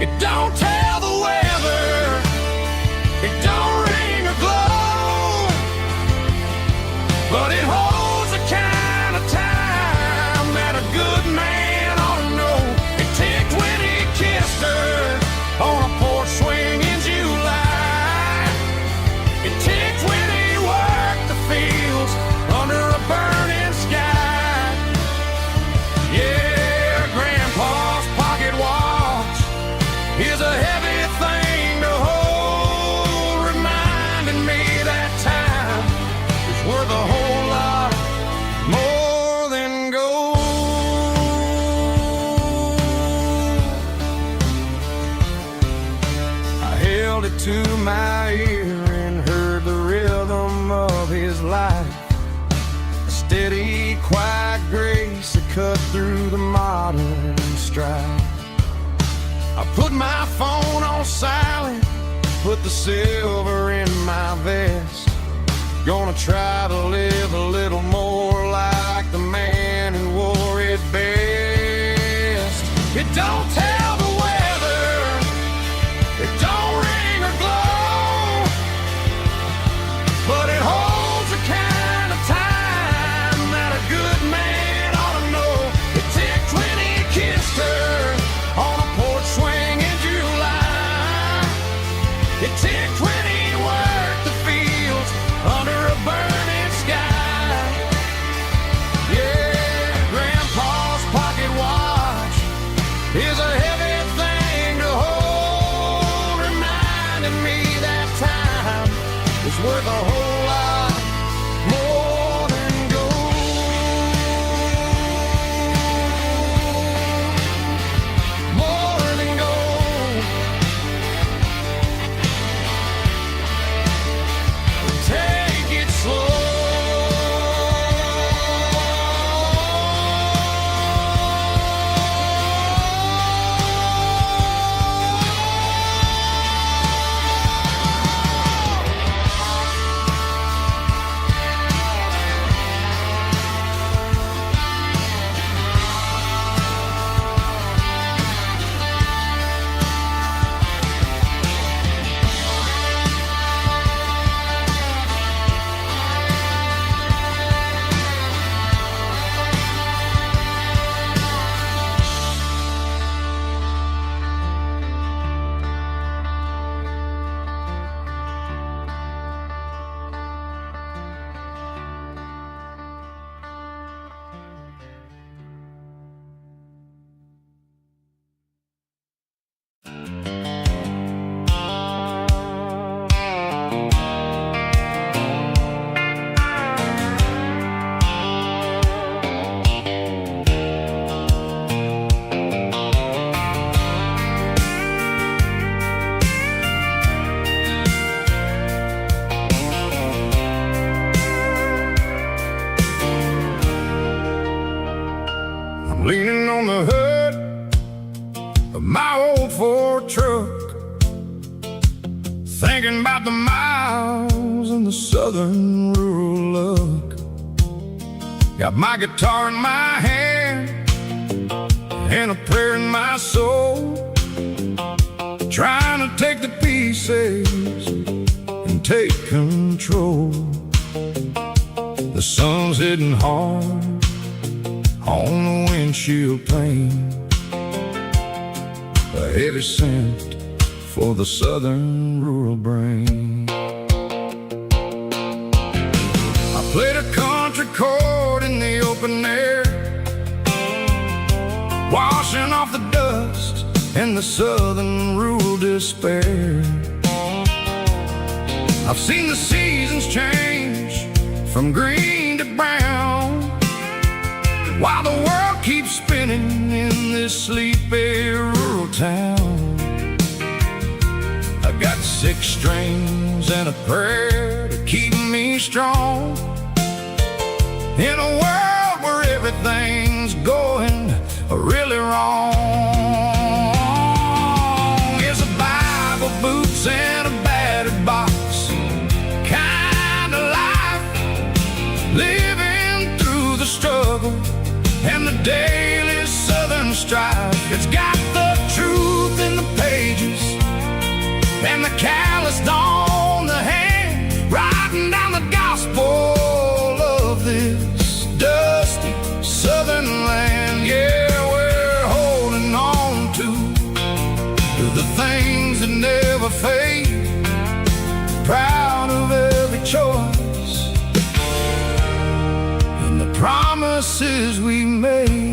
It don't tell the weather, it don't ring or glow, but it holds a kind to my ear and heard the rhythm of his life. A steady, quiet grace that cut through the modern strife. I put my phone on silent, put the silver in my vest. Gonna try to live a little more like the man who wore it best. It don't tell the weather, it don't ring or glow, but it holds the kind of time that a good man ought to know. It ticked when he kissed her on a porch swing in July. It ticked when he worked the fields under a burning sky. Yeah, Grandpa's pocket watch is a heavy thing to hold, reminding me that time is worth a whole lot more than gold. More than gold. Take it slow. Leaning on the hood of my old Ford truck, thinking about the miles and the southern rural look. Got my guitar in my hand and a prayer in my soul, trying to take the pieces and take control. The sun's hitting hard on the windshield pane, a heavy scent for the southern rural brain. I played a country chord in the open air, washing off the dust and the southern rural despair. I've seen the seasons change from green to brown, while the world keeps spinning in this sleepy rural town. I got 6 strings and a prayer to keep me strong, in a world where everything's going really wrong. It's a Bible, boots, and a battered box kind of life, living through the struggle and the daily southern strife. It's got the truth in the pages and the calloused on the hand, writing down the gospel of this dusty southern land. Yeah, we're holding on to the things that never fade, proud of every choice and the promises we made.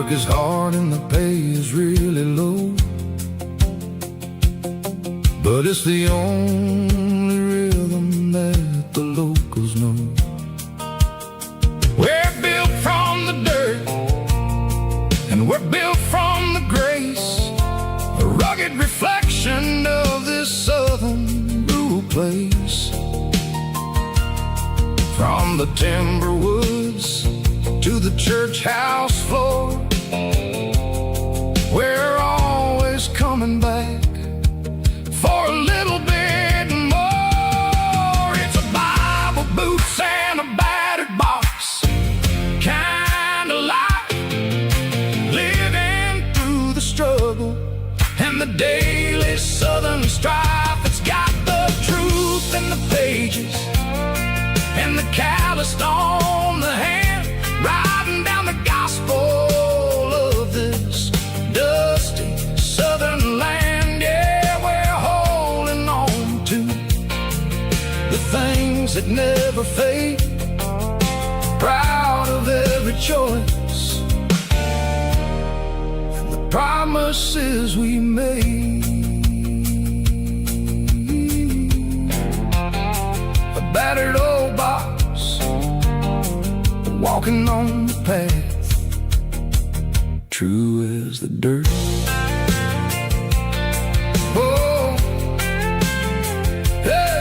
Work is hard and the pay is really low, but it's the only rhythm that the locals know. We're built from the dirt, and we're built from the grace, a rugged reflection of this southern rural place. From the timber woods to the church house floor, we're always coming back for a little bit more. It's a Bible, boots, and a battered box kind of life, living through the struggle and the daily southern strife. It's got the truth in the pages and the calloused on the hand, riding down the gospel of this dusty southern land. Yeah, we're holding on to the things that never fade, proud of every choice and the promises we made. A battered old box, walking on the path, true as the dirt. Oh, yeah.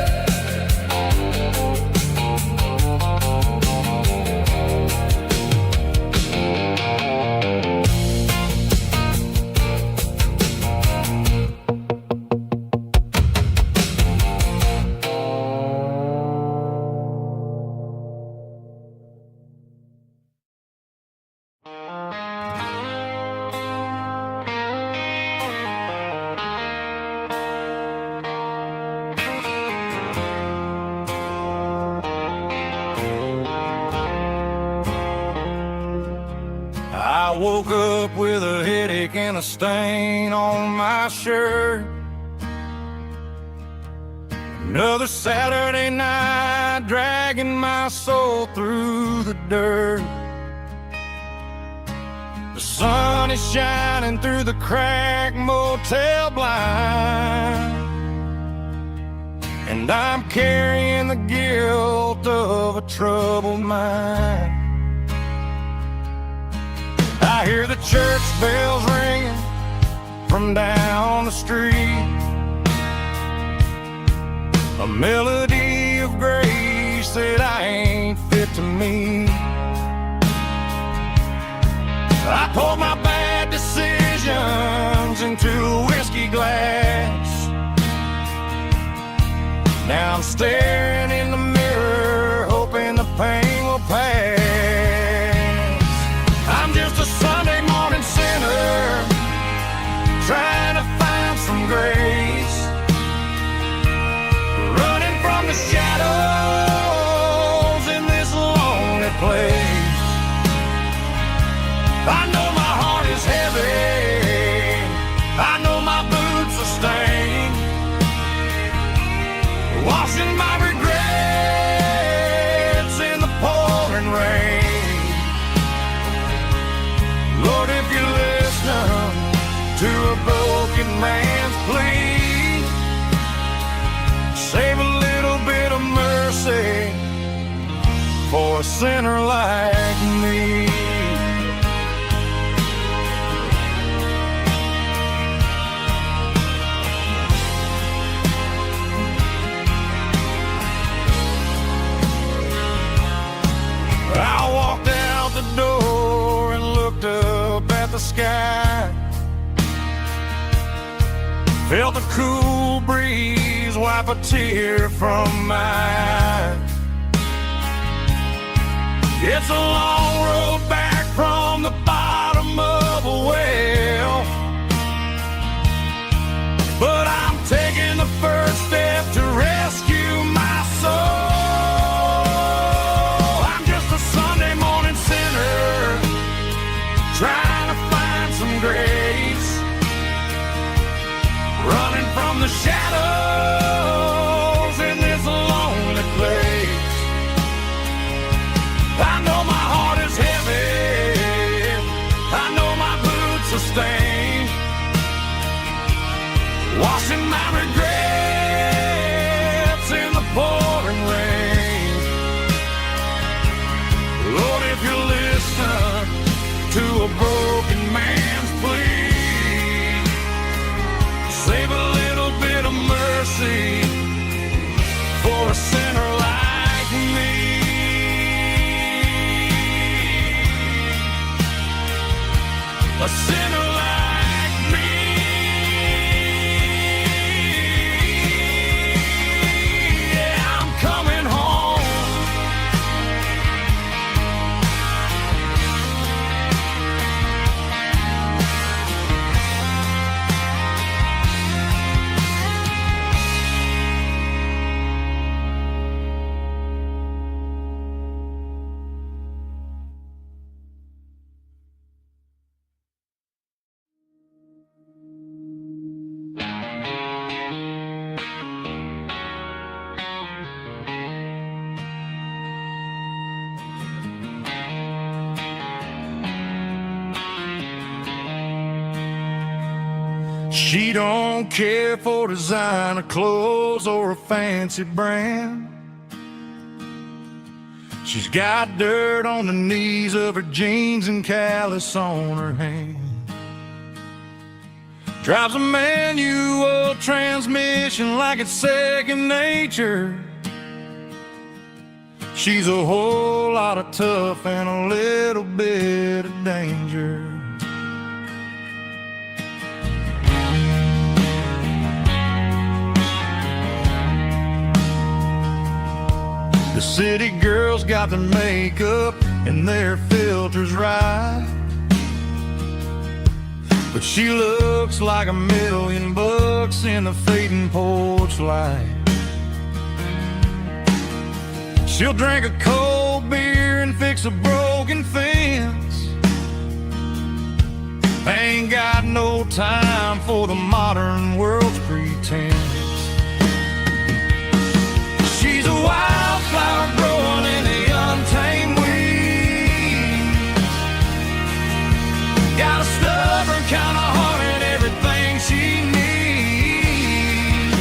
I woke up with a headache and a stain on my shirt. Another Saturday night, dragging my soul through the dirt. The sun is shining through the cracked motel blind, and I'm carrying the guilt of a troubled mind. I hear the church bells ringing from down the street, a melody of grace that I ain't fit to meet. I poured my bad decisions into a whiskey glass. Now I'm staring in the mirror, hoping the pain will pass. I'm just a Sunday morning sinner, trying to find some grace, running from the shadows in this lonely place. I know my heart is heavy, I know my boots are stained, washing my regrets in the pouring rain. Lord, if you listen to a broken man's plea, save a little bit of mercy for a sinner like me. I walked out the door and looked up at the sky, felt the cool breeze wipe a tear from my eye. It's a long road back from the bottom of a well, but I'm taking the first step to rescue my soul. Trying to find some grace, running from the shadows in this lonely place. I know my heart is heavy, I know my a sinner like me. Yeah, I'm coming home. She don't care for designer clothes or a fancy brand. She's got dirt on the knees of her jeans and callus on her hand. Drives a manual transmission like it's second nature. She's a whole lot of tough and a little bit of danger. The city girls got their makeup and their filters right, but she looks like $1,000,000 in the fading porch light. She'll drink a cold beer and fix a broken fence. Ain't got no time for the modern world's pretense. She's a wildflower growing in the untamed weeds. Got a stubborn kind of heart and everything she needs.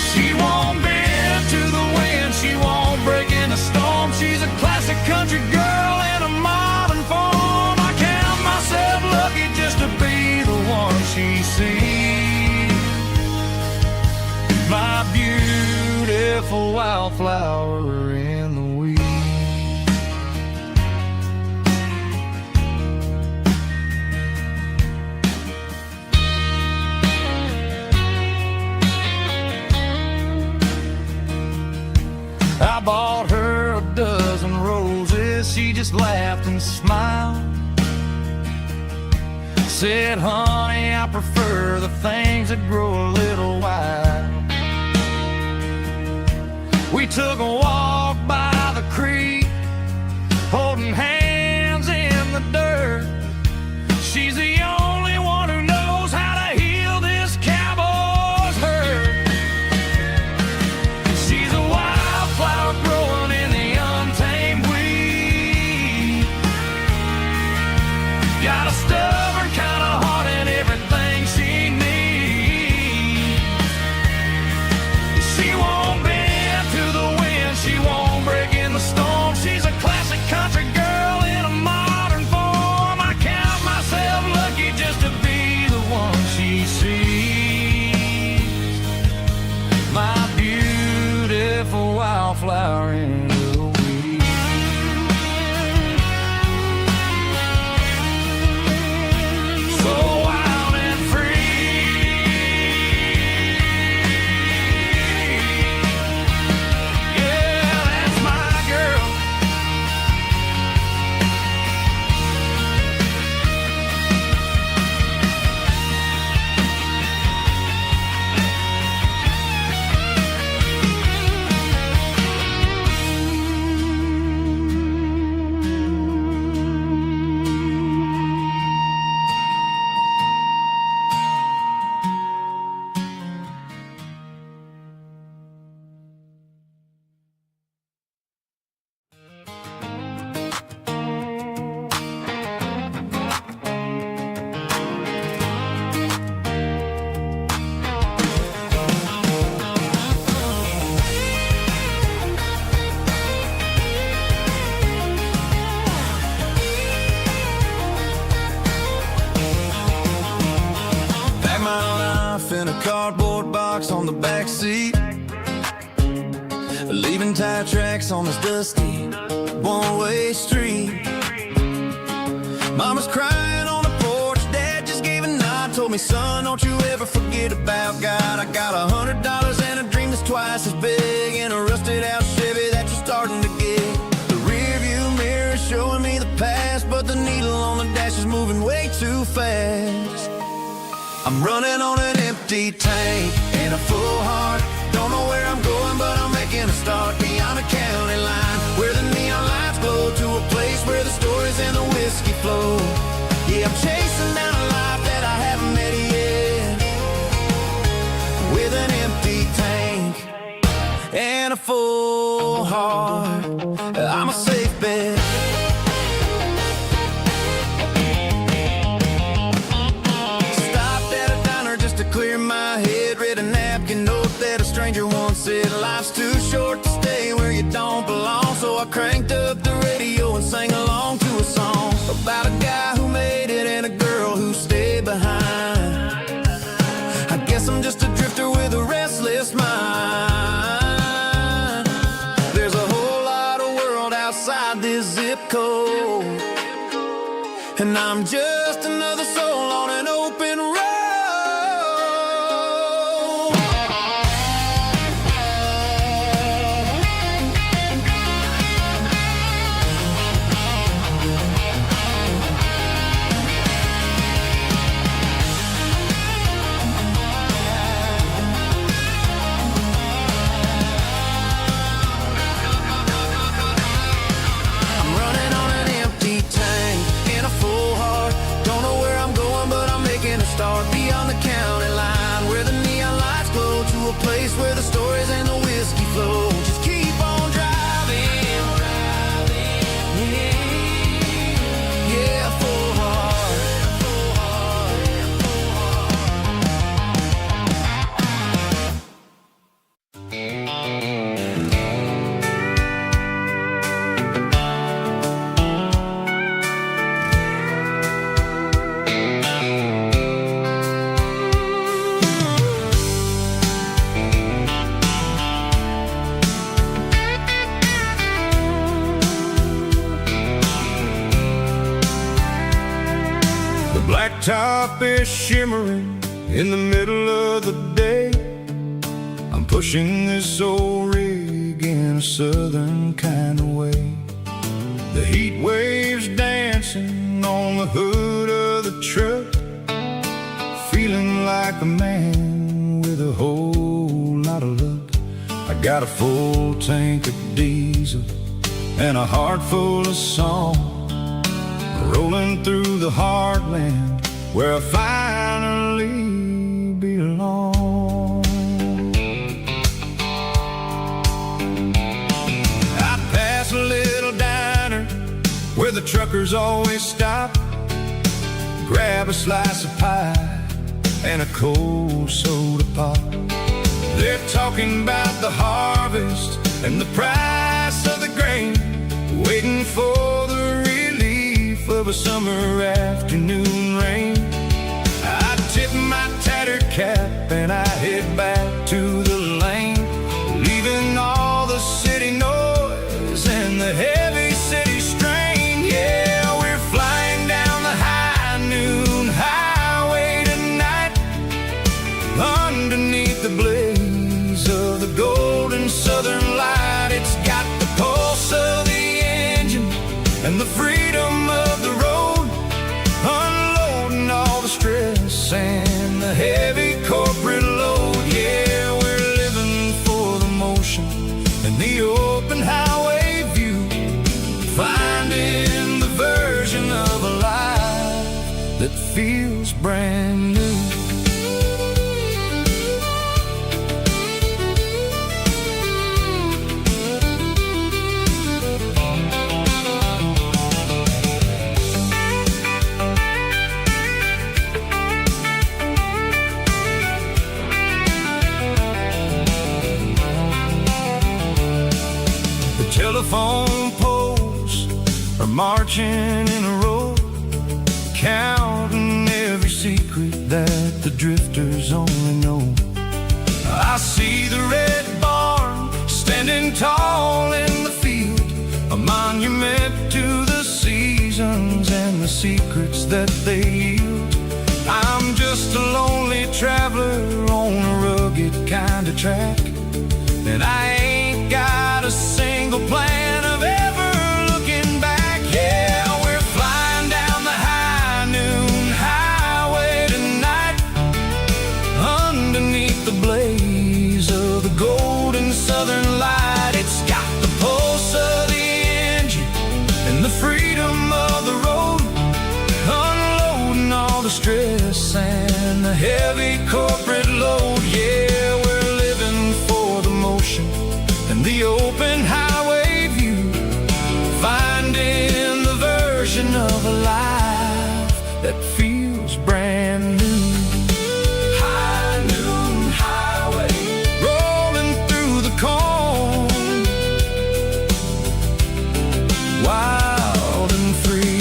She won't bend to the wind, she won't break in the storm. She's a classic country girl in a modern form. I count myself lucky just to be the one she sees. My beautiful wildflower in the weeds. I bought her a dozen roses, she just laughed and smiled. Said, honey, I prefer the things that grow a little wild. We took a walk by the creek, holding hands in the dirt. She's the only one who knows how to heal this cowboy's hurt. She's a wildflower growing in the untamed weed. Got a stubborn kind of heart and everything she needs. She won't bend to the wind, she won't break in the storm. She's a classic country girl in a modern form. I count myself lucky just to be the one she sees. My beautiful wildflower in the weeds. So wild and free. Yeah, that's my girl. Pack my life in a cardboard box on the back seat, leaving tire tracks on this dusty one-way street. Mama's crying told me, son, don't you ever forget about God. I got $100 and a dream that's twice as big, and a rusted out Chevy that you're starting to get. The rear view mirror is showing me the past, but the needle on the dash is moving way too fast. I'm running on an empty tank and a full heart. Don't know where I'm going, but I'm making a start beyond a county line, where the neon lights glow, to a place where the stories and the whiskey flow. Yeah, I'm chasing down a life that I haven't met yet, with an empty tank and a full heart. I'm a safe bet. Stopped at a diner just to clear my head, read a napkin note that a stranger once said, life's too short to stay where you don't belong. So I cranked up the radio and sang along to a song about a guy who made it and a girl who stayed behind. I guess I'm just a drifter with a restless mind. There's a whole lot of world outside this zip code, and I'm just another soul on an open road. Beyond the county line, where the neon lights glow, to a place where the stories and the whiskey flow. Just keep on driving, yeah, full heart. Blacktop is shimmering in the middle of the day. I'm pushing this old rig in a southern kind of way. The heat waves dancing on the hood of the truck, feeling like a man with a whole lot of luck. I got a full tank of diesel and a heart full of song, rolling through the heartland where I finally belong. I pass a little diner where the truckers always stop, grab a slice of pie and a cold soda pop. They're talking about the harvest and the price of the grain, waiting for the relief of a summer afternoon rain. I tip my tattered cap and I head back to the lane, leaving all the city noise and the heavy city strain. Yeah, we're flying down the high noon highway tonight, underneath the blaze of the golden southern light. It's got the pulse of the engine and the freedom of the road, unloading all the stress and the heavy corporate load. Yeah, we're living for the motion and the open highway view, finding the version of a life that feels brand new. Telephone poles are marching in a row, counting every secret that the drifters only know. I see the red barn standing tall in the field, a monument to the seasons and the secrets that they yield. I'm just a lonely traveler on a rugged kind of track, and I ain't got a single plan of ever looking back. Yeah, we're flying down the high noon highway tonight, underneath the blaze of the golden southern light. It's got the pulse of the engine and the freedom of the road, unloading all the stress and the heavy corporate load. Yeah, we're living for the motion and the open highway view, finding the version of a life that feels brand new. High noon highway, rolling through the corn, wild and free.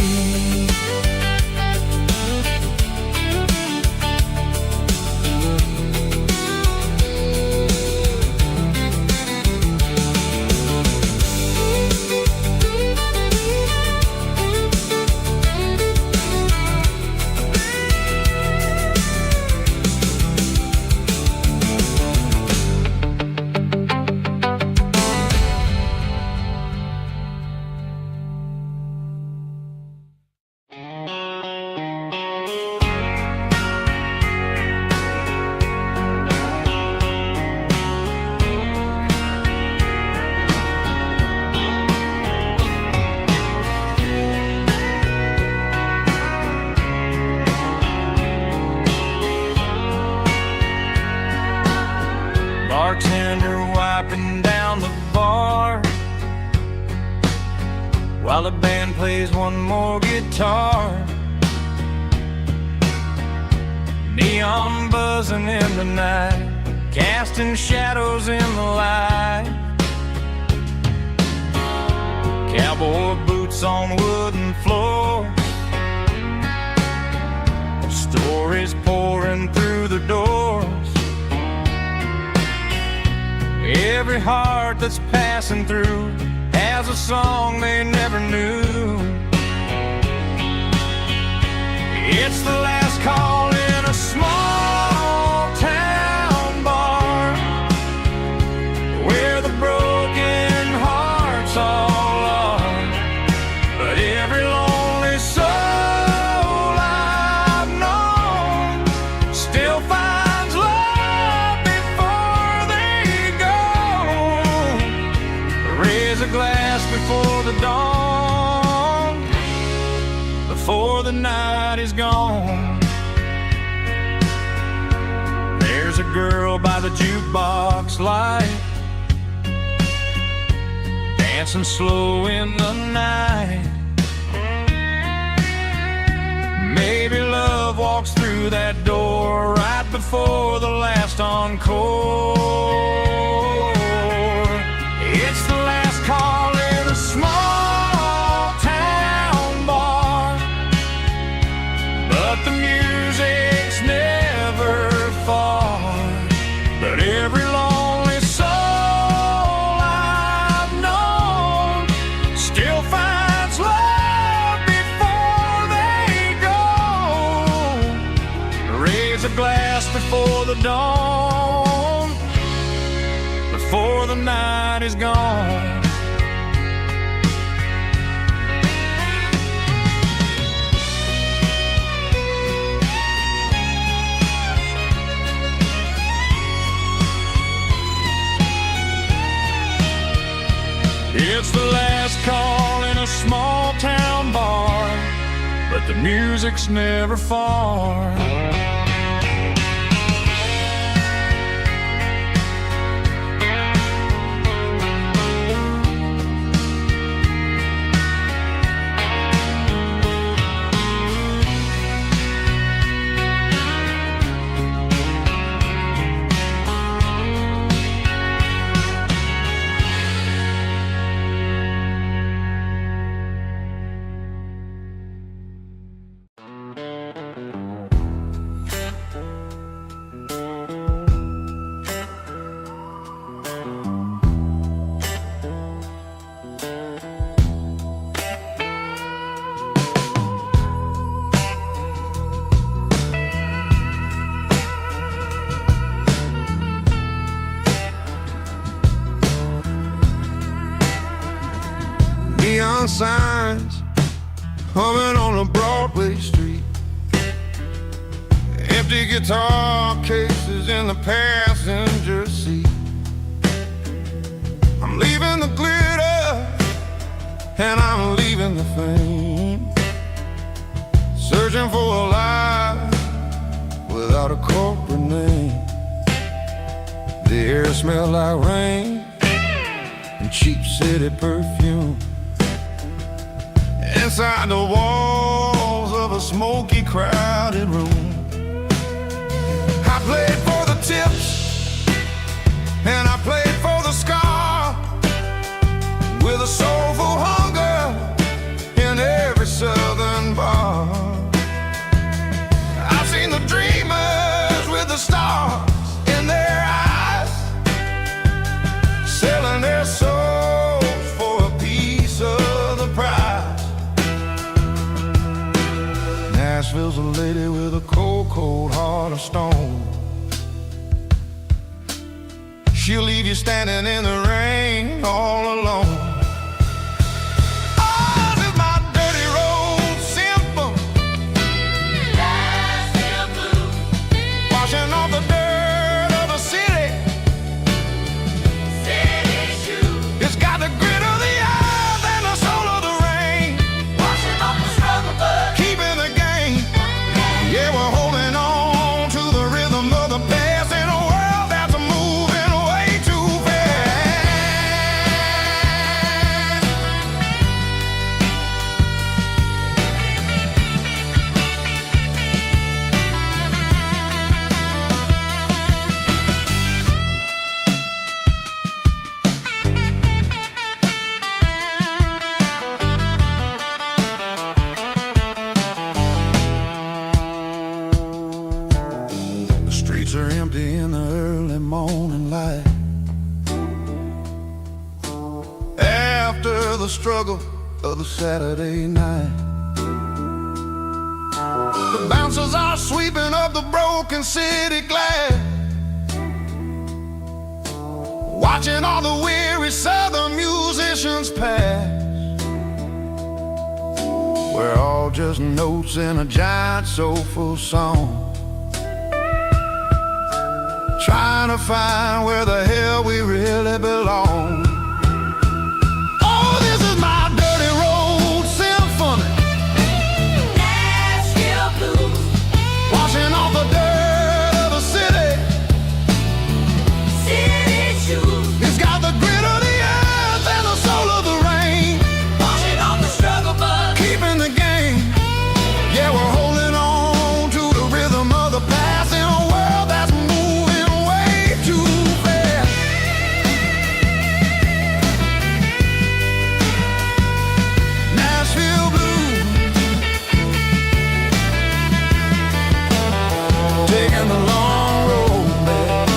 Bartender wiping down the bar while the band plays one more guitar. Neon buzzing in the night, casting shadows in the light. Cowboy boots on wooden floors, stories pouring through the doors. Every heart that's passing through has a song they never knew. It's the last call in a small town bar, where the broken hearts all are. But every lonely soul I've known still finds love before they go. Raise a glass before the dawn, before the night is gone. There's a girl by the jukebox light, dancing slow in the night. Maybe love walks through that door right before the last encore. It's the last call in a small town bar, but the music's never far. But every lonely soul I've known still finds love before they go. Raise a glass before the dawn, before the night is gone. It's the last call in a small town bar, but the music's never far. empty guitar cases in the passenger seat. I'm leaving the glitter and I'm leaving the fame, searching for a life without a corporate name. The air smelled like rain and cheap city perfume. Inside the walls of a smoky, crowded room, I played for the tips and I played for the scar, with a soulful hunger in every southern bar. I've seen the dreamers with the stars in their eyes, selling their souls for a piece of the prize. Nashville's a lady with a cold, cold heart of stone. She'll leave you standing in the rain all alone. Are empty in the early morning light, after the struggle of the Saturday night. The bouncers are sweeping up the broken city glass, watching all the weary southern musicians pass. We're all just notes in a giant soulful song, trying to find where the hell we really belong. Oh, this is my dirty road symphony, Nashville blues, washing off the dirt of the city, city shoes. It's got the grit of the earth and the soul of the rain, washing off the struggle bug, keeping the game. Yeah, we're holding on to the rhythm of the past in a world that's taking the long road back.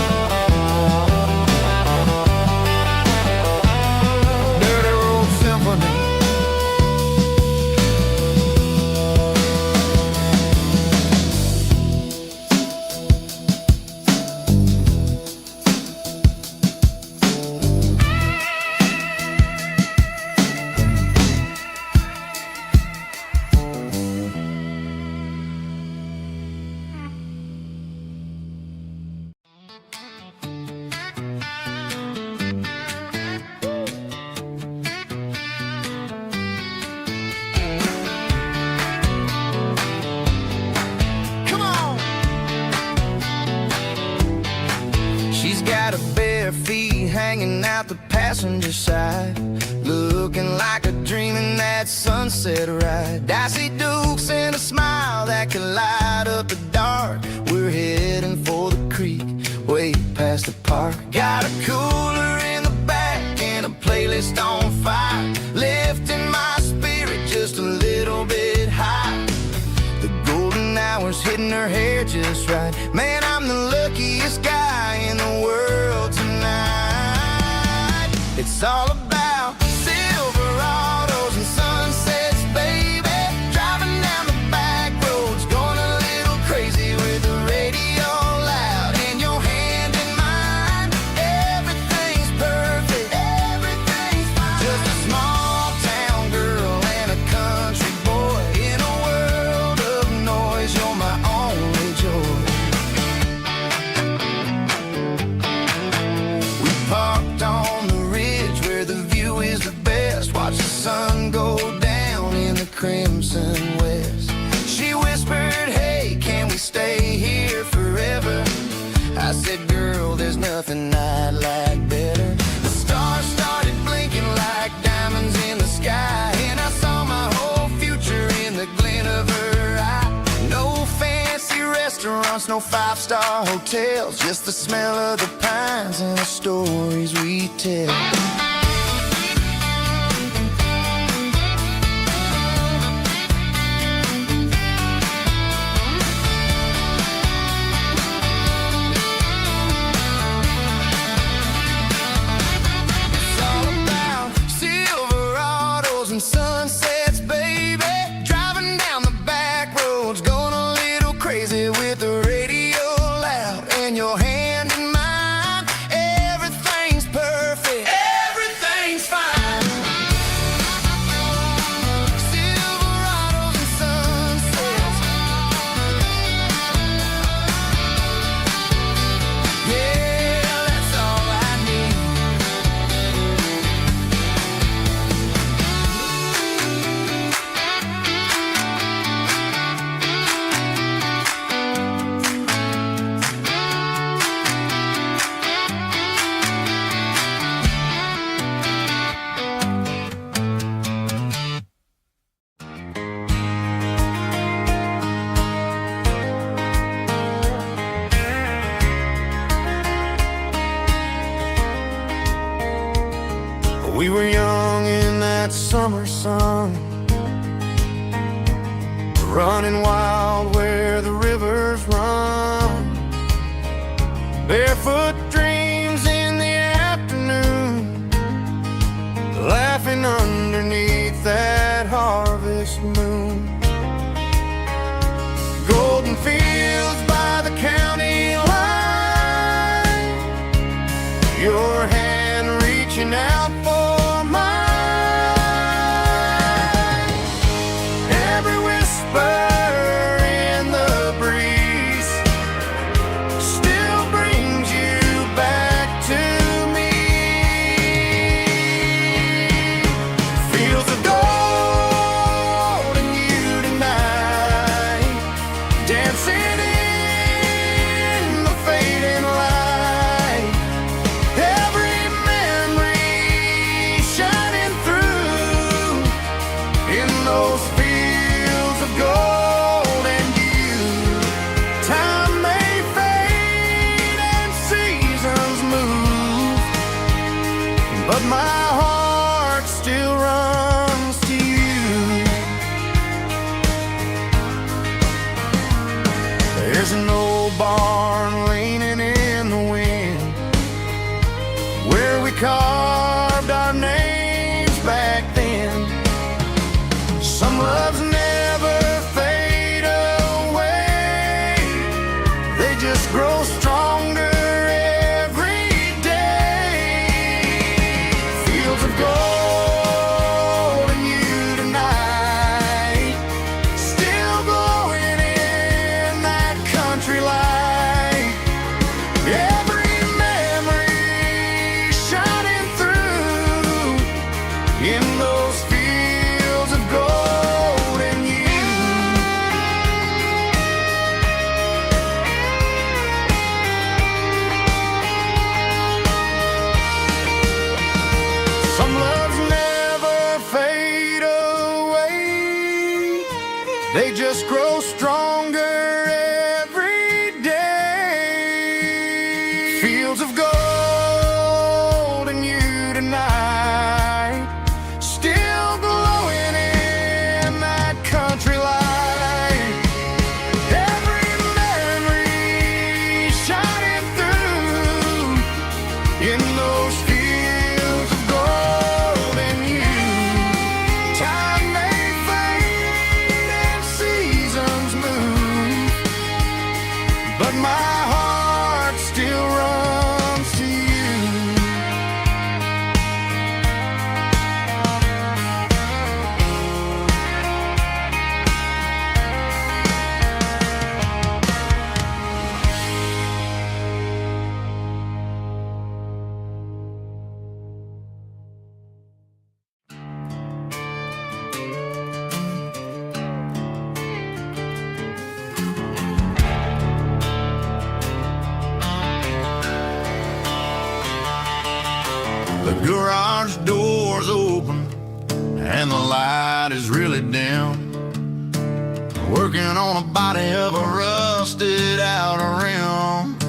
Dirty road symphony. Got her bare feet hanging out the passenger side, looking like a dream in that sunset ride. I see Dukes and a smile that can light up the dark. We're heading for the creek, way past the park. Got a cooler in the back and a playlist on fire, lifting my spirit just a little bit high. The golden hours hitting her hair just right. Man, I'm the luckiest guy in the world tonight. It's all about Silverados and sunsets, baby. Driving down the back roads, going a little crazy with the radio loud and your hand in mine. Everything's perfect, everything's fine. Just a small town girl and a country boy in a world of noise. You're my only joy. Jefferson West. She whispered, hey, can we stay here forever? I said, girl, there's nothing I'd like better. The stars started blinking like diamonds in the sky, and I saw my whole future in the glint of her eye. No fancy restaurants, no five-star hotels, just the smell of the pines and the stories we tell. And sunsets, baby, driving down the back roads, going a little crazy with the radio loud, and your hand in mine. Everything's perfect, everything's fine. Silverados and sunsets, yeah, that's all I need. We were young in that summer sun, running wild where the rivers run, barefoot dreams in the afternoon, laughing underneath that harvest moon. Golden fields by the county line, your hand reaching out for mine. Every whisper in the breeze still brings you back to me. Fields of gold and you tonight, dancing in the fading light. Every memory shining through in those fields of gold and you. Time may fade and seasons move, but my heart still runs to you. There's an old barn leaning in the wind where we carved our names back then. Some loves never fade away, they just grow stronger every day. Fields of gold and you tonight, still glowing in that country light. Every memory shining through in those fields of gold and you. Some loves never fade away, they just grow stronger every day. Fields of gold and you tonight, still glowing in that country light. Every memory shining through in those fields of gold and you. Time may fade and seasons move, garage door's open and the light is really dim. Working on a body of a rusted out rim.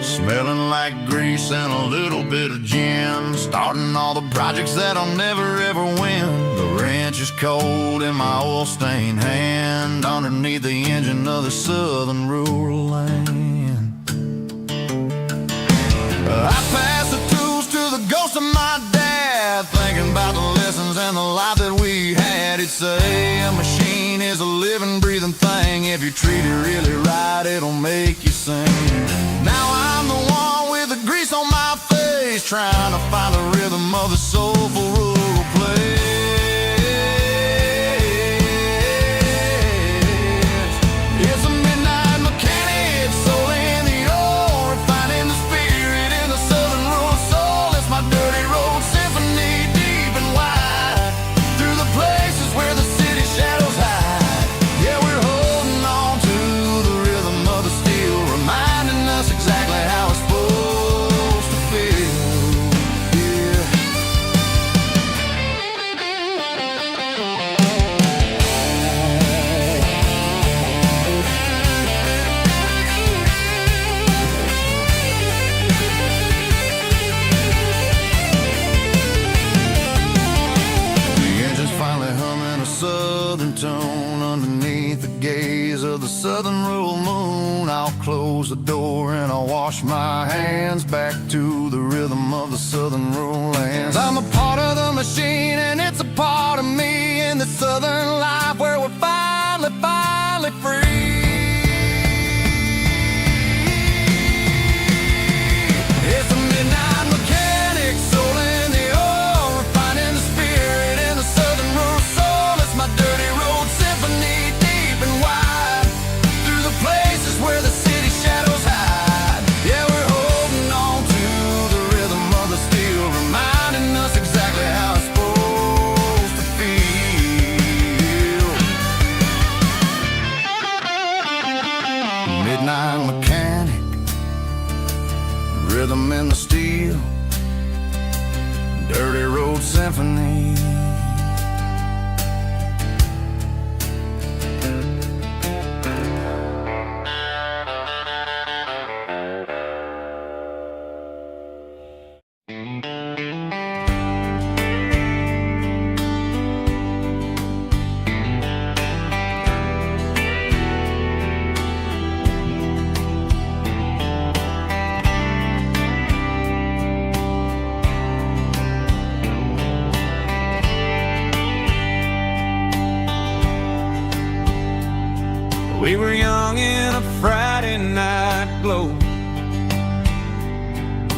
Smelling like grease and a little bit of gin. Starting all the projects that I'll never ever win. The wrench is cold in my oil-stained hand underneath the engine of the southern rural land. I pass the tools to the ghost of my dad, thinking about the lessons and the life that we had. He'd say a machine is a living, breathing thing. If you treat it really right, it'll make you sing. Now I'm the one with the grease on my face, trying to find the rhythm of the soulful rural place. It's a midnight mechanic, soul in the ore, refining the spirit in the southern rural soul. It's my dirty road symphony, deep and wide, through the places where the city shadows hide. Yeah, we're holding on to the rhythm of the steel, reminding us exactly how it's supposed to feel. Yeah. The engine's finally humming a southern tone underneath the gaze of the southern rural moon. I'll close the door and I'll wash my hands back to the rhythm of the southern rural lands. I'm a part of the machine and it's a part of me in the southern life where we're finally free. It's a midnight mechanic, soul in the ore, refining the spirit in the southern rural soul. It's my dirty road symphony, deep and wide, through the places where the city shadows hide. Yeah, we're holding on to the rhythm of the steel, reminding us exactly how it's supposed to feel. Midnight mechanic, rhythm in the steel, dirty road symphony. We were young in a Friday night glow,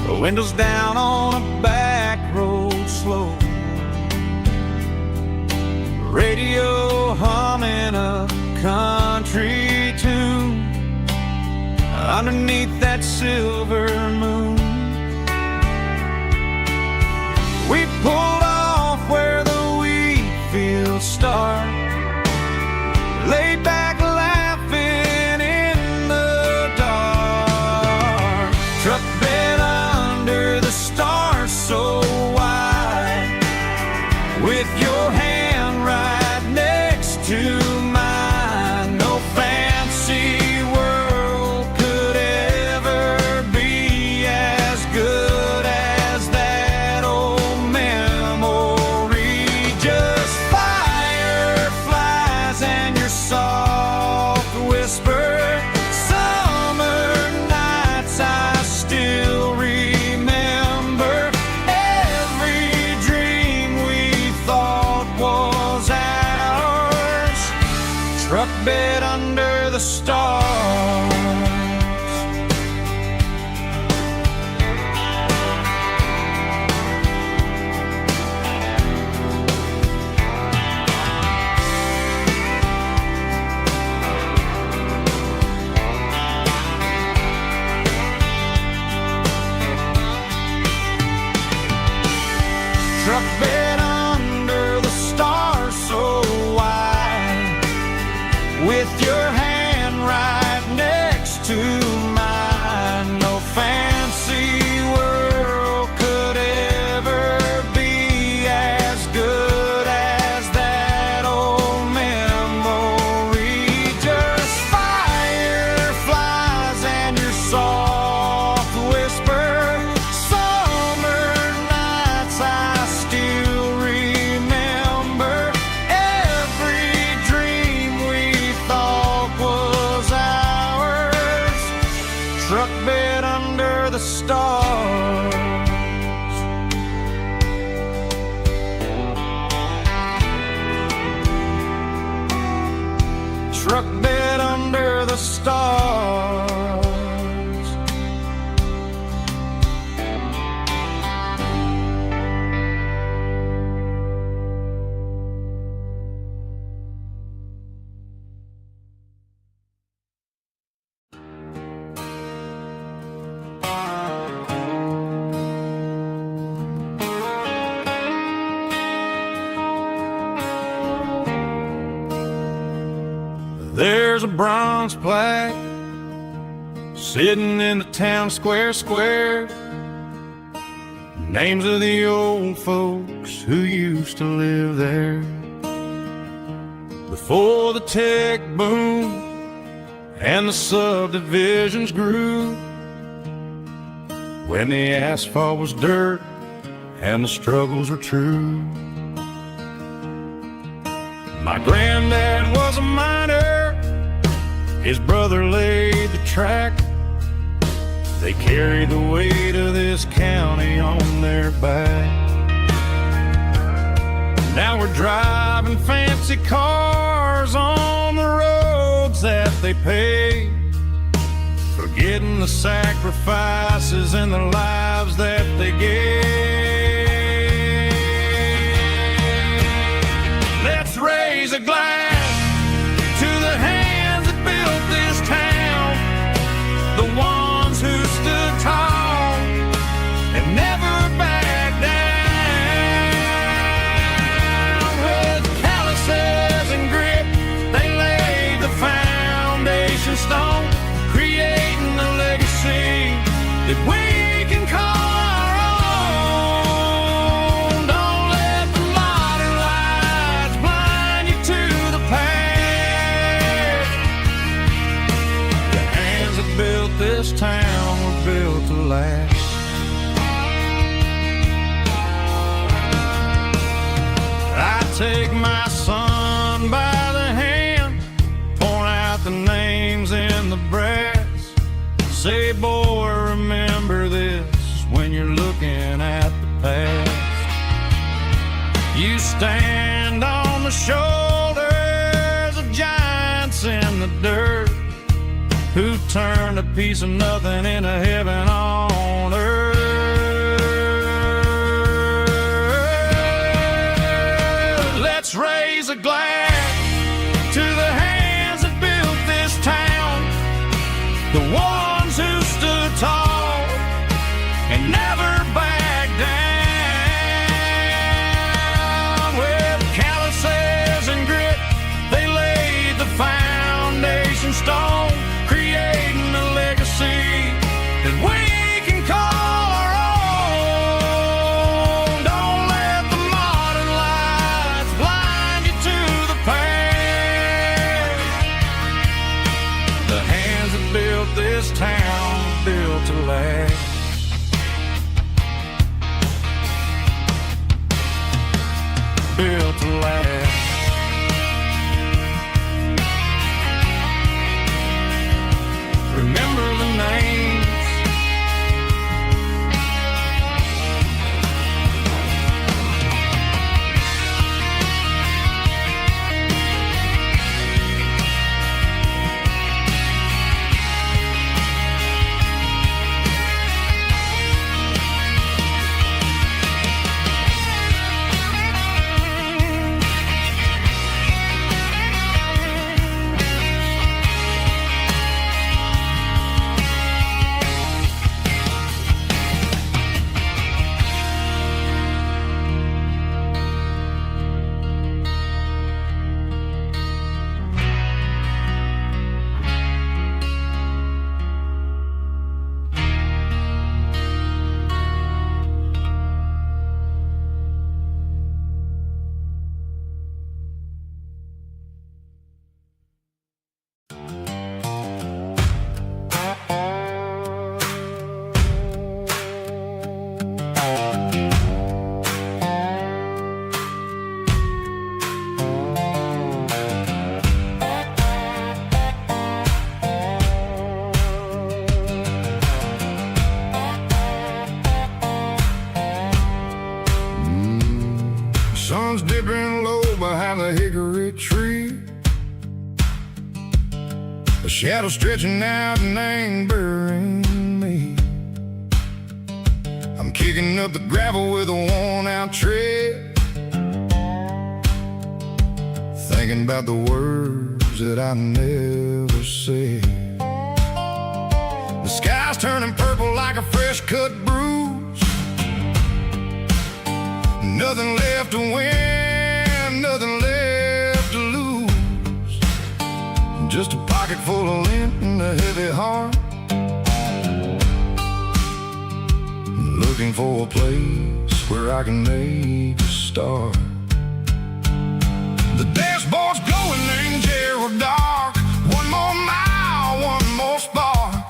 the windows down on a back road slow, radio humming a country tune underneath that silver moon. We pulled off where the wheat fields start, laid back laughing in the dark, truck bed under the stars so wide, with your hand right next to mine. No fancy world could ever be as good as that old memory. Just fireflies and your soft whisper. Summer nights I still remember. Every dream we thought was ours, truck bed under the stars. Truck bed under the stars so wide, with your hand right next to mine. No fancy world could truck bed under the stars. There's a bronze plaque sitting in the town square. Names of the old folks who used to live there. Before the tech boom and the subdivisions grew, when the asphalt was dirt and the struggles were true. My granddad was a miner, his brother laid the track. They carried the weight of this county on their back. Now we're driving fancy cars on the roads that they paved, forgetting the sacrifices and the lives that they gave. Let's raise a glass to the hands that built this town, the ones who stood tall and never backed down. With calluses and grit, they laid the foundation stone, creating a legacy that we can call our own. Don't let the modern lights blind you to the past. The hands that built this town were built to last. I take my son by the hand, point out the names in the brass. Say, boy, remember this when you're looking at the past. You stand on the shoulders of giants in the dirt, who turned a piece of nothing into heaven on earth. Let's raise a glass to the hands that built this town, the ones who stood tall and never backed down. With calluses and grit, they laid the foundation stone, creating a legacy that we can call our own. Don't let the modern lights blind you to the past. The hands that built this town built to last. Built to last. Remember the names. shadow stretching out and angering me. I'm kicking up the gravel with a worn-out tread, thinking about the words that I never said. The sky's turning purple like a fresh-cut bruise. Nothing left to win, nothing left to lose. Just a pocket full of lint and a heavy heart, looking for a place where I can make a start. The dashboard's glowing angel dark. One more mile, one more spark.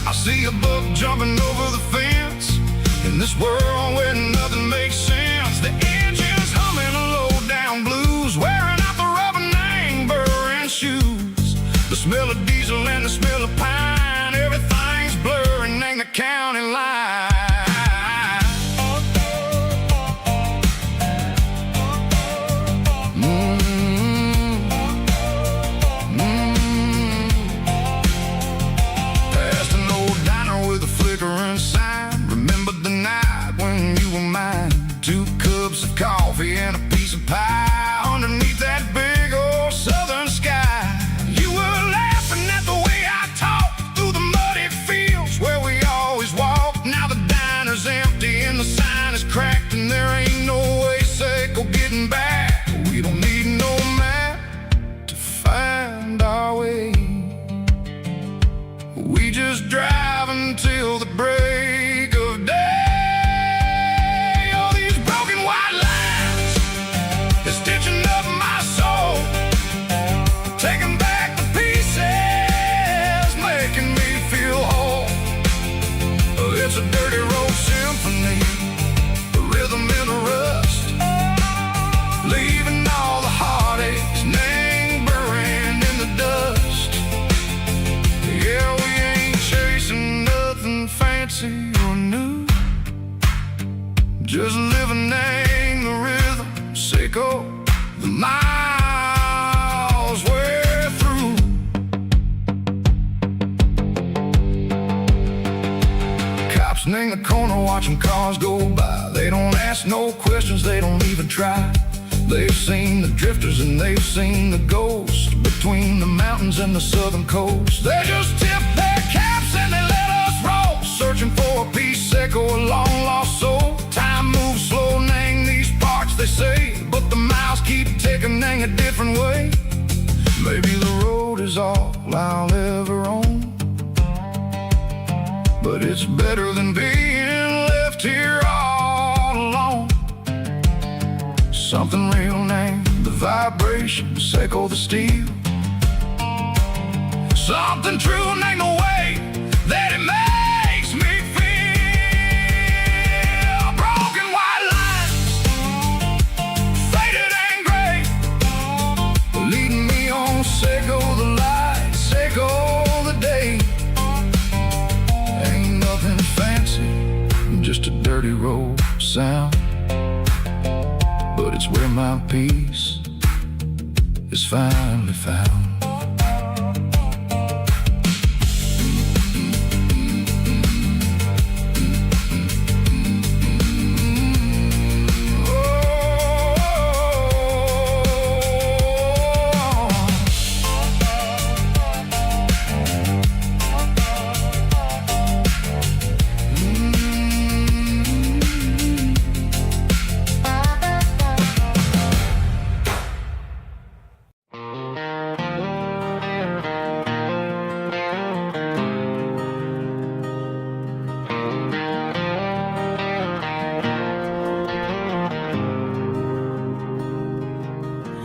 I see a buck jumping over the fence in this world where nothing makes sense. The engine's humming a low-down blues, wearing out the rubber-nang burring shoes. The smell of diesel and the smell of pine, everything's blurring ain't the county line. Coffee and a piece of pie underneath that big old southern sky. You were laughing at the way I talked through the muddy fields where we always walked. Now the diner's empty and the sign is cracked, and there ain't no way safe or getting back. We don't need no map to find our way. We just drive until the break of day. Stitching up my soul, taking back the pieces, making me feel whole. It's a dirty road symphony, a rhythm in a rust, leaving all the heartaches lingering in the dust. Yeah, we ain't chasing nothing fancy or new, just living in the rhythm. Sicko, the miles we're through. Cops in the corner watching cars go by. They don't ask no questions, they don't even try. They've seen the drifters and they've seen the ghosts between the mountains and the southern coast. They just tip their caps and they let us roll, searching for a piece, Sicko, a long lost soul. Time moves slow, nang these parts, they say, but the miles keep ticking nang a different way. Maybe the road is all I'll ever own, but it's better than being left here all alone. Something real name, the vibration, Sicko the steel. Something true name, the way that it makes me feel. Broken white lines, faded and gray, leading me on, Sicko the light, Sicko the day. Ain't nothing fancy, just a dirty road sound, but it's where my peace is finally found.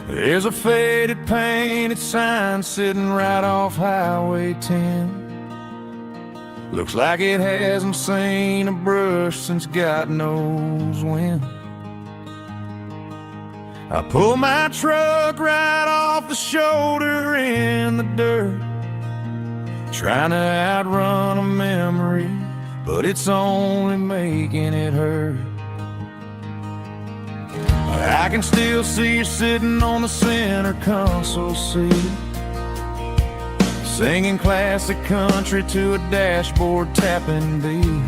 There's a faded painted sign sitting right off Highway 10. Looks like it hasn't seen a brush since God knows when. I pull my truck right off the shoulder in the dirt, trying to outrun a memory, but it's only making it hurt. I can still see you sitting on the center console seat, singing classic country to a dashboard tapping beat.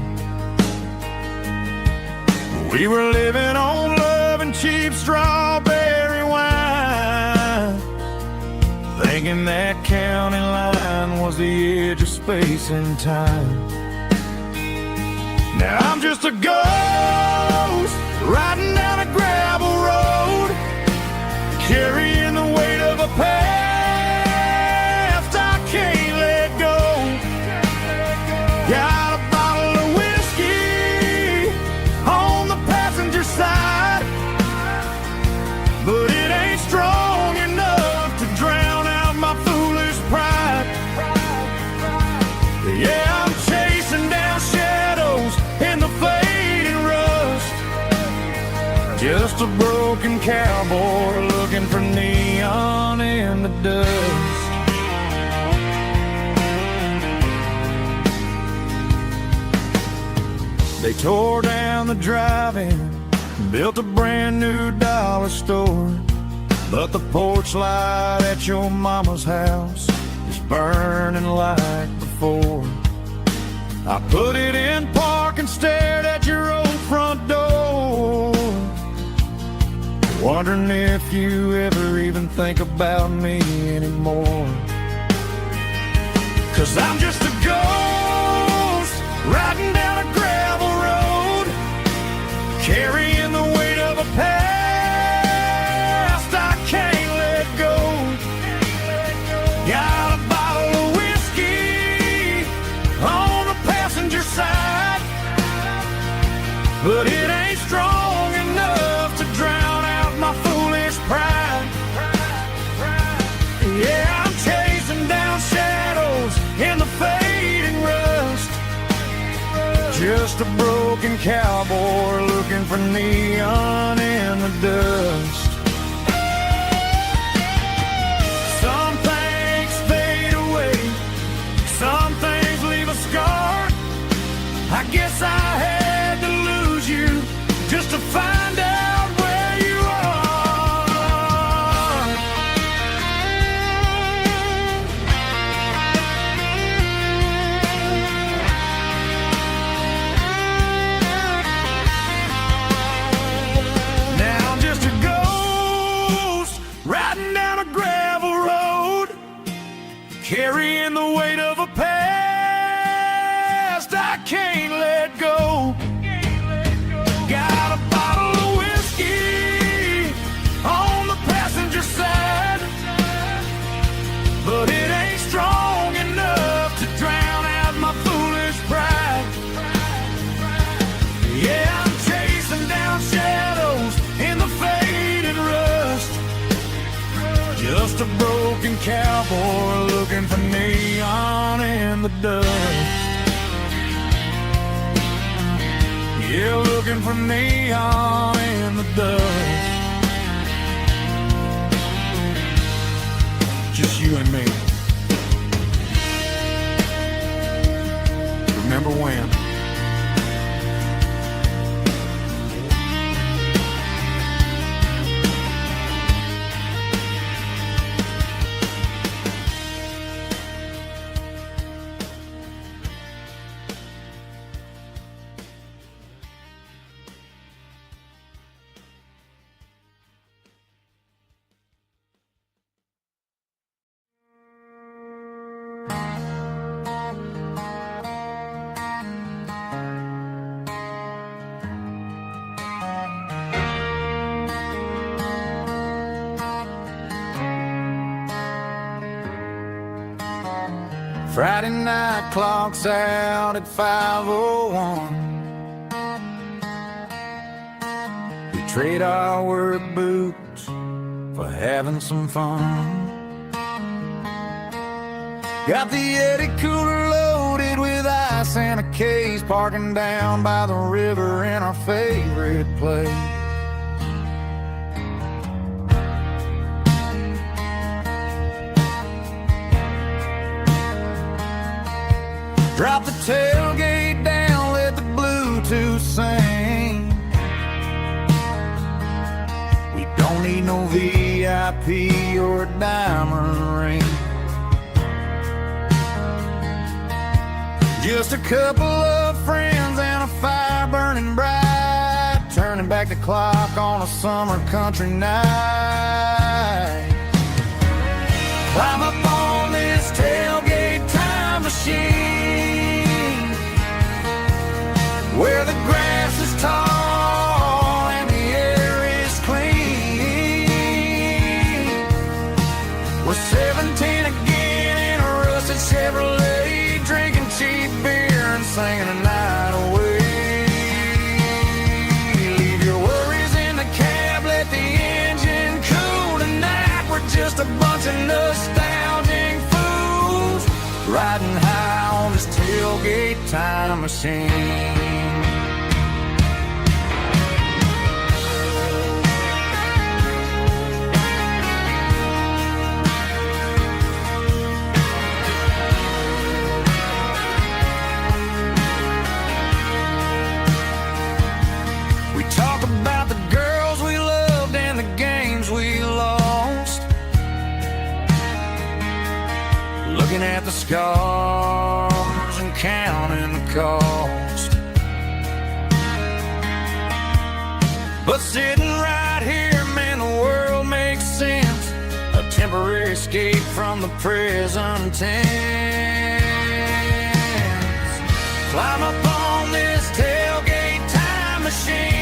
We were living on love and cheap strawberry wine, thinking that county line was the edge of space and time. Now I'm just a ghost riding down a gravel road, carrying the weight of a past I can't let go. Got a bottle of whiskey on the passenger side, but it ain't strong enough to drown out my foolish pride. Yeah, I'm chasing down shadows in the fading rust, just a broken cowboy looking for neon in the dust. They tore down the drive-in, built a brand new dollar store, but the porch light at your mama's house is burning like before. I put it in park and stared at your old front door, wondering if you ever even think about me anymore. 'Cause I'm just a ghost riding down a gravel road, carrying the weight of a past I can't let go. Got a bottle of whiskey on the passenger side, but it ain't strong enough to drown out my foolish pride. Yeah, I'm chasing down shadows in the fading rust, just a broken cowboy looking for neon in the dust. Some things fade away, some things leave a scar. I guess I had to lose you just to find out where you are. Now I'm just a ghost riding down a gravel road, carrying the weight of a past I can't let go. Got a bottle of whiskey on the passenger side, but it ain't strong enough to drown out my foolish pride. Yeah, I'm chasing down shadows in the fading rust, just a broken cowboy looking for neon in the dust. Yeah, looking for neon in the dust. Just you and me. Remember when? Friday night clock's out at 5:01. We trade our work boots for having some fun. Got the Yeti cooler loaded with ice and a case, parking down by the river in our favorite place. Drop the tailgate down, let the Bluetooth sing. We don't need no VIP or a diamond ring. just a couple of friends and a fire burning bright, turning back the clock on a summer country night. Climb up on this tailgate time machine, where the grass is tall and the air is clean. We're 17 again in a rusted Chevrolet, drinking cheap beer and singing the night away. Leave your worries in the cab, let the engine cool tonight. We're just a bunch of nostalgic fools riding high on this tailgate time machine. Talk about the girls we loved and the games we lost, looking at the scars and counting the cost. But sitting right here, man, the world makes sense, a temporary escape from the present tense. Climb up on this tailgate time machine,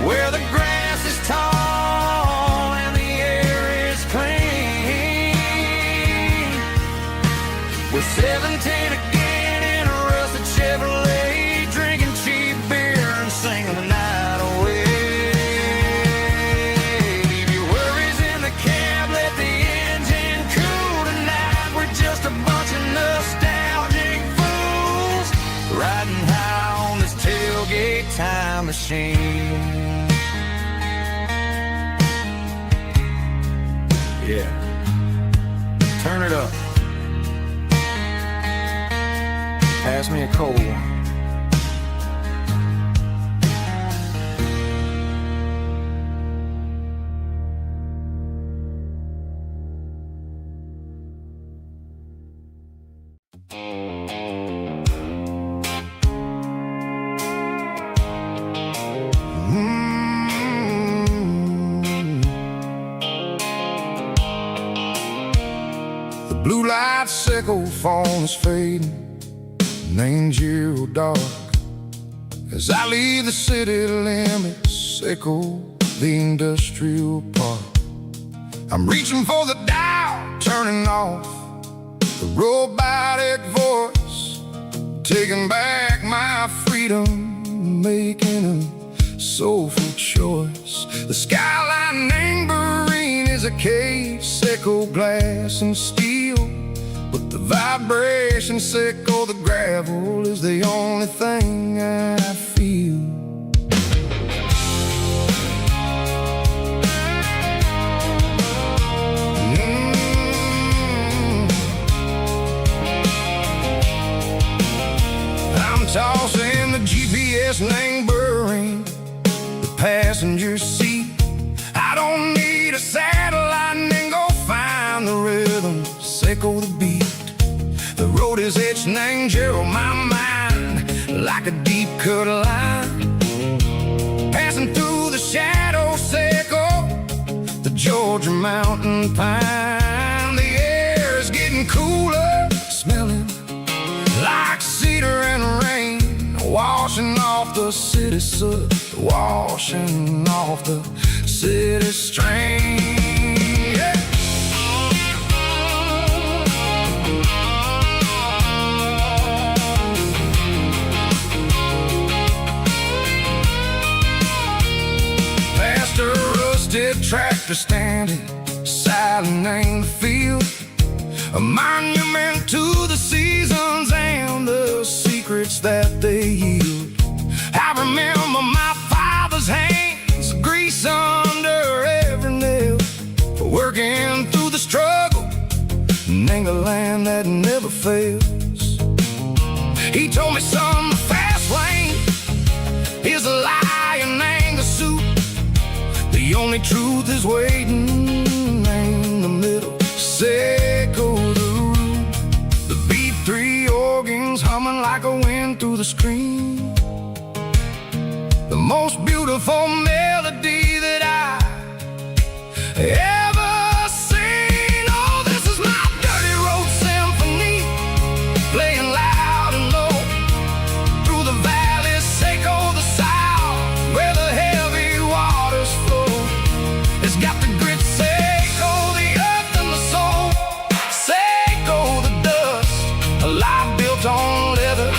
where the grass is tall and the air is clean. We're 17 again in a rusted Chevrolet, drinking cheap beer and singing the night away. Leave your worries in the cab, let the engine cool tonight. We're just a bunch of nostalgic fools riding high on this tailgate time machine. Yeah, turn it up. Pass me a cold one. Blue light sickle phone is fading, named you dark. As I leave the city limits, sickle the industrial park. I'm reaching for the dial, turning off the robotic voice, taking back my freedom, making a soulful choice. The skyline named Marine is a cave, sickle glass and steel, but the vibration sickle, the gravel is the only thing I feel. I'm tossing the GPS named Marine, the passenger seat. I don't need a satellite and go find the rhythm, sickle the beat. The road is etched named Gerald, my mind, like a deep cut line. Passing through the shadow sickle, the Georgia mountain pine. The air is getting cooler, smelling like cedar and rain, washing off the city soot, washing off the city strain. Yeah. Past a rusted tractor standing silent in the field, a monument to the seasons and the secrets that they yield. I remember my father's hands, grease under every nail, working through the struggle, name a land that never fails. He told me, son, the fast lane is a lie and ain't the suit. The only truth is waiting in the middle, sickle the root. The through the screen. The most beautiful melody that I ever seen. Oh, this is my dirty road symphony, playing loud and low through the valleys, Seiko the south, where the heavy waters flow. It's got the grit, Seiko the earth and the soul, Seiko the dust, a life built on leather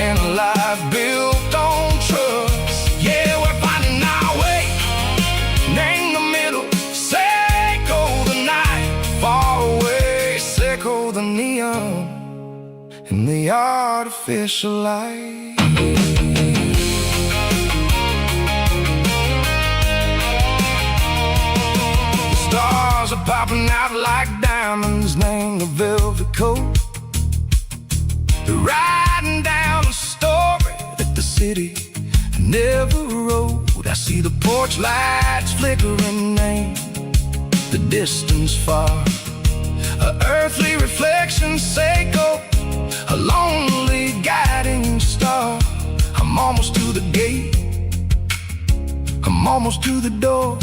and a life built on trust. Yeah, we're finding our way, name the middle, Seiko the night, far away, Seiko the neon, and the artificial light. The stars are popping out like diamonds, name the velvet coat. They're riding down a story that the city never wrote. I see the porch lights flickering, name the distance far, a earthly reflection, Seiko, a lonely guiding star. I'm almost to the gate, I'm almost to the door,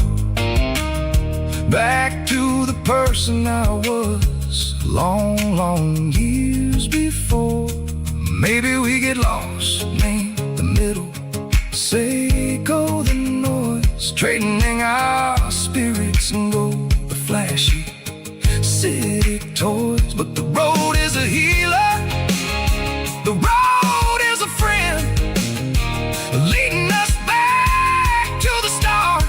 back to the person I was long, long years before. Maybe we get lost, name the middle, Seiko the noise, trading our spirits and go the flashy city toys. But the road is a healer, the road is a friend, leading us back to the start,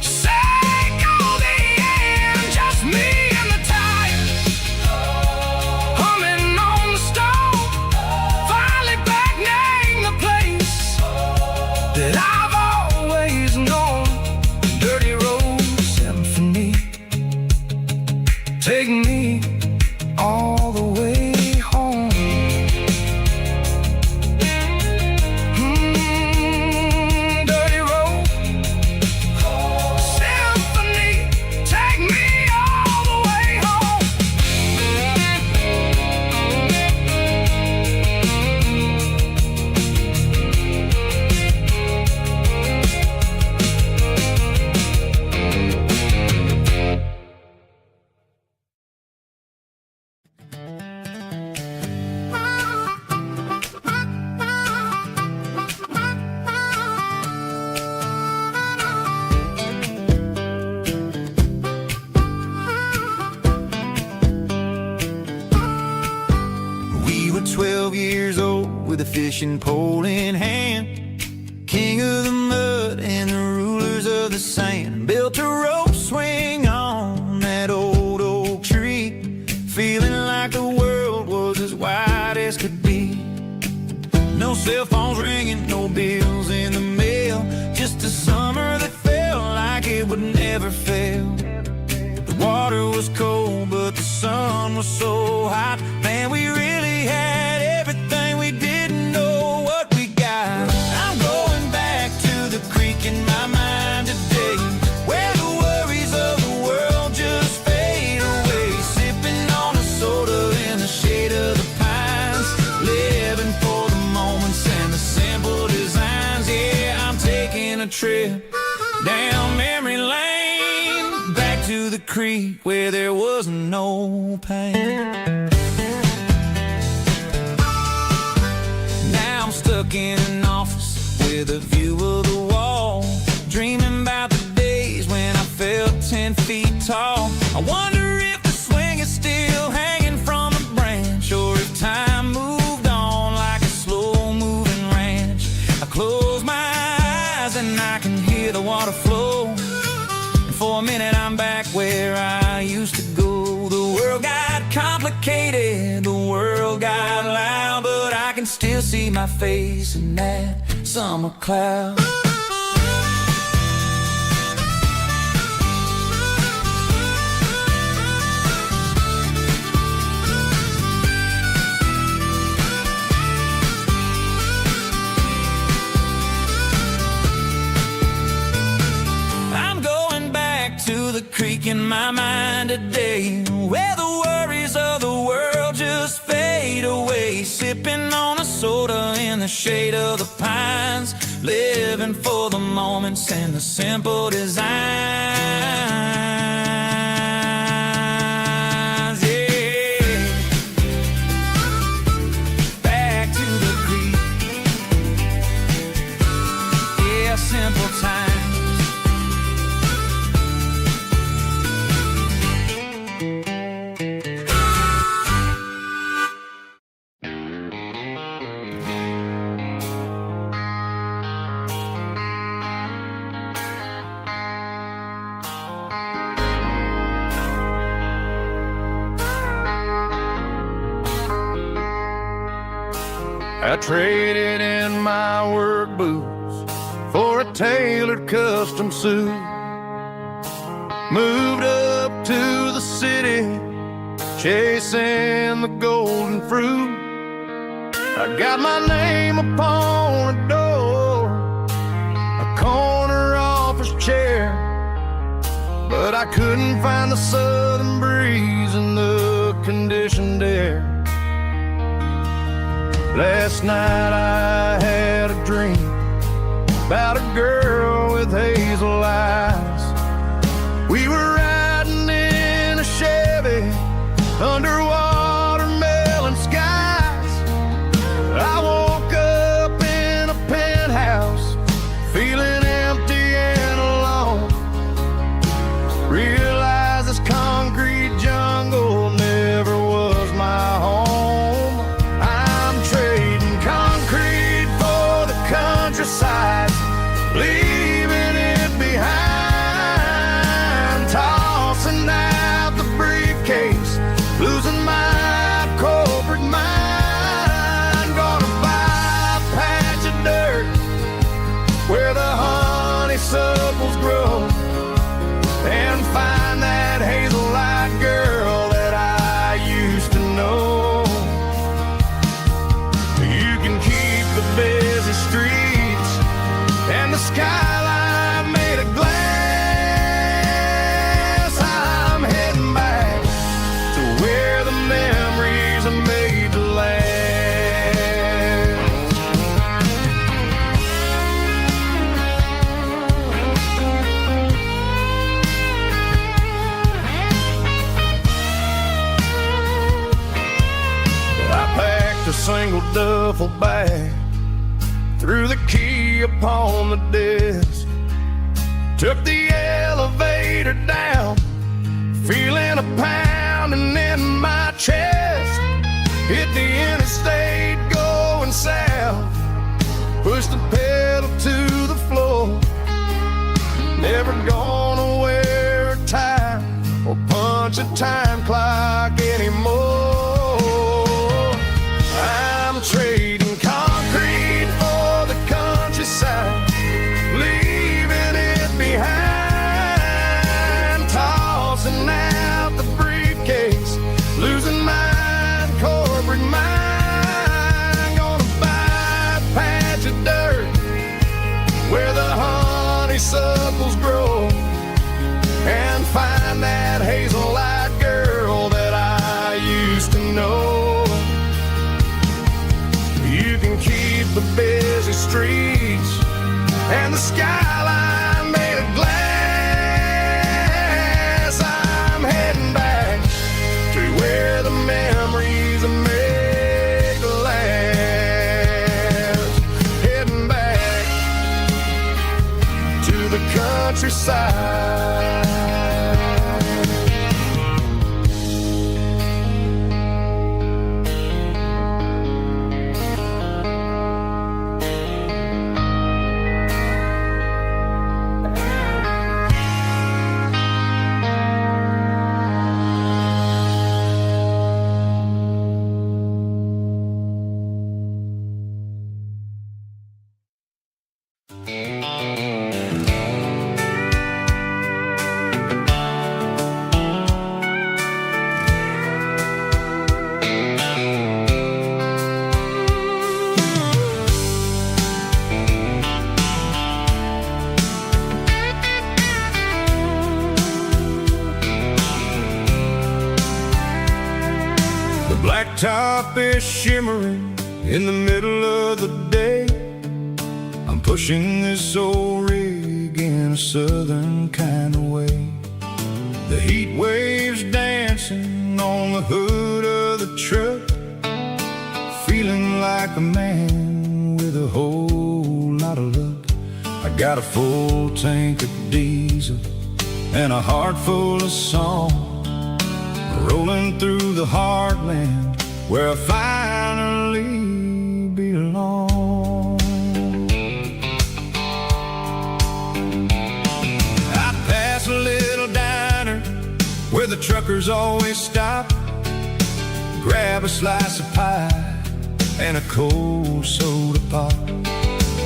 Seiko the end, just me and the tires, humming on the stove, finally back, name the place that I've always known, dirty road symphony, take me all the way home. Dirty road symphony, take me all the way home. We were 12 years old with a fishing pole in hand, king of the mud and the rulers of the sand. Built a rope swing on that old oak tree, feeling like the world was as wide as could be. No cell phones ringing, no bills in the mail, just a summer that felt like it would never fail. The water was cold, but the sun was so hot. Man, we really had everything, we didn't know what we got. I'm going back to the creek in my mind today, where the worries of the world just fade away. Sipping on a soda in the shade of the pines, living for the moments and the simple designs. Yeah, I'm taking a trip down memory lane, back to the creek where there was no pain. Now I'm stuck in an office with a view of the wall, dreaming about the days when I felt 10 feet tall. I wonder if the swing is still hanging from a branch, or if time moved on like a slow-moving ranch. I close my eyes and I can hear the water flow, and for a minute I'm back where I used to go. The world got complicated, the world got loud, but I can still see my face in that summer cloud. I'm going back to the creek in my mind today, where the worries of the world just fade away. Sipping on a soda in the shade of the pines, living for the moments and the simple designs. Simple times. I traded in my work boots for a tailored custom suit. Moved up to the city, chasing the golden fruit. I got my name upon a door, a corner office chair, but I couldn't find the southern breeze in the conditioned air. Last night I had a dream about a girl with hazel eyes. We were riding in a Chevy under watermelon skies. I woke up in a penthouse, feeling empty and alone. Realized this concrete jungle never was my home. I'm trading concrete for the countryside, leaving it behind, tossing out the briefcase, losing my corporate mind. Gonna buy a patch of dirt where the honeysuckles grow, and find that hazel-eyed girl that I used to know. You can keep the busy streets and the skyline made of glass. I'm heading back to where the memories are made to last. I packed a single duffel bag, threw the key upon the desk, took the elevator down, feeling a pounding in my chest. Hit the interstate going south, pushed the pedal to the floor. Never gonna wear a tie or punch a time clock anymore. I'm trading concrete for the countryside, leaving it behind, tossing out the briefcase, losing my corporate mind. Gonna buy a patch of dirt where the honeysuckles grow, and find that hazel-eyed girl that I used to know. You can keep the busy streets and the skyline made of glass. I'm heading back to where the memories are made to last. Heading back to the countryside. blacktop is shimmering in the middle of the day. I'm pushing this old rig in a southern kind of way. The heat waves dancing on the hood of the truck, feeling like a man with a whole lot of luck. I got a full tank of diesel and a heart full of song, rolling through the heartland where I finally belong. I pass a little diner where the truckers always stop, grab a slice of pie and a cold soda pop.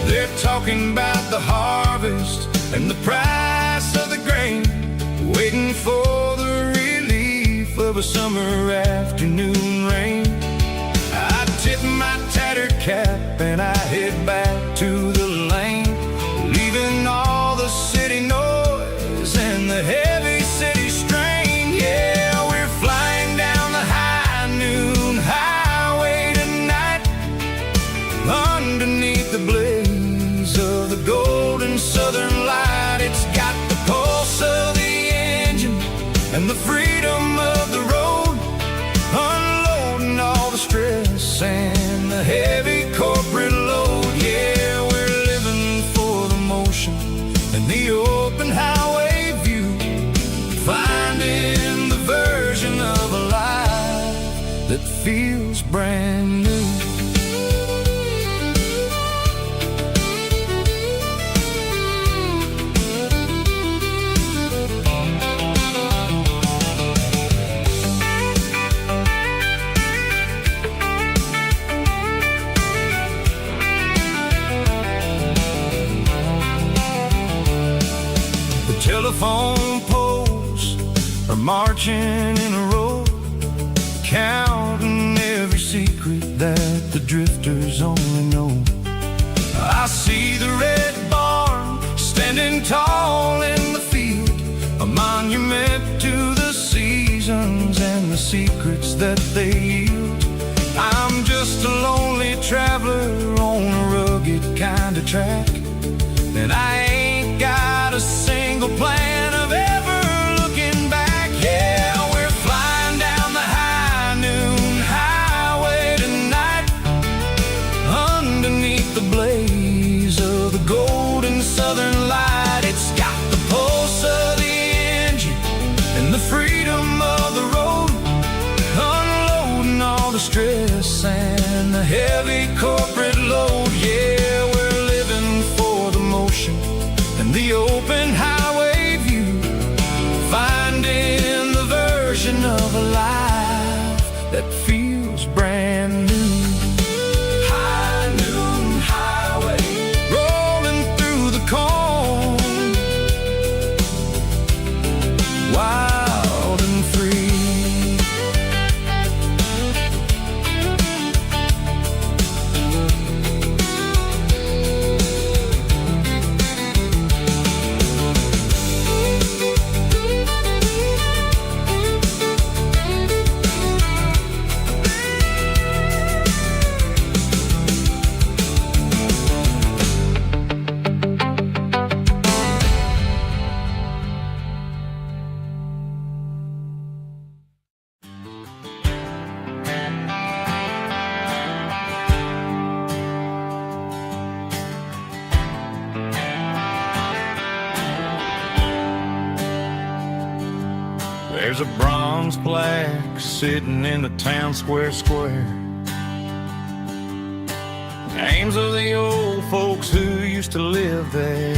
They're talking about the harvest and the price of the grain, waiting for the relief of a summer afternoon rain. I tip my tattered cap and I head back to the lane, leaving all the city noise and the heavy city strain. Yeah, we're flying down the high noon highway tonight, underneath the blaze of the golden southern light. It's got the pulse of the engine and the freedom of the road, unloading all the stress and the heavy corporate load. Yeah, we're living for the motion and the open highway view, finding the version of a life that feels brand new. Telephone poles are marching in a row, counting every secret that the drifters only know. I see the red barn standing tall in the field, a monument to the seasons and the secrets that they yield. I'm just a lonely traveler on a rugged kind of track, and I ain't got a single plan of ever looking back. Yeah, we're flying down the high noon highway tonight, underneath the blaze of the golden southern light. It's got the pulse of the engine and the freedom of the road, unloading all the stress and the heavy corporate load. Yeah, we're living for the motion and the open highway view, finding the version of a life that feels brand new. High noon highway, rolling through the corn, wild and free. There's a bronze plaque sitting in the town square. Names of the old folks who used to live there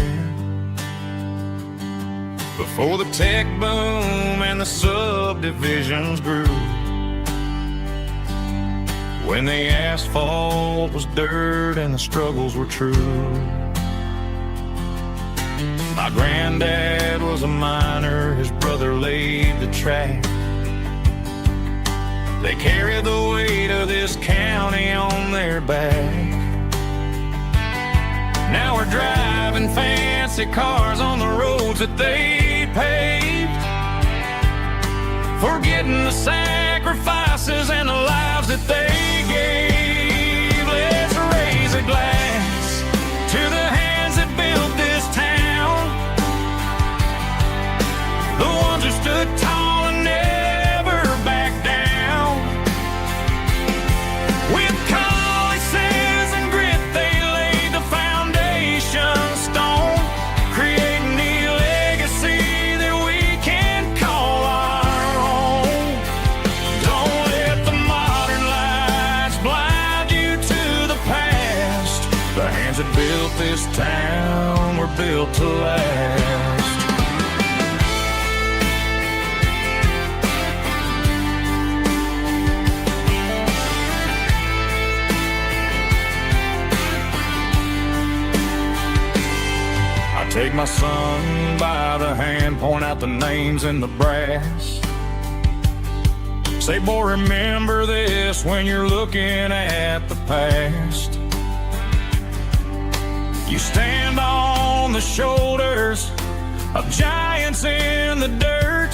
before the tech boom and the subdivisions grew, when the asphalt was dirt and the struggles were true. My granddad was a miner, his brother laid the track. They carried the weight of this county on their back. Now we're driving fancy cars on the roads that they paved, forgetting the sacrifices and the lives that they gave. Let's raise a glass to the hands that built this town, the ones who stood tall and never backed down. With calluses and grit, they laid the foundation stone, creating the legacy that we can call our own. Don't let the modern lights blind you to the past. The hands that built this town were built to last. Take my son by the hand, point out the names in the brass. Say, boy, remember this when you're looking at the past. You stand on the shoulders of giants in the dirt,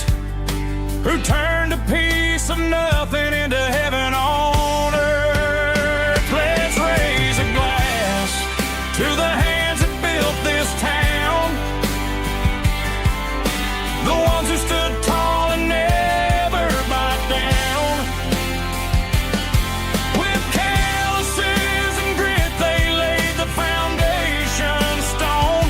who turned a piece of nothing into heaven on earth. Let's raise a glass to the hands that built this town, the ones who stood tall and never backed down. With calluses and grit, they laid the foundation stone,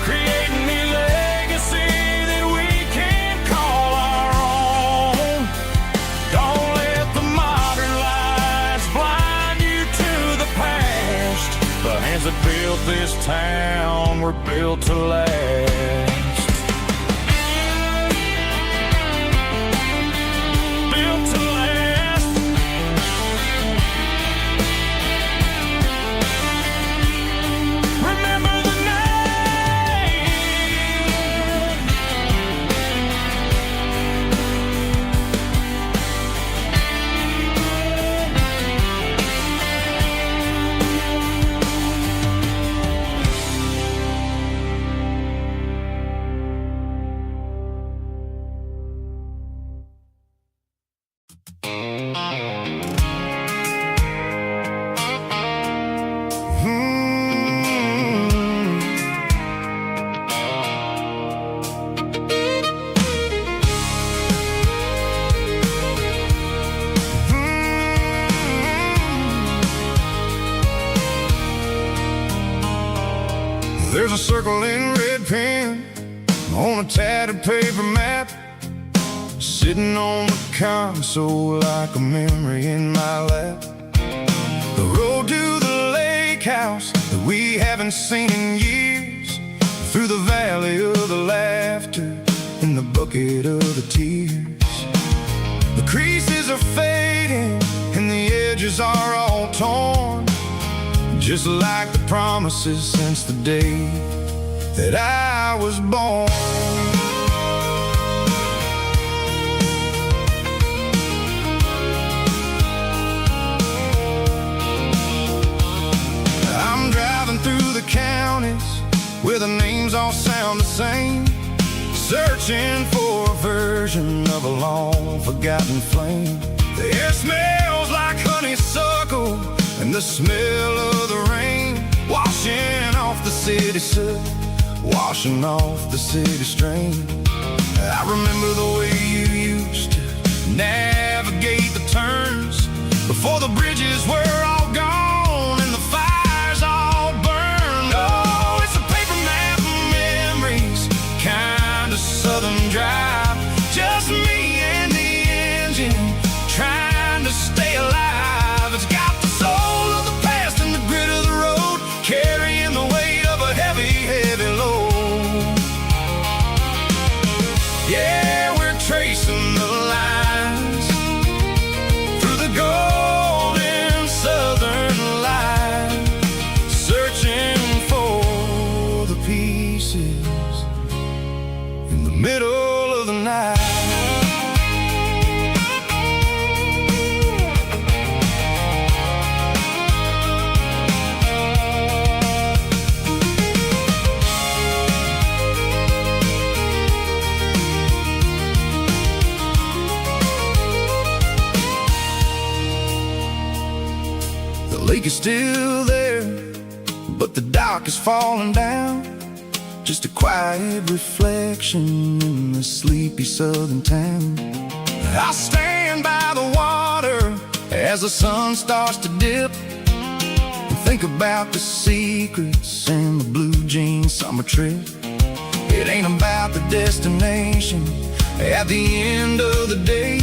creating the legacy that we can call our own. Don't let the modern lights blind you to the past. The hands that built this town were built to last. Built to last. Remember the name. There's a circle in red pen on a tattered paper map, sitting on the console like a memory in my lap. The road to the lake house that we haven't seen in years, through the valley of the laughter and the bucket of the tears. The creases are fading and the edges are all torn, just like the promises since the day that I was born. I'm driving through the counties where the names all sound the same, searching for a version of a long forgotten flame. The air smells like honeysuckle and the smell of the rain, washing off the city soot, washing off the city strain. I remember the way you used to navigate the turns before the bridges were all gone and the fires all burned. Oh, it's a paper map of memories, kind of southern drive, just me and the engine trying to stay alive. It's got the soul of the past and the grit of the road, carrying the weight of a heavy, heavy load. Yeah, we're trading lake is still there, but the dock is falling down. Just a quiet reflection in the sleepy southern town. I stand by the water as the sun starts to dip, and think about the secrets and the blue jean summer trip. It ain't about the destination at the end of the day.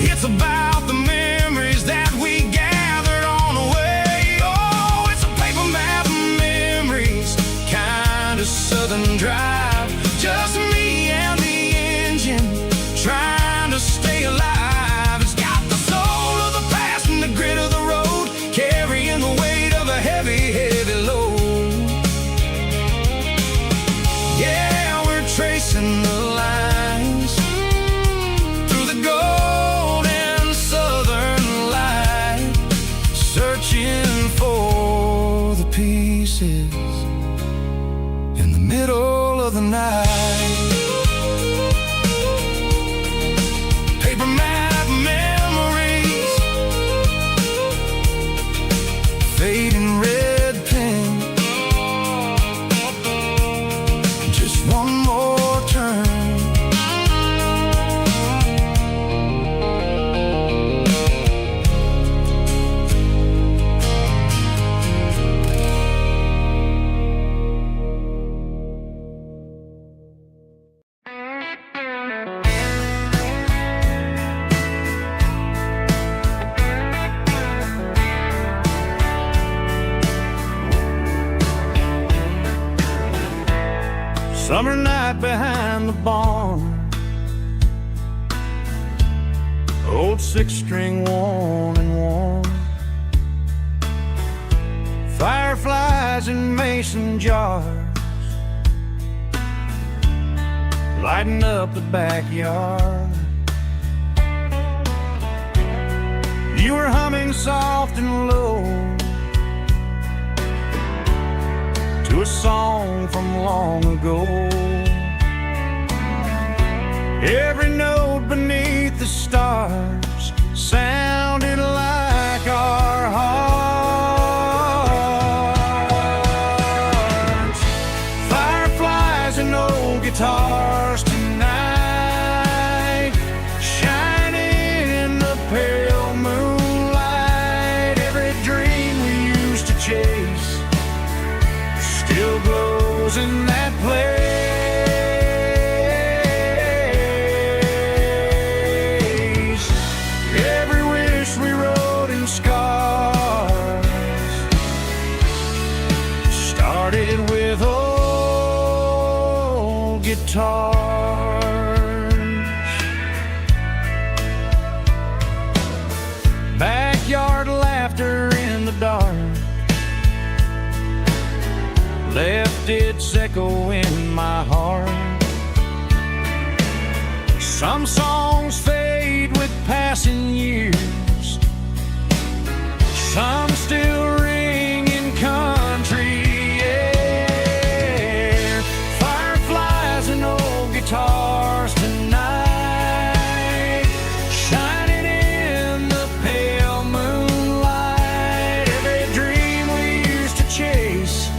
It's about the memories that we gathered on the way. Oh, it's a paper map of memories, kind of southern drive. Just me and the engine, trying to stay alive. It's got the soul of the past and the grit of the road, carrying the weight of a heavy, heavy load. Yeah, we're tracing the lines through the golden southern light, searching for the pieces in the middle of the night. Paper map memories, fading red pen, just one more turn. Summer night behind the barn, old six-string worn and worn, fireflies in mason jars, lighting up the backyard. You were humming soft and low to a song from long ago. Every note beneath the stars sounded like our hearts. Fireflies and old guitars tonight, shining in the pale moonlight. Every dream we used to chase still glows in that place. Every wish we wrote in scars started with old guitars. Backyard laughter in the dark left its echo in my heart. Some song